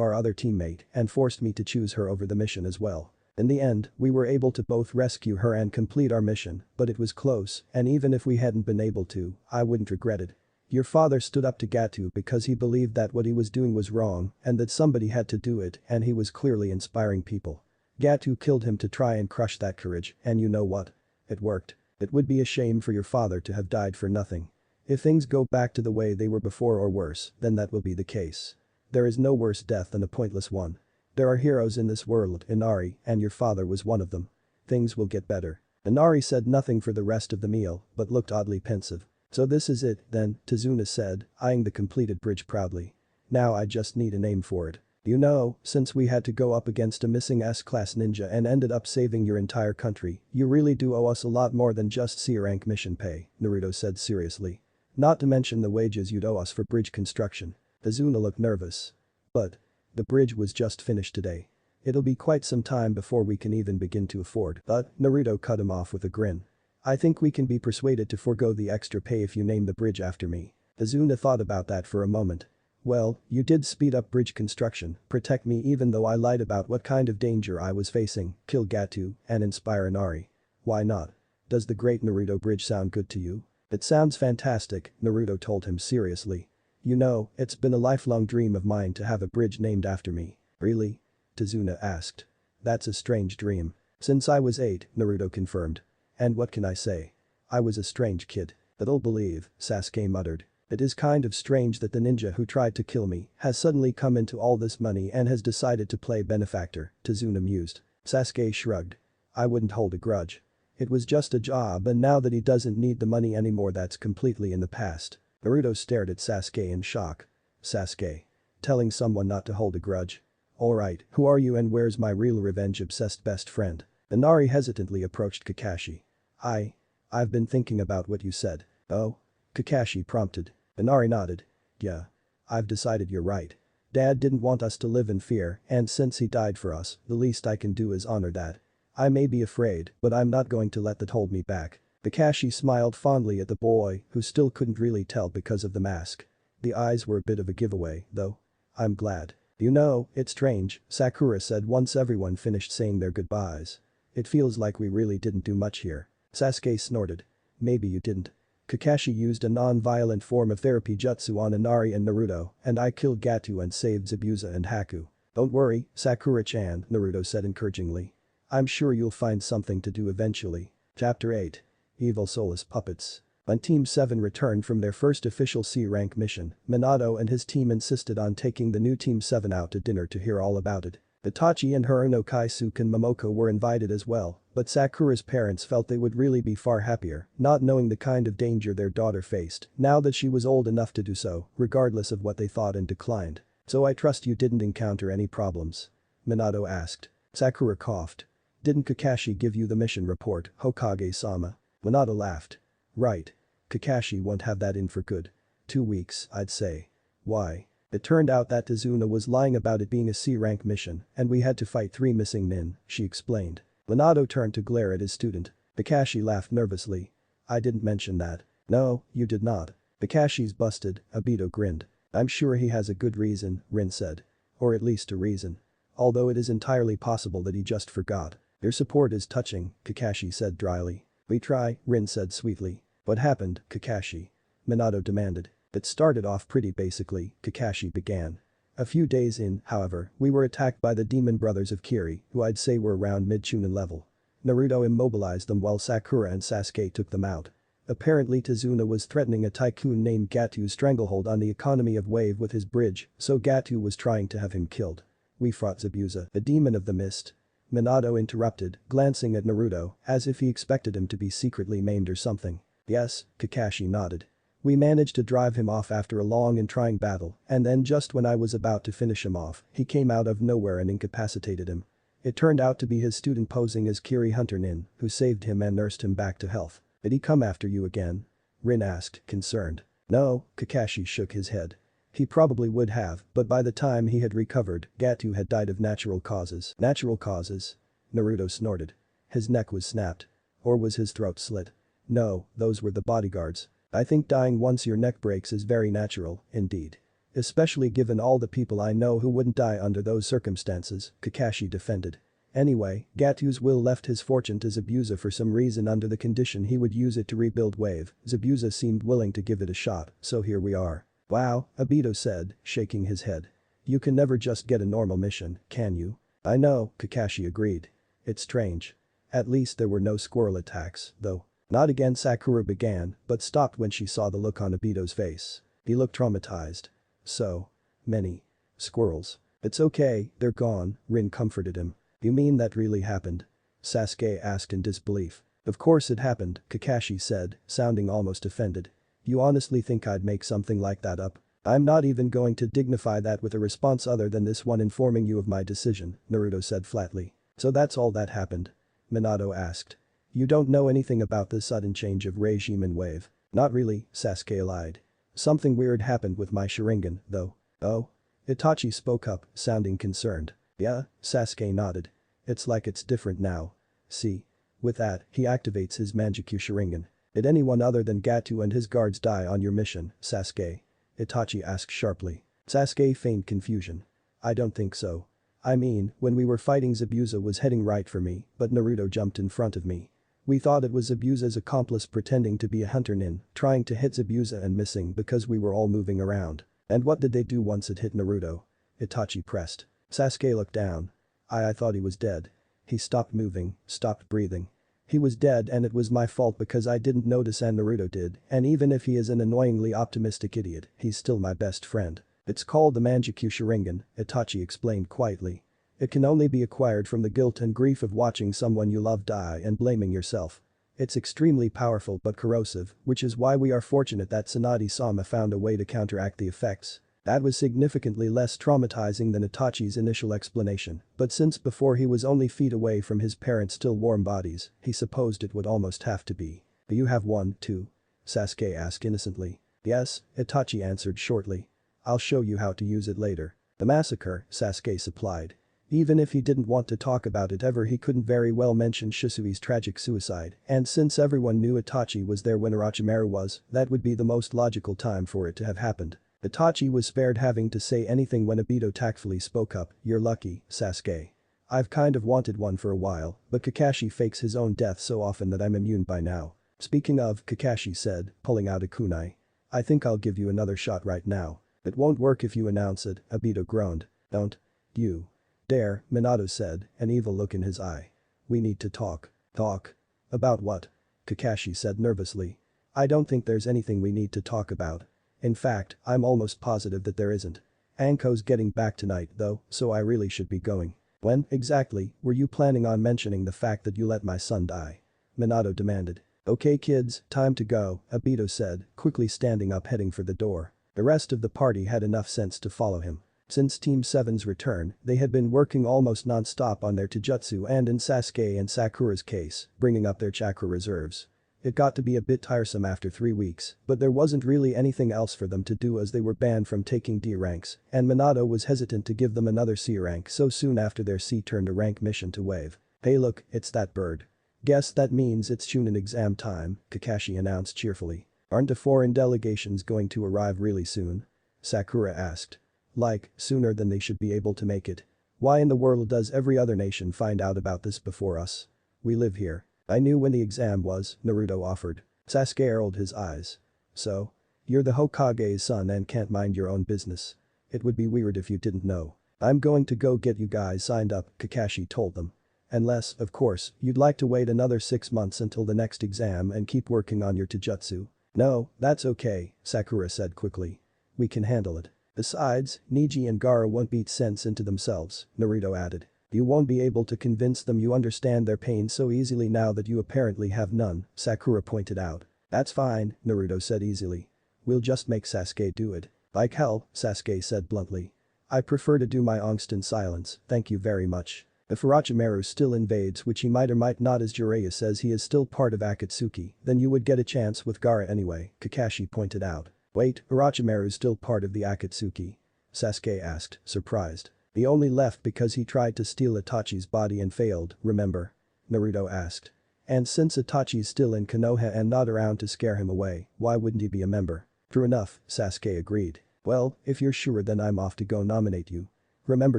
our other teammate and forced me to choose her over the mission as well. In the end, we were able to both rescue her and complete our mission, but it was close, and even if we hadn't been able to, I wouldn't regret it. Your father stood up to Gatu because he believed that what he was doing was wrong and that somebody had to do it, and he was clearly inspiring people. Gatu killed him to try and crush that courage, and you know what? It worked. It would be a shame for your father to have died for nothing. If things go back to the way they were before or worse, then that will be the case. There is no worse death than a pointless one. There are heroes in this world, Inari, and your father was one of them. Things will get better." Inari said nothing for the rest of the meal, but looked oddly pensive. "So this is it, then," Tazuna said, eyeing the completed bridge proudly. "Now I just need a name for it. You know, since we had to go up against a missing S-class ninja and ended up saving your entire country, you really do owe us a lot more than just C-rank mission pay," Naruto said seriously. "Not to mention the wages you'd owe us for bridge construction." Tazuna looked nervous. "But the bridge was just finished today. It'll be quite some time before we can even begin to afford." "But," Naruto cut him off with a grin. "I think we can be persuaded to forego the extra pay if you name the bridge after me." Tazuna thought about that for a moment. "Well, you did speed up bridge construction, protect me even though I lied about what kind of danger I was facing, kill Gatu, and inspire Inari. Why not? Does the Great Naruto Bridge sound good to you?" "It sounds fantastic," Naruto told him seriously. "You know, it's been a lifelong dream of mine to have a bridge named after me." "Really?" Tazuna asked. "That's a strange dream." Since I was 8, Naruto confirmed. And what can I say? I was a strange kid. That'll believe, Sasuke muttered. It is kind of strange that the ninja who tried to kill me has suddenly come into all this money and has decided to play benefactor, Tazuna mused. Sasuke shrugged. I wouldn't hold a grudge. It was just a job and now that he doesn't need the money anymore that's completely in the past. Naruto stared at Sasuke in shock. Sasuke. Telling someone not to hold a grudge. Alright, who are you and where's my real revenge-obsessed best friend? Inari hesitantly approached Kakashi. I've been thinking about what you said. Oh? Kakashi prompted. Inari nodded. Yeah. I've decided you're right. Dad didn't want us to live in fear and since he died for us, the least I can do is honor that. I may be afraid, but I'm not going to let that hold me back. Kakashi smiled fondly at the boy who still couldn't really tell because of the mask. The eyes were a bit of a giveaway, though. I'm glad. You know, it's strange, Sakura said once everyone finished saying their goodbyes. It feels like we really didn't do much here. Sasuke snorted. Maybe you didn't. Kakashi used a non-violent form of therapy jutsu on Inari and Naruto, and I killed Gato and saved Zabuza and Haku. Don't worry, Sakura-chan, Naruto said encouragingly. I'm sure you'll find something to do eventually. Chapter 8. Evil Soulless Puppets. When Team 7 returned from their first official C-rank mission, Minato and his team insisted on taking the new Team 7 out to dinner to hear all about it. Itachi and her Kaisuke and Momoko were invited as well, but Sakura's parents felt they would really be far happier, not knowing the kind of danger their daughter faced, now that she was old enough to do so, regardless of what they thought and declined. So I trust you didn't encounter any problems? Minato asked. Sakura coughed. Didn't Kakashi give you the mission report, Hokage-sama? Minato laughed. Right. Kakashi won't have that in for good. 2 weeks, I'd say. Why? It turned out that Tazuna was lying about it being a C-rank mission and we had to fight 3 missing nin, she explained. Minato turned to glare at his student. Kakashi laughed nervously. I didn't mention that. No, you did not. Kakashi's busted, Obito grinned. I'm sure he has a good reason, Rin said. Or at least a reason. Although it is entirely possible that he just forgot. Your support is touching, Kakashi said dryly. We try, Rin said sweetly. What happened, Kakashi? Minato demanded. It started off pretty basically, Kakashi began. A few days in, however, we were attacked by the demon brothers of Kiri, who I'd say were around mid-Chunin level. Naruto immobilized them while Sakura and Sasuke took them out. Apparently Tazuna was threatening a tycoon named Gatu's stranglehold on the economy of Wave with his bridge, so Gatu was trying to have him killed. We fought Zabuza, the demon of the mist. Minato interrupted, glancing at Naruto, as if he expected him to be secretly maimed or something. Yes, Kakashi nodded. We managed to drive him off after a long and trying battle, and then just when I was about to finish him off, he came out of nowhere and incapacitated him. It turned out to be his student posing as Kiri Hunter Nin, who saved him and nursed him back to health. Did he come after you again? Rin asked, concerned. No, Kakashi shook his head. He probably would have, but by the time he had recovered, Gatu had died of natural causes. Natural causes? Naruto snorted. His neck was snapped. Or was his throat slit? No, those were the bodyguards. I think dying once your neck breaks is very natural, indeed. Especially given all the people I know who wouldn't die under those circumstances, Kakashi defended. Anyway, Gatu's will left his fortune to Zabuza for some reason under the condition he would use it to rebuild Wave. Zabuza seemed willing to give it a shot, so here we are. Wow, Obito said, shaking his head. You can never just get a normal mission, can you? I know, Kakashi agreed. It's strange. At least there were no squirrel attacks, though. Not again, Sakura began, but stopped when she saw the look on Obito's face. He looked traumatized. So many squirrels. It's okay, they're gone, Rin comforted him. You mean that really happened? Sasuke asked in disbelief. Of course it happened, Kakashi said, sounding almost offended. You honestly think I'd make something like that up? I'm not even going to dignify that with a response other than this one informing you of my decision, Naruto said flatly. So that's all that happened? Minato asked. You don't know anything about the sudden change of regime in Wave? Not really, Sasuke lied. Something weird happened with my Sharingan, though. Oh? Itachi spoke up, sounding concerned. Yeah, Sasuke nodded. It's like it's different now. See? With that, he activates his Mangekyou Sharingan. Did anyone other than Gatu and his guards die on your mission, Sasuke? Itachi asked sharply. Sasuke feigned confusion. I don't think so. I mean, when we were fighting Zabuza was heading right for me, but Naruto jumped in front of me. We thought it was Zabuza's accomplice pretending to be a hunter nin, trying to hit Zabuza and missing because we were all moving around. And what did they do once it hit Naruto? Itachi pressed. Sasuke looked down. I thought he was dead. He stopped moving, stopped breathing. He was dead and it was my fault because I didn't notice and Naruto did, and even if he is an annoyingly optimistic idiot, he's still my best friend. It's called the Manjikyu Sharingan, Itachi explained quietly. It can only be acquired from the guilt and grief of watching someone you love die and blaming yourself. It's extremely powerful but corrosive, which is why we are fortunate that Tsunade-sama found a way to counteract the effects. That was significantly less traumatizing than Itachi's initial explanation, but since before he was only feet away from his parents' still warm bodies, he supposed it would almost have to be. "Do you have one, too?" Sasuke asked innocently. "Yes," Itachi answered shortly. "I'll show you how to use it later." "The massacre," Sasuke supplied. Even if he didn't want to talk about it ever, he couldn't very well mention Shisui's tragic suicide, and since everyone knew Itachi was there when Orochimaru was, that would be the most logical time for it to have happened. Itachi was spared having to say anything when Obito tactfully spoke up. "You're lucky, Sasuke. I've kind of wanted one for a while, but Kakashi fakes his own death so often that I'm immune by now." "Speaking of," Kakashi said, pulling out a kunai. "I think I'll give you another shot right now." "It won't work if you announce it," Obito groaned. "Don't you dare," Minato said, an evil look in his eye. "We need to talk." "Talk? About what?" Kakashi said nervously. "I don't think there's anything we need to talk about. In fact, I'm almost positive that there isn't. Anko's getting back tonight though, so I really should be going." "When, exactly, were you planning on mentioning the fact that you let my son die?" Minato demanded. "Okay kids, time to go," Obito said, quickly standing up heading for the door. The rest of the party had enough sense to follow him. Since Team 7's return, they had been working almost non-stop on their taijutsu and in Sasuke and Sakura's case, bringing up their chakra reserves. It got to be a bit tiresome after 3 weeks, but there wasn't really anything else for them to do as they were banned from taking D ranks, and Minato was hesitant to give them another C rank so soon after their C turned a rank mission to wave. "Hey look, it's that bird. Guess that means it's Chunin exam time," Kakashi announced cheerfully. "Aren't the foreign delegations going to arrive really soon?" Sakura asked. "Like, sooner than they should be able to make it. Why in the world does every other nation find out about this before us? We live here." "I knew when the exam was," Naruto offered. Sasuke rolled his eyes. "So? You're the Hokage's son and can't mind your own business. It would be weird if you didn't know." "I'm going to go get you guys signed up," Kakashi told them. "Unless, of course, you'd like to wait another 6 months until the next exam and keep working on your taijutsu." "No, that's okay," Sakura said quickly. "We can handle it. Besides, Neji and Gaara won't beat sense into themselves," Naruto added. "You won't be able to convince them you understand their pain so easily now that you apparently have none," Sakura pointed out. "That's fine," Naruto said easily. "We'll just make Sasuke do it." "Like hell," Sasuke said bluntly. "I prefer to do my angst in silence, thank you very much." "If Orochimaru still invades, which he might or might not as Jiraiya says he is still part of Akatsuki, then you would get a chance with Gaara anyway," Kakashi pointed out. "Wait, Orochimaru's still part of the Akatsuki?" Sasuke asked, surprised. "He only left because he tried to steal Itachi's body and failed, remember?" Naruto asked. "And since Itachi's still in Konoha and not around to scare him away, why wouldn't he be a member?" "True enough," Sasuke agreed. "Well, if you're sure then I'm off to go nominate you." "Remember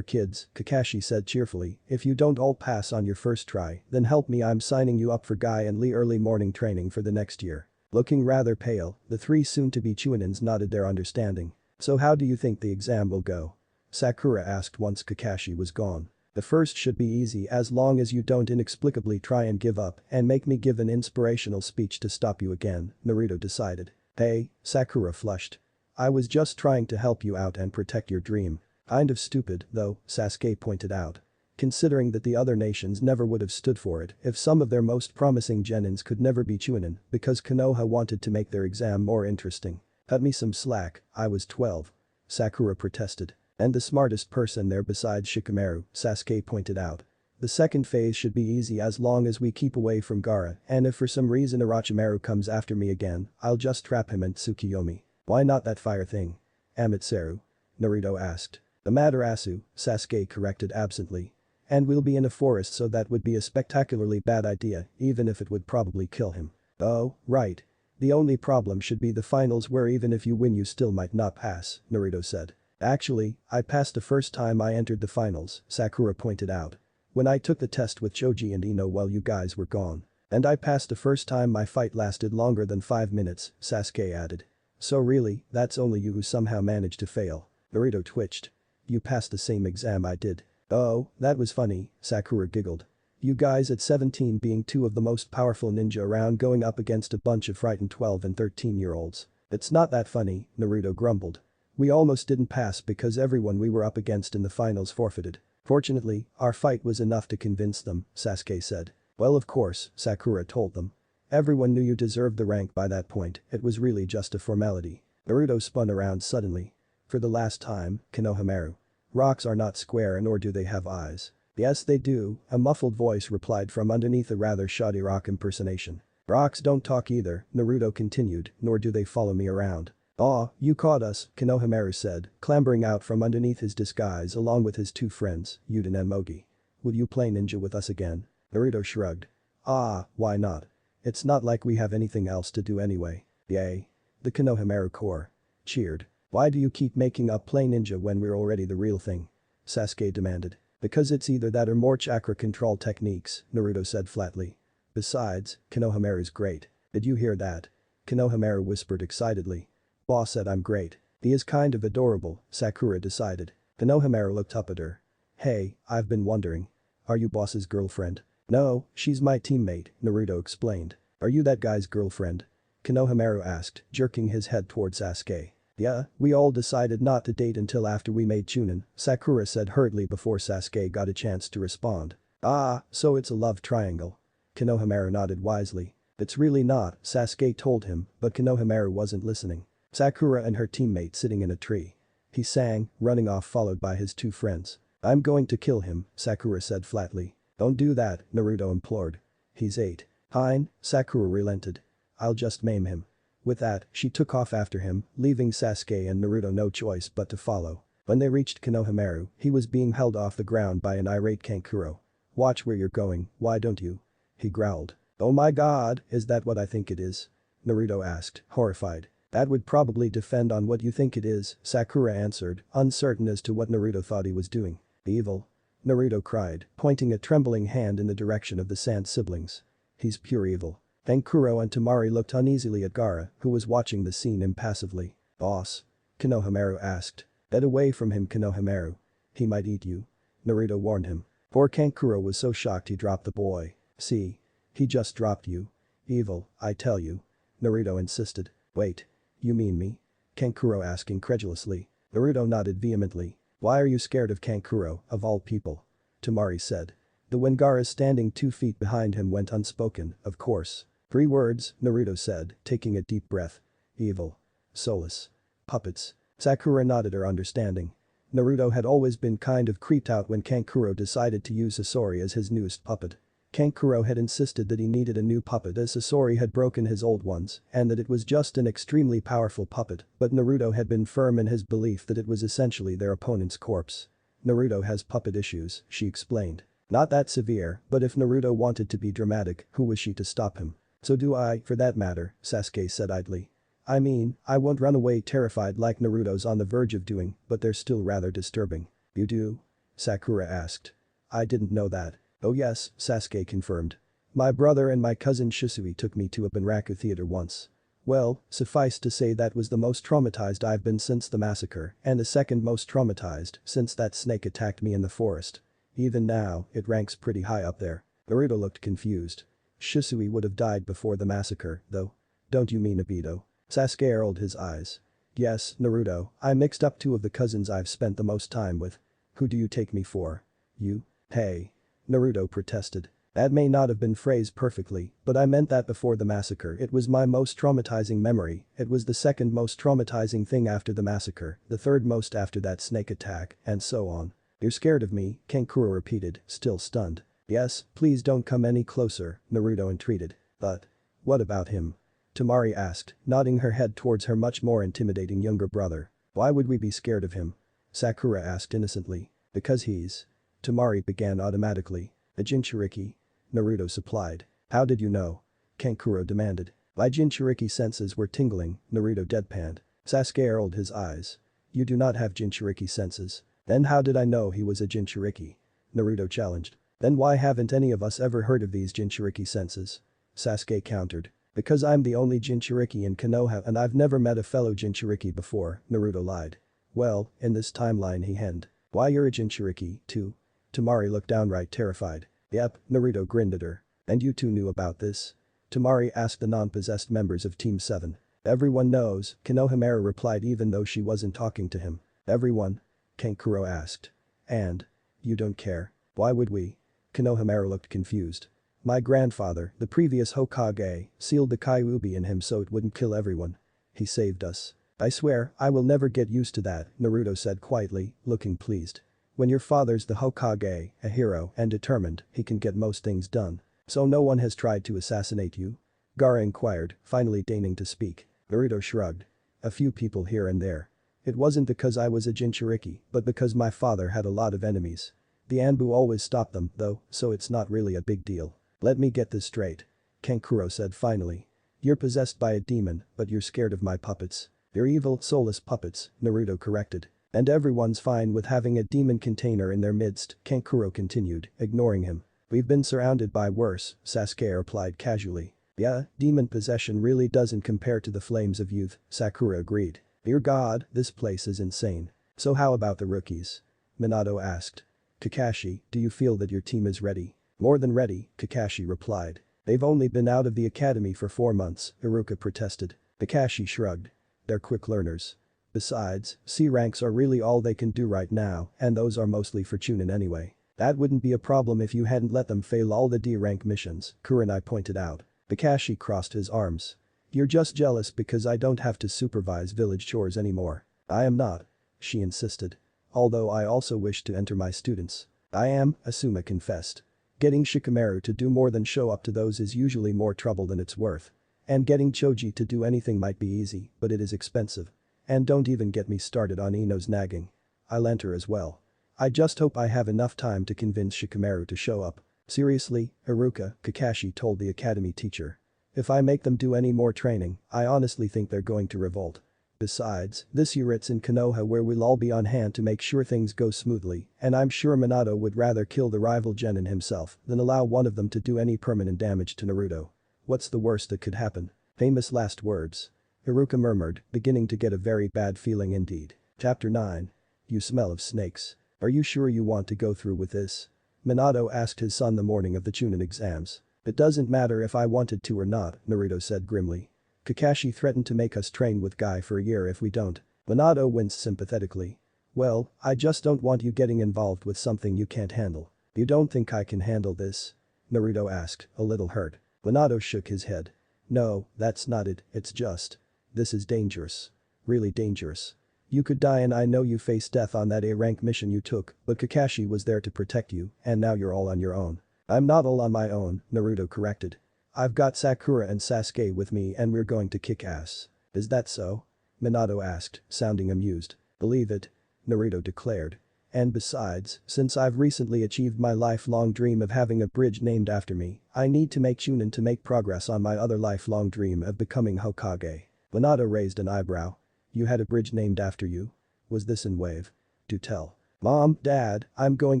kids," Kakashi said cheerfully, "if you don't all pass on your first try, then help me, I'm signing you up for Guy and Lee early morning training for the next year." Looking rather pale, the 3 soon-to-be Chuninins nodded their understanding. "So how do you think the exam will go?" Sakura asked once Kakashi was gone. "The first should be easy as long as you don't inexplicably try and give up and make me give an inspirational speech to stop you again," Naruto decided. "Hey," Sakura flushed. "I was just trying to help you out and protect your dream." "Kind of stupid, though," Sasuke pointed out. "Considering that the other nations never would have stood for it if some of their most promising genins could never be Chunin because Konoha wanted to make their exam more interesting." "Cut me some slack, I was 12. Sakura protested. "And the smartest person there besides Shikamaru," Sasuke pointed out. "The second phase should be easy as long as we keep away from Gaara, and if for some reason Orochimaru comes after me again, I'll just trap him in Tsukiyomi." "Why not that fire thing?" "Amaterasu?" Naruto asked. "Amaterasu," Sasuke corrected absently. "And we'll be in a forest so that would be a spectacularly bad idea even if it would probably kill him." "Oh, right. The only problem should be the finals where even if you win you still might not pass," Naruto said. "Actually, I passed the first time I entered the finals," Sakura pointed out. "When I took the test with Choji and Ino while you guys were gone. And I passed the first time my fight lasted longer than 5 minutes," Sasuke added. "So really, that's only you who somehow managed to fail." Naruto twitched. "You passed the same exam I did." "Oh, that was funny," Sakura giggled. You guys at 17 being two of the most powerful ninja around going up against a bunch of frightened 12 and 13-year-olds. It's not that funny, Naruto grumbled. We almost didn't pass because everyone we were up against in the finals forfeited. Fortunately, our fight was enough to convince them, Sasuke said. Well of course, Sakura told them. Everyone knew you deserved the rank by that point, it was really just a formality. Naruto spun around suddenly. For the last time, Konohamaru. Rocks are not square nor do they have eyes. Yes they do, a muffled voice replied from underneath a rather shoddy rock impersonation. Rocks don't talk either, Naruto continued, nor do they follow me around. Aw, you caught us, Konohamaru said, clambering out from underneath his disguise along with his two friends, Yuden and Mogi. Will you play ninja with us again? Naruto shrugged. Ah, why not? It's not like we have anything else to do anyway. Yay. The Konohamaru Corps cheered. Why do you keep making up play ninja when we're already the real thing? Sasuke demanded. Because it's either that or more chakra control techniques, Naruto said flatly. Besides, Konohamaru's great. Did you hear that? Konohamaru whispered excitedly. Boss said I'm great. He is kind of adorable, Sakura decided. Konohamaru looked up at her. Hey, I've been wondering. Are you boss's girlfriend? No, she's my teammate, Naruto explained. Are you that guy's girlfriend? Konohamaru asked, jerking his head towards Sasuke. Yeah, we all decided not to date until after we made Chunin, Sakura said hurriedly before Sasuke got a chance to respond. Ah, so it's a love triangle. Konohamaru nodded wisely. It's really not, Sasuke told him, but Konohamaru wasn't listening. Sakura and her teammate sitting in a tree. He sang, running off followed by his two friends. I'm going to kill him, Sakura said flatly. Don't do that, Naruto implored. He's 8. Fine, Sakura relented. I'll just maim him. With that, she took off after him, leaving Sasuke and Naruto no choice but to follow. When they reached Konohamaru, he was being held off the ground by an irate Kankuro. Watch where you're going, why don't you? He growled. Oh my god, is that what I think it is? Naruto asked, horrified. That would probably depend on what you think it is, Sakura answered, uncertain as to what Naruto thought he was doing. Evil. Naruto cried, pointing a trembling hand in the direction of the Sand siblings. He's pure evil. Kankuro and Temari looked uneasily at Gaara, who was watching the scene impassively. Boss? Konohamaru asked. Get away from him, Konohamaru. He might eat you. Naruto warned him. Poor Kankuro was so shocked he dropped the boy. See? He just dropped you. Evil, I tell you. Naruto insisted. Wait. You mean me? Kankuro asked incredulously. Naruto nodded vehemently. Why are you scared of Kankuro, of all people? Temari said. The when Gaara standing 2 feet behind him went unspoken, of course. 3 words, Naruto said, taking a deep breath. Evil. Soulless. Puppets. Sakura nodded her understanding. Naruto had always been kind of creeped out when Kankuro decided to use Sasori as his newest puppet. Kankuro had insisted that he needed a new puppet as Sasori had broken his old ones and that it was just an extremely powerful puppet, but Naruto had been firm in his belief that it was essentially their opponent's corpse. Naruto has puppet issues, she explained. Not that severe, but if Naruto wanted to be dramatic, who was she to stop him? So do I, for that matter, Sasuke said idly. I mean, I won't run away terrified like Naruto's on the verge of doing, but they're still rather disturbing. You do? Sakura asked. I didn't know that. Oh yes, Sasuke confirmed. My brother and my cousin Shisui took me to a Bunraku theater once. Well, suffice to say that was the most traumatized I've been since the massacre and the second most traumatized since that snake attacked me in the forest. Even now, it ranks pretty high up there. Naruto looked confused. Shisui would have died before the massacre, though. Don't you mean Obito? Sasuke rolled his eyes. Yes, Naruto, I mixed up 2 of the cousins I've spent the most time with. Who do you take me for? You? Hey. Naruto protested. That may not have been phrased perfectly, but I meant that before the massacre it was my most traumatizing memory, it was the second most traumatizing thing after the massacre, the third most after that snake attack, and so on. You're scared of me, Kankuro repeated, still stunned. Yes, please don't come any closer, Naruto entreated. But. What about him? Temari asked, nodding her head towards her much more intimidating younger brother. Why would we be scared of him? Sakura asked innocently. Because he's. Temari began automatically. A Jinchuriki? Naruto supplied. How did you know? Kankuro demanded. My Jinchuriki senses were tingling, Naruto deadpanned. Sasuke rolled his eyes. You do not have Jinchuriki senses. Then how did I know he was a Jinchuriki? Naruto challenged. Then why haven't any of us ever heard of these Jinchuriki senses? Sasuke countered. Because I'm the only Jinchuriki in Konoha and I've never met a fellow Jinchuriki before, Naruto lied. Well, in this timeline he henned. Why you're a Jinchuriki, too? Temari looked downright terrified. Yep, Naruto grinned at her. And you two knew about this? Temari asked the non-possessed members of Team 7. Everyone knows, Konohamaru replied even though she wasn't talking to him. Everyone? Kankuro asked. And? You don't care? Why would we? Konohamaru looked confused. My grandfather, the previous Hokage, sealed the Kyuubi in him so it wouldn't kill everyone. He saved us. I swear, I will never get used to that, Naruto said quietly, looking pleased. When your father's the Hokage, a hero and determined, he can get most things done. So no one has tried to assassinate you? Gaara inquired, finally deigning to speak. Naruto shrugged. A few people here and there. It wasn't because I was a Jinchuriki, but because my father had a lot of enemies. The Anbu always stopped them, though, so it's not really a big deal. Let me get this straight. Kankuro said finally. You're possessed by a demon, but you're scared of my puppets. They're evil, soulless puppets, Naruto corrected. And everyone's fine with having a demon container in their midst, Kankuro continued, ignoring him. We've been surrounded by worse, Sasuke replied casually. Yeah, demon possession really doesn't compare to the flames of youth, Sakura agreed. Dear God, this place is insane. So how about the rookies? Minato asked. Kakashi, do you feel that your team is ready? More than ready, Kakashi replied. They've only been out of the academy for 4 months, Iruka protested. Kakashi shrugged. They're quick learners. Besides, C ranks are really all they can do right now, and those are mostly for Chunin anyway. That wouldn't be a problem if you hadn't let them fail all the D rank missions, Kurenai pointed out. Kakashi crossed his arms. You're just jealous because I don't have to supervise village chores anymore. I am not. She insisted. Although I also wish to enter my students. I am, Asuma confessed. Getting Shikamaru to do more than show up to those is usually more trouble than it's worth. And getting Choji to do anything might be easy, but it is expensive. And don't even get me started on Ino's nagging. I'll enter as well. I just hope I have enough time to convince Shikamaru to show up. Seriously, Iruka, Kakashi told the academy teacher. If I make them do any more training, I honestly think they're going to revolt. Besides, this year it's in Konoha where we'll all be on hand to make sure things go smoothly, and I'm sure Minato would rather kill the rival genin himself than allow one of them to do any permanent damage to Naruto. What's the worst that could happen? Famous last words. Iruka murmured, beginning to get a very bad feeling indeed. Chapter 9. You smell of snakes. Are you sure you want to go through with this? Minato asked his son the morning of the Chunin exams. It doesn't matter if I wanted to or not, Naruto said grimly. Kakashi threatened to make us train with Guy for a year if we don't. Minato winced sympathetically. Well, I just don't want you getting involved with something you can't handle. You don't think I can handle this? Naruto asked, a little hurt. Minato shook his head. No, that's not it, it's just. This is dangerous. Really dangerous. You could die and I know you faced death on that A-rank mission you took, but Kakashi was there to protect you, and now you're all on your own. I'm not all on my own, Naruto corrected. I've got Sakura and Sasuke with me and we're going to kick ass. Is that so? Minato asked, sounding amused. Believe it. Naruto declared. And besides, since I've recently achieved my lifelong dream of having a bridge named after me, I need to make Chunin to make progress on my other lifelong dream of becoming Hokage. Minato raised an eyebrow. You had a bridge named after you? Was this in wave? Do tell. Mom, Dad, I'm going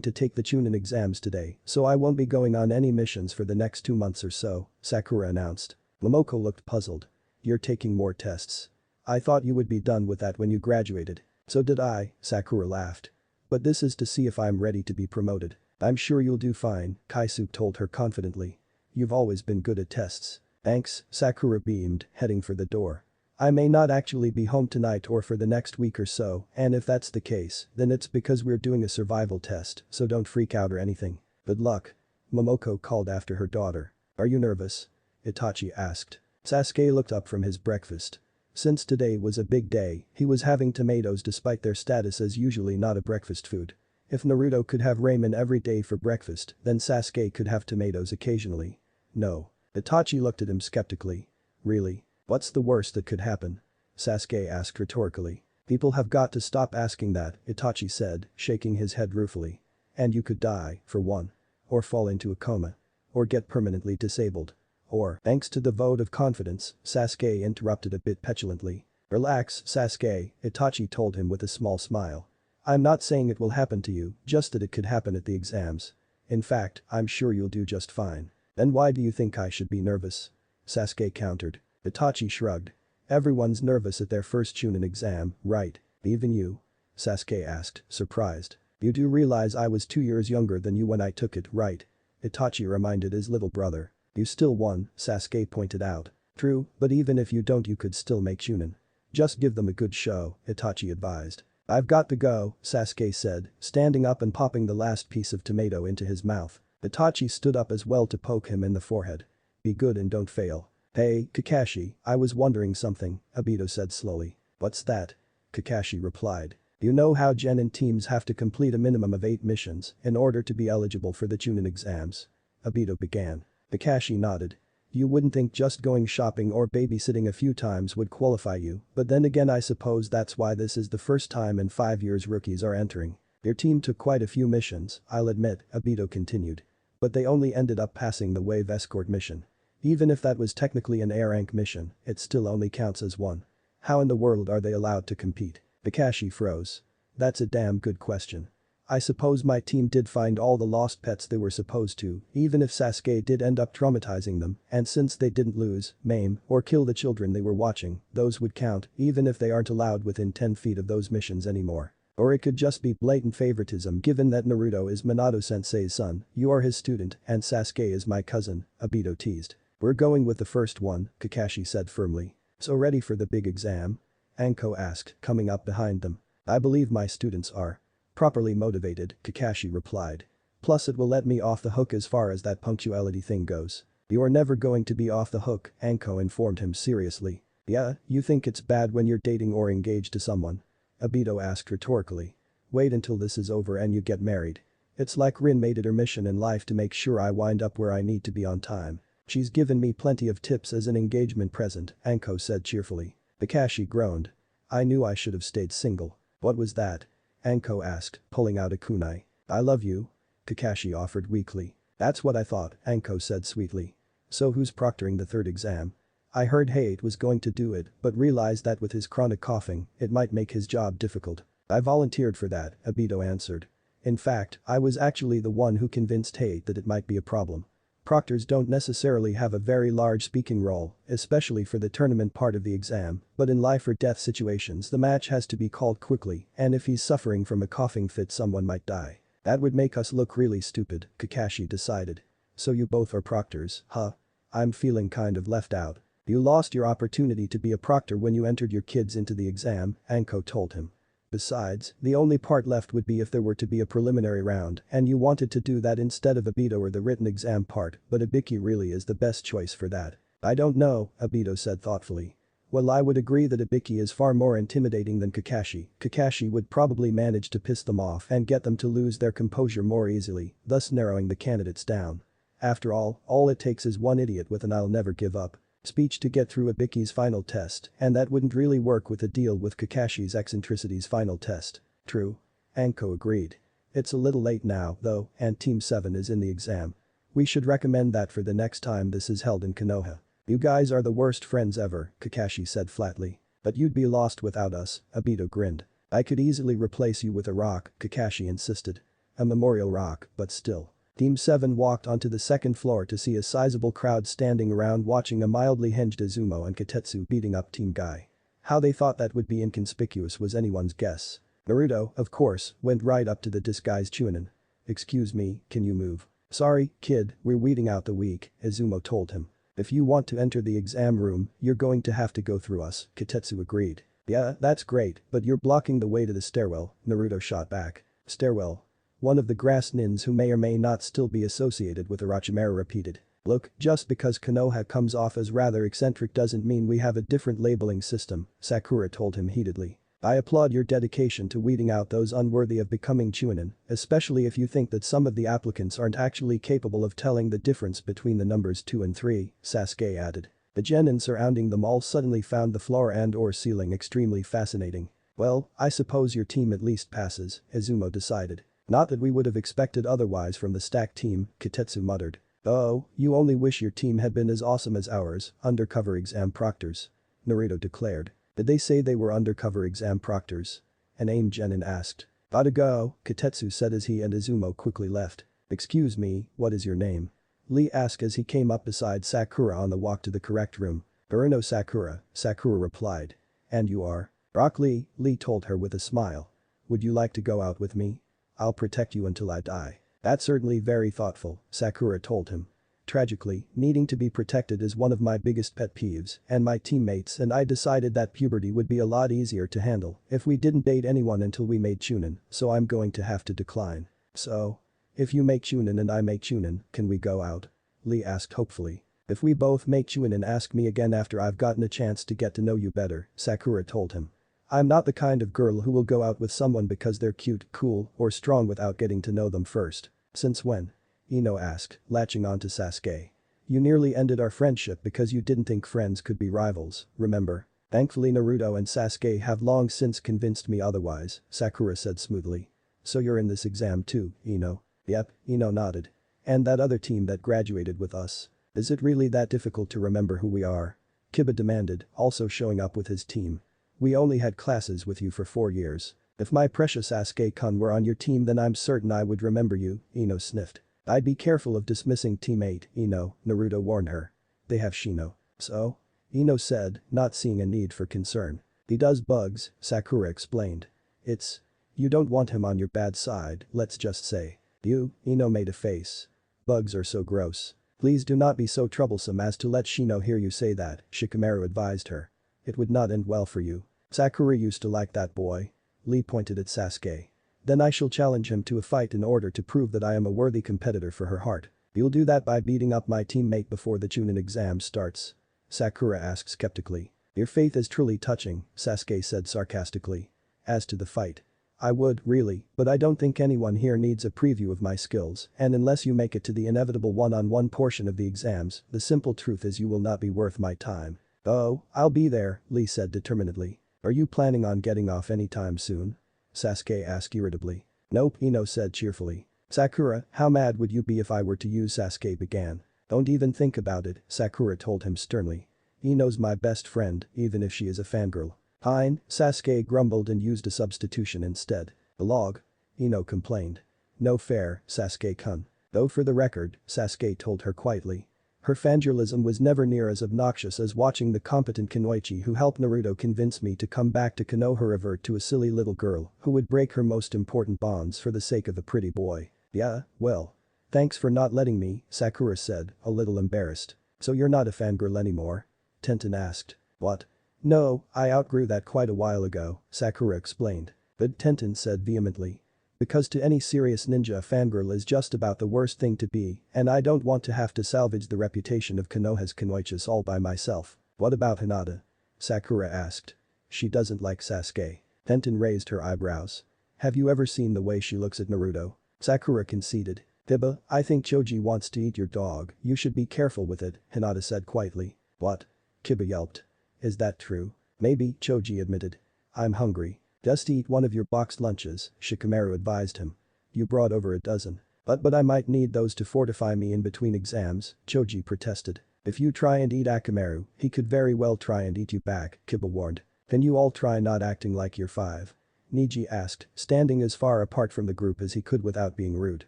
to take the Chunin exams today, so I won't be going on any missions for the next 2 months or so, Sakura announced. Momoko looked puzzled. You're taking more tests. I thought you would be done with that when you graduated. So did I, Sakura laughed. But this is to see if I'm ready to be promoted. I'm sure you'll do fine, Kaisuke told her confidently. You've always been good at tests. Thanks, Sakura beamed, heading for the door. I may not actually be home tonight or for the next week or so, and if that's the case, then it's because we're doing a survival test, so don't freak out or anything. Good luck. Momoko called after her daughter. Are you nervous? Itachi asked. Sasuke looked up from his breakfast. Since today was a big day, he was having tomatoes despite their status as usually not a breakfast food. If Naruto could have ramen every day for breakfast, then Sasuke could have tomatoes occasionally. No. Itachi looked at him skeptically. Really? What's the worst that could happen? Sasuke asked rhetorically. People have got to stop asking that, Itachi said, shaking his head ruefully. And you could die, for one. Or fall into a coma. Or get permanently disabled. Or, thanks to the vote of confidence, Sasuke interrupted a bit petulantly. Relax, Sasuke, Itachi told him with a small smile. I'm not saying it will happen to you, just that it could happen at the exams. In fact, I'm sure you'll do just fine. Then why do you think I should be nervous? Sasuke countered. Itachi shrugged. Everyone's nervous at their first Chunin exam, right? Even you? Sasuke asked, surprised. You do realize I was 2 years younger than you when I took it, right? Itachi reminded his little brother. You still won, Sasuke pointed out. True, but even if you don't you could still make Chunin. Just give them a good show, Itachi advised. I've got to go, Sasuke said, standing up and popping the last piece of tomato into his mouth. Itachi stood up as well to poke him in the forehead. Be good and don't fail. Hey, Kakashi, I was wondering something, Obito said slowly. What's that? Kakashi replied. You know how genin teams have to complete a minimum of 8 missions in order to be eligible for the Chunin exams? Obito began. Kakashi nodded. You wouldn't think just going shopping or babysitting a few times would qualify you, but then again I suppose that's why this is the first time in 5 years rookies are entering. Your team took quite a few missions, I'll admit, Obito continued. But they only ended up passing the wave escort mission. Even if that was technically an A rank mission, it still only counts as one. How in the world are they allowed to compete? Kakashi froze. That's a damn good question. I suppose my team did find all the lost pets they were supposed to, even if Sasuke did end up traumatizing them, and since they didn't lose, maim, or kill the children they were watching, those would count, even if they aren't allowed within 10 feet of those missions anymore. Or it could just be blatant favoritism given that Naruto is Minato-sensei's son, you are his student, and Sasuke is my cousin, Obito teased. We're going with the first one, Kakashi said firmly. So ready for the big exam? Anko asked, coming up behind them. I believe my students are. Properly motivated, Kakashi replied. Plus it will let me off the hook as far as that punctuality thing goes. You're never going to be off the hook, Anko informed him seriously. Yeah, you think it's bad when you're dating or engaged to someone? Obito asked rhetorically. Wait until this is over and you get married. It's like Rin made it her mission in life to make sure I wind up where I need to be on time. She's given me plenty of tips as an engagement present, Anko said cheerfully. Kakashi groaned. I knew I should have stayed single. What was that? Anko asked, pulling out a kunai. I love you. Kakashi offered weakly. That's what I thought, Anko said sweetly. So who's proctoring the third exam? I heard Hate was going to do it, but realized that with his chronic coughing, it might make his job difficult. I volunteered for that, Obito answered. In fact, I was actually the one who convinced Hate that it might be a problem. Proctors don't necessarily have a very large speaking role, especially for the tournament part of the exam, but in life or death situations the match has to be called quickly, and if he's suffering from a coughing fit someone might die. That would make us look really stupid, Kakashi decided. So you both are proctors, huh? I'm feeling kind of left out. You lost your opportunity to be a proctor when you entered your kids into the exam, Anko told him. Besides, the only part left would be if there were to be a preliminary round and you wanted to do that instead of Obito or the written exam part, but Ibiki really is the best choice for that. I don't know, Obito said thoughtfully. Well, I would agree that Ibiki is far more intimidating than Kakashi. Kakashi would probably manage to piss them off and get them to lose their composure more easily, thus narrowing the candidates down. After all it takes is one idiot with an I'll never give up speech to get through Ibiki's final test, and that wouldn't really work with a deal with Kakashi's eccentricity's final test. True. Anko agreed. It's a little late now, though, and Team 7 is in the exam. We should recommend that for the next time this is held in Konoha. You guys are the worst friends ever, Kakashi said flatly. But you'd be lost without us, Obito grinned. I could easily replace you with a rock, Kakashi insisted. A memorial rock, but still. Team 7 walked onto the second floor to see a sizable crowd standing around watching a mildly hinged Izumo and Katetsu beating up Team Guy. How they thought that would be inconspicuous was anyone's guess. Naruto, of course, went right up to the disguised Chunin. Excuse me, can you move? Sorry, kid, we're weeding out the weak, Izumo told him. If you want to enter the exam room, you're going to have to go through us, Katetsu agreed. Yeah, that's great, but you're blocking the way to the stairwell, Naruto shot back. Stairwell. One of the grass nins who may or may not still be associated with Orochimaru repeated. Look, just because Konoha comes off as rather eccentric doesn't mean we have a different labeling system, Sakura told him heatedly. I applaud your dedication to weeding out those unworthy of becoming Chunin, especially if you think that some of the applicants aren't actually capable of telling the difference between the numbers 2 and 3, Sasuke added. The genin surrounding them all suddenly found the floor and/or ceiling extremely fascinating. Well, I suppose your team at least passes, Izumo decided. Not that we would have expected otherwise from the stacked team, Katetsu muttered. Oh, you only wish your team had been as awesome as ours, undercover exam proctors. Naruto declared. Did they say they were undercover exam proctors? An AIM genin asked. Gotta go, Katetsu said as he and Izumo quickly left. Excuse me, what is your name? Lee asked as he came up beside Sakura on the walk to the correct room. Burino Sakura, Sakura replied. And you are? Rock Lee told her with a smile. Would you like to go out with me? I'll protect you until I die. That's certainly very thoughtful, Sakura told him. Tragically, needing to be protected is one of my biggest pet peeves, and my teammates and I decided that puberty would be a lot easier to handle if we didn't date anyone until we made Chunin, so I'm going to have to decline. So? If you make Chunin and I make Chunin, can we go out? Lee asked hopefully. If we both make Chunin, ask me again after I've gotten a chance to get to know you better, Sakura told him. I'm not the kind of girl who will go out with someone because they're cute, cool, or strong without getting to know them first. Since when? Ino asked, latching onto Sasuke. You nearly ended our friendship because you didn't think friends could be rivals, remember? Thankfully Naruto and Sasuke have long since convinced me otherwise, Sakura said smoothly. So you're in this exam too, Ino? Yep, Ino nodded. And that other team that graduated with us. Is it really that difficult to remember who we are? Kiba demanded, also showing up with his team. We only had classes with you for 4 years. If my precious Sasuke-kun were on your team then I'm certain I would remember you, Ino sniffed. I'd be careful of dismissing teammate, Ino, Naruto warned her. They have Shino. So? Ino said, not seeing a need for concern. He does bugs, Sakura explained. It's. You don't want him on your bad side, let's just say. You, Ino made a face. Bugs are so gross. Please do not be so troublesome as to let Shino hear you say that, Shikamaru advised her. It would not end well for you. Sakura used to like that boy. Lee pointed at Sasuke. Then I shall challenge him to a fight in order to prove that I am a worthy competitor for her heart. You'll do that by beating up my teammate before the Chunin exam starts? Sakura asked skeptically. Your faith is truly touching, Sasuke said sarcastically. As to the fight. I would, really, but I don't think anyone here needs a preview of my skills, and unless you make it to the inevitable one-on-one portion of the exams, the simple truth is you will not be worth my time. Oh, I'll be there, Lee said determinedly. Are you planning on getting off anytime soon? Sasuke asked irritably. Nope, Ino said cheerfully. Sakura, how mad would you be if I were to use Sasuke began? Don't even think about it, Sakura told him sternly. Ino's my best friend, even if she is a fangirl. Fine, Sasuke grumbled and used a substitution instead. The log? Ino complained. No fair, Sasuke-kun. Though for the record, Sasuke told her quietly. Her fangirlism was never near as obnoxious as watching the competent Kunoichi who helped Naruto convince me to come back to Konoha revert to a silly little girl who would break her most important bonds for the sake of a pretty boy. Yeah, well. Thanks for not letting me, Sakura said, a little embarrassed. So you're not a fangirl anymore? Tenten asked. What? No, I outgrew that quite a while ago, Sakura explained. But Tenten said vehemently. Because to any serious ninja a fangirl is just about the worst thing to be, and I don't want to have to salvage the reputation of Konoha's Kunoichis all by myself. What about Hinata? Sakura asked. She doesn't like Sasuke. Tenten raised her eyebrows. Have you ever seen the way she looks at Naruto? Sakura conceded. Kiba, I think Choji wants to eat your dog, you should be careful with it, Hinata said quietly. What? Kiba yelped. Is that true? Maybe, Choji admitted. I'm hungry. Just eat one of your boxed lunches, Shikamaru advised him. You brought over a dozen. But I might need those to fortify me in between exams, Choji protested. If you try and eat Akamaru, he could very well try and eat you back, Kiba warned. Can you all try not acting like you're 5? Niji asked, standing as far apart from the group as he could without being rude.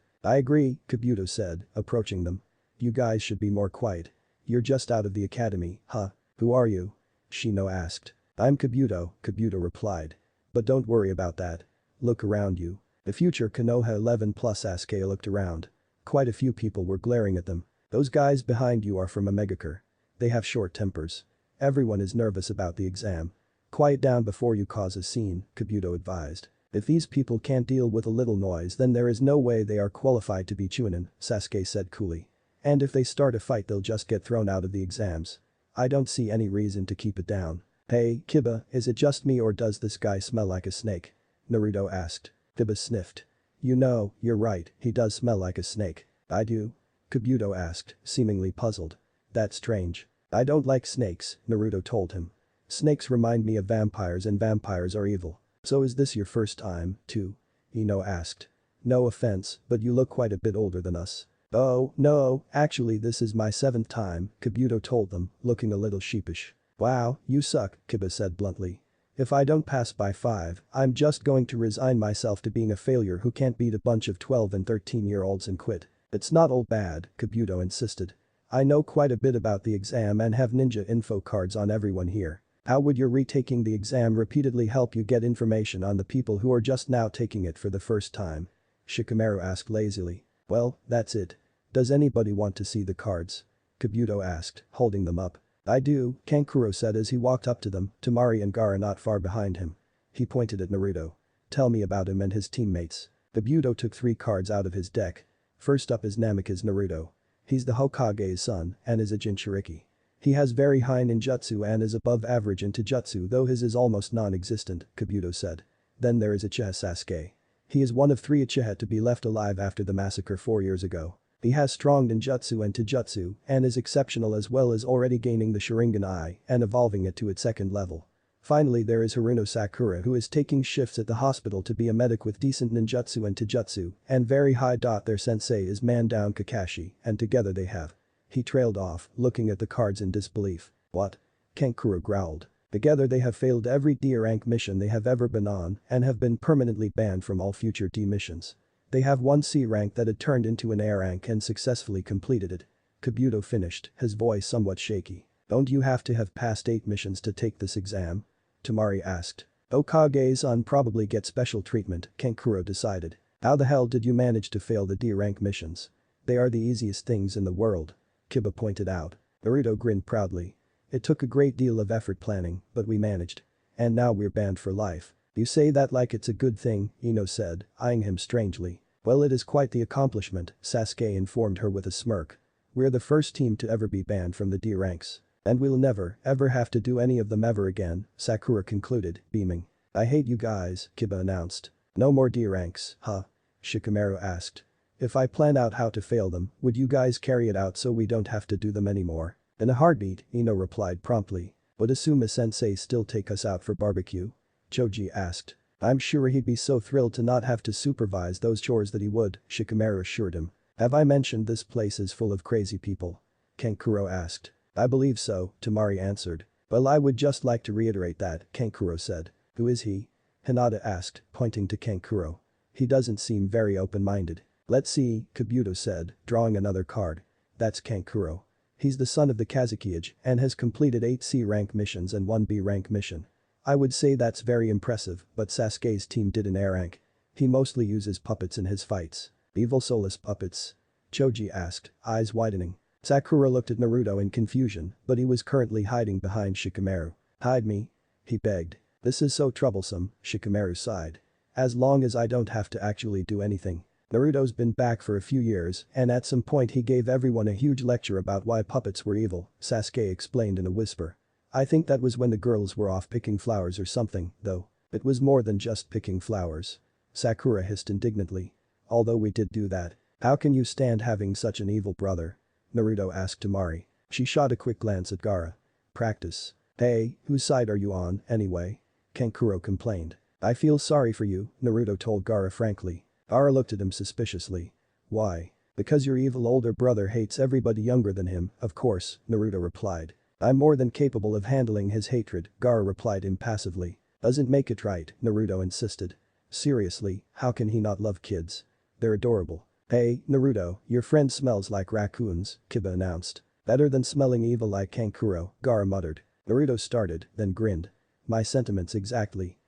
I agree, Kabuto said, approaching them. You guys should be more quiet. You're just out of the academy, huh? Who are you? Shino asked. I'm Kabuto, Kabuto replied. But don't worry about that. Look around you. The future Konoha 11 plus Sasuke looked around. Quite a few people were glaring at them. Those guys behind you are from Omegakure. They have short tempers. Everyone is nervous about the exam. Quiet down before you cause a scene, Kabuto advised. If these people can't deal with a little noise then there is no way they are qualified to be Chunin, Sasuke said coolly. And if they start a fight they'll just get thrown out of the exams. I don't see any reason to keep it down. Hey, Kiba, is it just me or does this guy smell like a snake? Naruto asked. Kiba sniffed. You know, you're right, he does smell like a snake. I do? Kabuto asked, seemingly puzzled. That's strange. I don't like snakes, Naruto told him. Snakes remind me of vampires and vampires are evil. So is this your first time, too? Ino asked. No offense, but you look quite a bit older than us. Oh, no, actually this is my 7th time, Kabuto told them, looking a little sheepish. Wow, you suck, Kiba said bluntly. If I don't pass by 5, I'm just going to resign myself to being a failure who can't beat a bunch of 12 and 13-year-olds and quit. It's not all bad, Kabuto insisted. I know quite a bit about the exam and have ninja info cards on everyone here. How would your retaking the exam repeatedly help you get information on the people who are just now taking it for the first time? Shikamaru asked lazily. Well, that's it. Does anybody want to see the cards? Kabuto asked, holding them up. I do, Kankuro said as he walked up to them, Temari and Gaara not far behind him. He pointed at Naruto. Tell me about him and his teammates. Kabuto took 3 cards out of his deck. First up is Namikaze Naruto. He's the Hokage's son and is a Jinchuriki. He has very high ninjutsu and is above average in taijutsu though his is almost non-existent, Kabuto said. Then there is Uchiha Sasuke. He is one of 3 Uchiha to be left alive after the massacre 4 years ago. He has strong ninjutsu and taijutsu and is exceptional as well as already gaining the Sharingan Eye and evolving it to its 2nd level. Finally there is Haruno Sakura who is taking shifts at the hospital to be a medic with decent ninjutsu and taijutsu and very high. Their sensei is man down Kakashi and together they have. He trailed off, looking at the cards in disbelief. What? Kankuro growled. Together they have failed every D rank mission they have ever been on and have been permanently banned from all future D missions. They have one C rank that had turned into an A rank and successfully completed it. Kabuto finished, his voice somewhat shaky. Don't you have to have passed 8 missions to take this exam? Temari asked. Okage's-san probably get special treatment, Kankuro decided. How the hell did you manage to fail the D rank missions? They are the easiest things in the world. Kiba pointed out. Naruto grinned proudly. It took a great deal of effort planning, but we managed. And now we're banned for life. You say that like it's a good thing, Ino said, eyeing him strangely. Well it is quite the accomplishment, Sasuke informed her with a smirk. We're the first team to ever be banned from the D ranks. And we'll never, ever have to do any of them ever again, Sakura concluded, beaming. I hate you guys, Kiba announced. No more D ranks, huh? Shikamaru asked. If I plan out how to fail them, would you guys carry it out so we don't have to do them anymore? In a heartbeat, Ino replied promptly. Would Asuma-sensei still take us out for barbecue? Choji asked. I'm sure he'd be so thrilled to not have to supervise those chores that he would, Shikamaru assured him. Have I mentioned this place is full of crazy people? Kankuro asked. I believe so, Temari answered. Well I would just like to reiterate that, Kankuro said. Who is he? Hinata asked, pointing to Kankuro. He doesn't seem very open-minded. Let's see, Kabuto said, drawing another card. That's Kankuro. He's the son of the Kazekage and has completed 8 C rank missions and 1 B rank mission. I would say that's very impressive, but Sasuke's team did an A rank. He mostly uses puppets in his fights. Evil soulless puppets? Choji asked, eyes widening. Sakura looked at Naruto in confusion, but he was currently hiding behind Shikamaru. Hide me? He begged. This is so troublesome, Shikamaru sighed. As long as I don't have to actually do anything. Naruto's been back for a few years and at some point he gave everyone a huge lecture about why puppets were evil, Sasuke explained in a whisper. I think that was when the girls were off picking flowers or something, though. It was more than just picking flowers. Sakura hissed indignantly. Although we did do that. How can you stand having such an evil brother? Naruto asked Temari. She shot a quick glance at Gaara. Practice. Hey, whose side are you on, anyway? Kankuro complained. I feel sorry for you, Naruto told Gaara frankly. Gaara looked at him suspiciously. Why? Because your evil older brother hates everybody younger than him, of course, Naruto replied. I'm more than capable of handling his hatred, Gaara replied impassively. Doesn't make it right, Naruto insisted. Seriously, how can he not love kids? They're adorable. Hey, Naruto, your friend smells like raccoons, Kiba announced. Better than smelling evil like Kankuro, Gaara muttered. Naruto started, then grinned. My sentiments exactly.